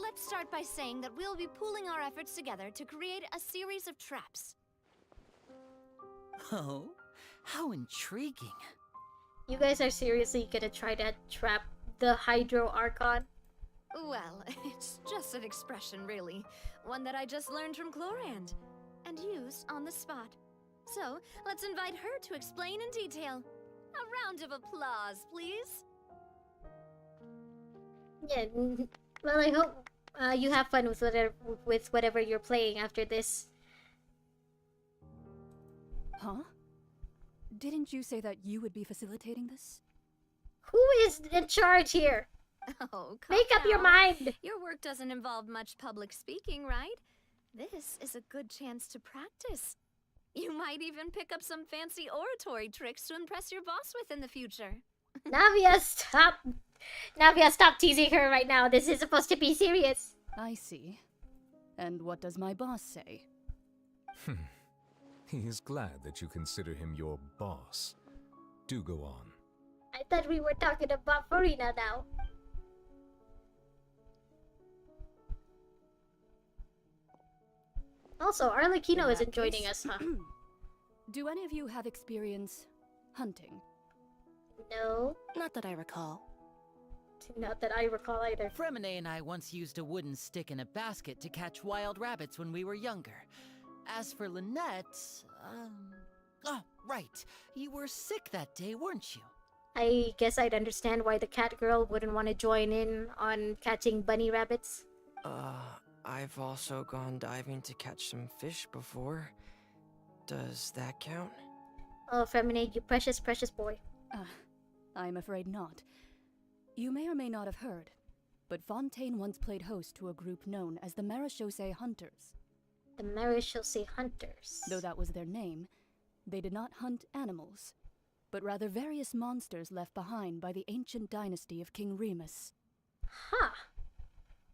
let's start by saying that we'll be pooling our efforts together to create a series of traps. Oh, how intriguing. You guys are seriously gonna try to trap the Hydro Archon? Well, it's just an expression, really. One that I just learned from Clorand, and used on the spot. So, let's invite her to explain in detail. A round of applause, please. Yeah, well, I hope you have fun with whatever you're playing after this. Huh? Didn't you say that you would be facilitating this? Who is in charge here? Oh, come Make up your now. mind! Your work doesn't involve much public speaking, right? This is a good chance to practice. You might even pick up some fancy oratory tricks to impress your boss with in the future. Navia, stop! Navia, stop teasing her right now. This is supposed to be serious. I see. And what does my boss say? He is glad that you consider him your boss. Do go on. I thought we were talking about Farina now. Also, Arlecchino isn't joining us, huh? Do any of you have experience hunting? No. Not that I recall. Not that I recall either. Fremine and I once used a wooden stick in a basket to catch wild rabbits when we were younger. As for Lynette, oh, right. You were sick that day, weren't you? I guess I'd understand why the cat girl wouldn't want to join in on catching bunny rabbits. I've also gone diving to catch some fish before. Does that count? Oh, Femine, you precious, precious boy. I'm afraid not. You may or may not have heard, but Fontaine once played host to a group known as the Marechaussee Hunters. The Marechaussee Hunters. Though that was their name, they did not hunt animals, but rather various monsters left behind by the ancient dynasty of King Remus. Huh.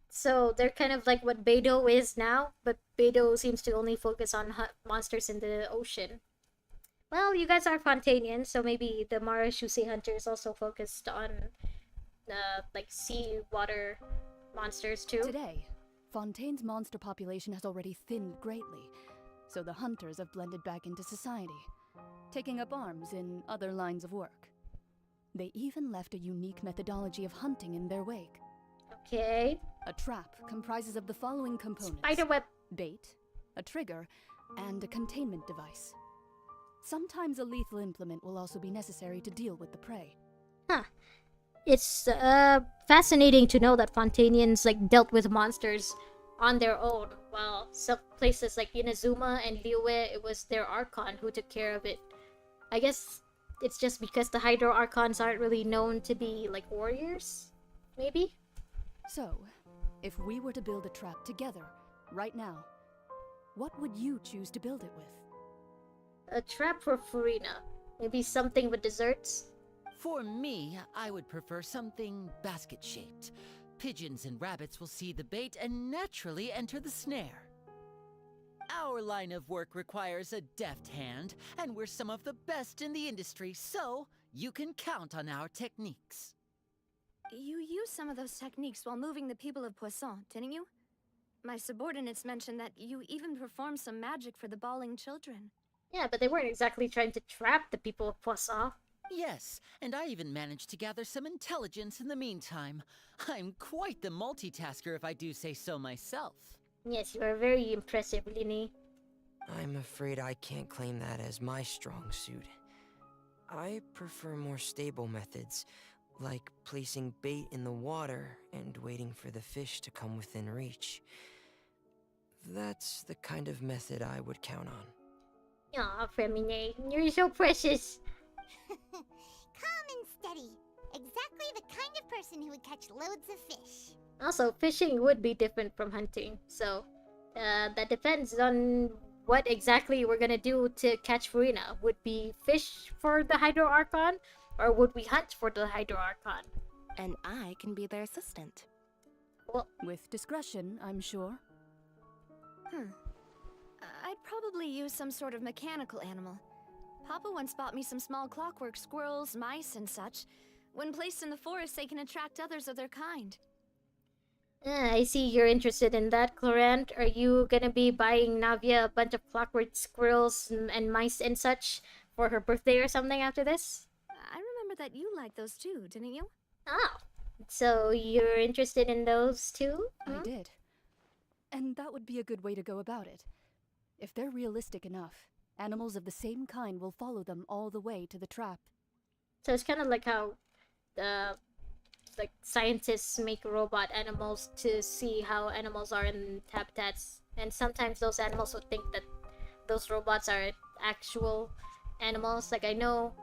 So they're kind of like what Beidou is now, but Beidou seems to only focus on monsters in the ocean. Well, you guys are Fontainians, so maybe the Marechaussee Hunters also focused on like sea water monsters too. Today, Fontaine's monster population has already thinned greatly, so the hunters have blended back into society, taking up arms in other lines of work. They even left a unique methodology of hunting in their wake. Okay. A trap comprises of the following components. Spiderweb. Bait, a trigger, and a containment device. Sometimes a lethal implement will also be necessary to deal with the prey. Huh. It's fascinating to know that Fontainians like dealt with monsters on their own, while some places like Inazuma and Liyue, it was their Archon who took care of it. I guess it's just because the Hydro Archons aren't really known to be like warriors, maybe? So, if we were to build a trap together, right now, what would you choose to build it with? A trap for Farina. Maybe something with desserts? For me, I would prefer something basket-shaped. Pigeons and rabbits will see the bait and naturally enter the snare. Our line of work requires a deft hand, and we're some of the best in the industry, so you can count on our techniques. You used some of those techniques while moving the people of Poisson, didn't you? My subordinates mentioned that you even performed some magic for the bawling children. Yeah, but they weren't exactly trying to trap the people of Poisson. Yes, and I even managed to gather some intelligence in the meantime. I'm quite the multitasker if I do say so myself. Yes, you are very impressive, Linny. I'm afraid I can't claim that as my strong suit. I prefer more stable methods, like placing bait in the water and waiting for the fish to come within reach. That's the kind of method I would count on. Aw, Femine, you're so precious. Calm and steady. Exactly the kind of person who would catch loads of fish. Also, fishing would be different from hunting, so that depends on what exactly we're gonna do to catch Furina. Would we fish for the Hydro Archon, or would we hunt for the Hydro Archon? And I can be their assistant. Well, with discretion, I'm sure. I'd probably use some sort of mechanical animal. Papa once bought me some small clockwork squirrels, mice, and such. When placed in the forest, they can attract others of their kind. I see you're interested in that, Clorant. Are you gonna be buying Navia a bunch of clockwork squirrels and mice and such for her birthday or something after this? I remember that you liked those too, didn't you? Oh, so you're interested in those too? I did. And that would be a good way to go about it. If they're realistic enough, animals of the same kind will follow them all the way to the trap. So it's kind of like how like scientists make robot animals to see how animals are in habitats, and sometimes those animals would think that those robots are actual animals. Like I know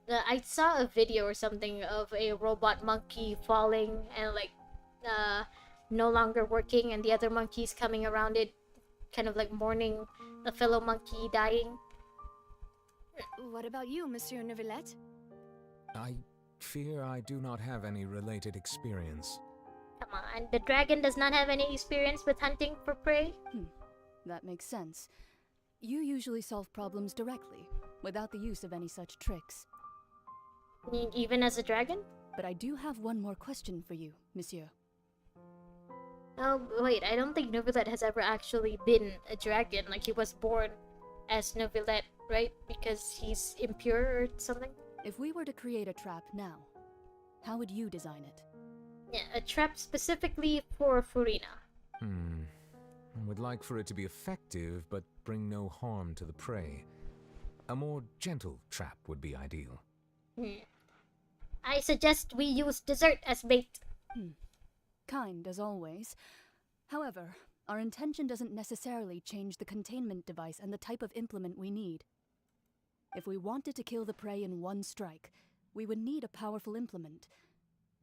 I saw a video or something of a robot monkey falling and like no longer working, and the other monkeys coming around it kind of like mourning a fellow monkey dying. What about you, Monsieur Neuvillette? I fear I do not have any related experience. Come on, the dragon does not have any experience with hunting for prey? That makes sense. You usually solve problems directly, without the use of any such tricks. Even as a dragon? But I do have one more question for you, monsieur. Oh, wait, I don't think Neuvillette has ever actually been a dragon. Like, he was born as Neuvillette, right? Because he's impure or something? If we were to create a trap now, how would you design it? Yeah, a trap specifically for Furina. I would like for it to be effective, but bring no harm to the prey. A more gentle trap would be ideal. I suggest we use dessert as bait. Kind, as always. However, our intention doesn't necessarily change the containment device and the type of implement we need. If we wanted to kill the prey in one strike, we would need a powerful implement.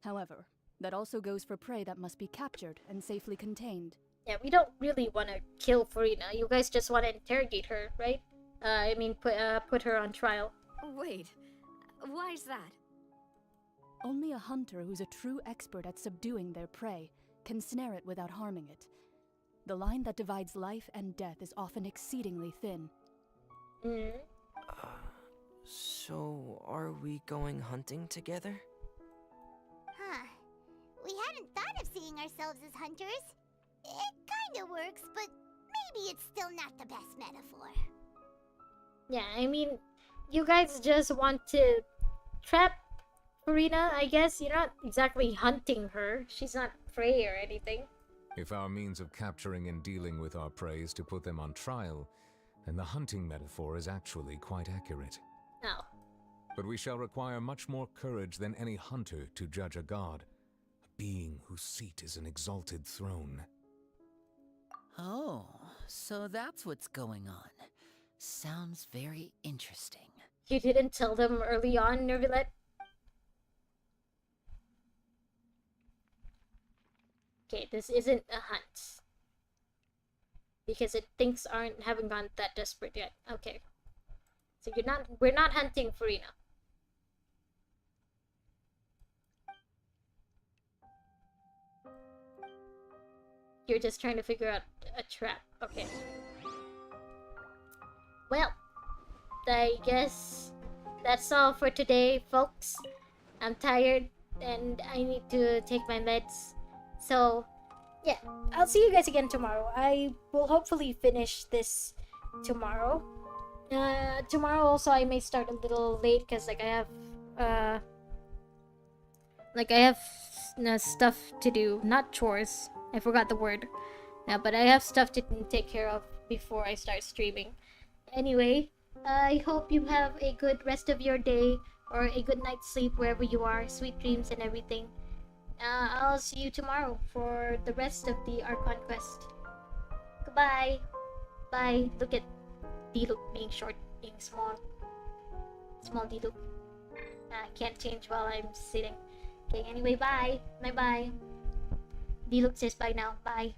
However, that also goes for prey that must be captured and safely contained. Yeah, we don't really want to kill Furina. You guys just want to interrogate her, right? I mean, put her on trial. Wait, why is that? Only a hunter who's a true expert at subduing their prey can snare it without harming it. The line that divides life and death is often exceedingly thin. So, are we going hunting together? We hadn't thought of seeing ourselves as hunters. It kinda works, but maybe it's still not the best metaphor. Yeah, I mean, you guys just want to trap Furina, I guess. You're not exactly hunting her. She's not prey or anything. If our means of capturing and dealing with our prey is to put them on trial, then the hunting metaphor is actually quite accurate. Oh. But we shall require much more courage than any hunter to judge a god, a being whose seat is an exalted throne. Oh, so that's what's going on. Sounds very interesting. You didn't tell them early on, Neuvillette? Okay, this isn't a hunt. Because things haven't gone that desperate yet. Okay. So we're not hunting Furina. You're just trying to figure out a trap. Okay. Well, I guess that's all for today, folks. I'm tired and I need to take my meds. So, yeah, I'll see you guys again tomorrow. I will hopefully finish this tomorrow. Tomorrow also I may start a little late because like I have stuff to do, not chores. I forgot the word. But I have stuff to take care of before I start streaming. Anyway, I hope you have a good rest of your day or a good night's sleep wherever you are. Sweet dreams and everything. I'll see you tomorrow for the rest of the Archon Quest. Goodbye. Bye. Look at D-Look being short, being small. Small D-Look. I can't change while I'm sitting. Okay, anyway, bye. Bye-bye. D-Look says bye now. Bye.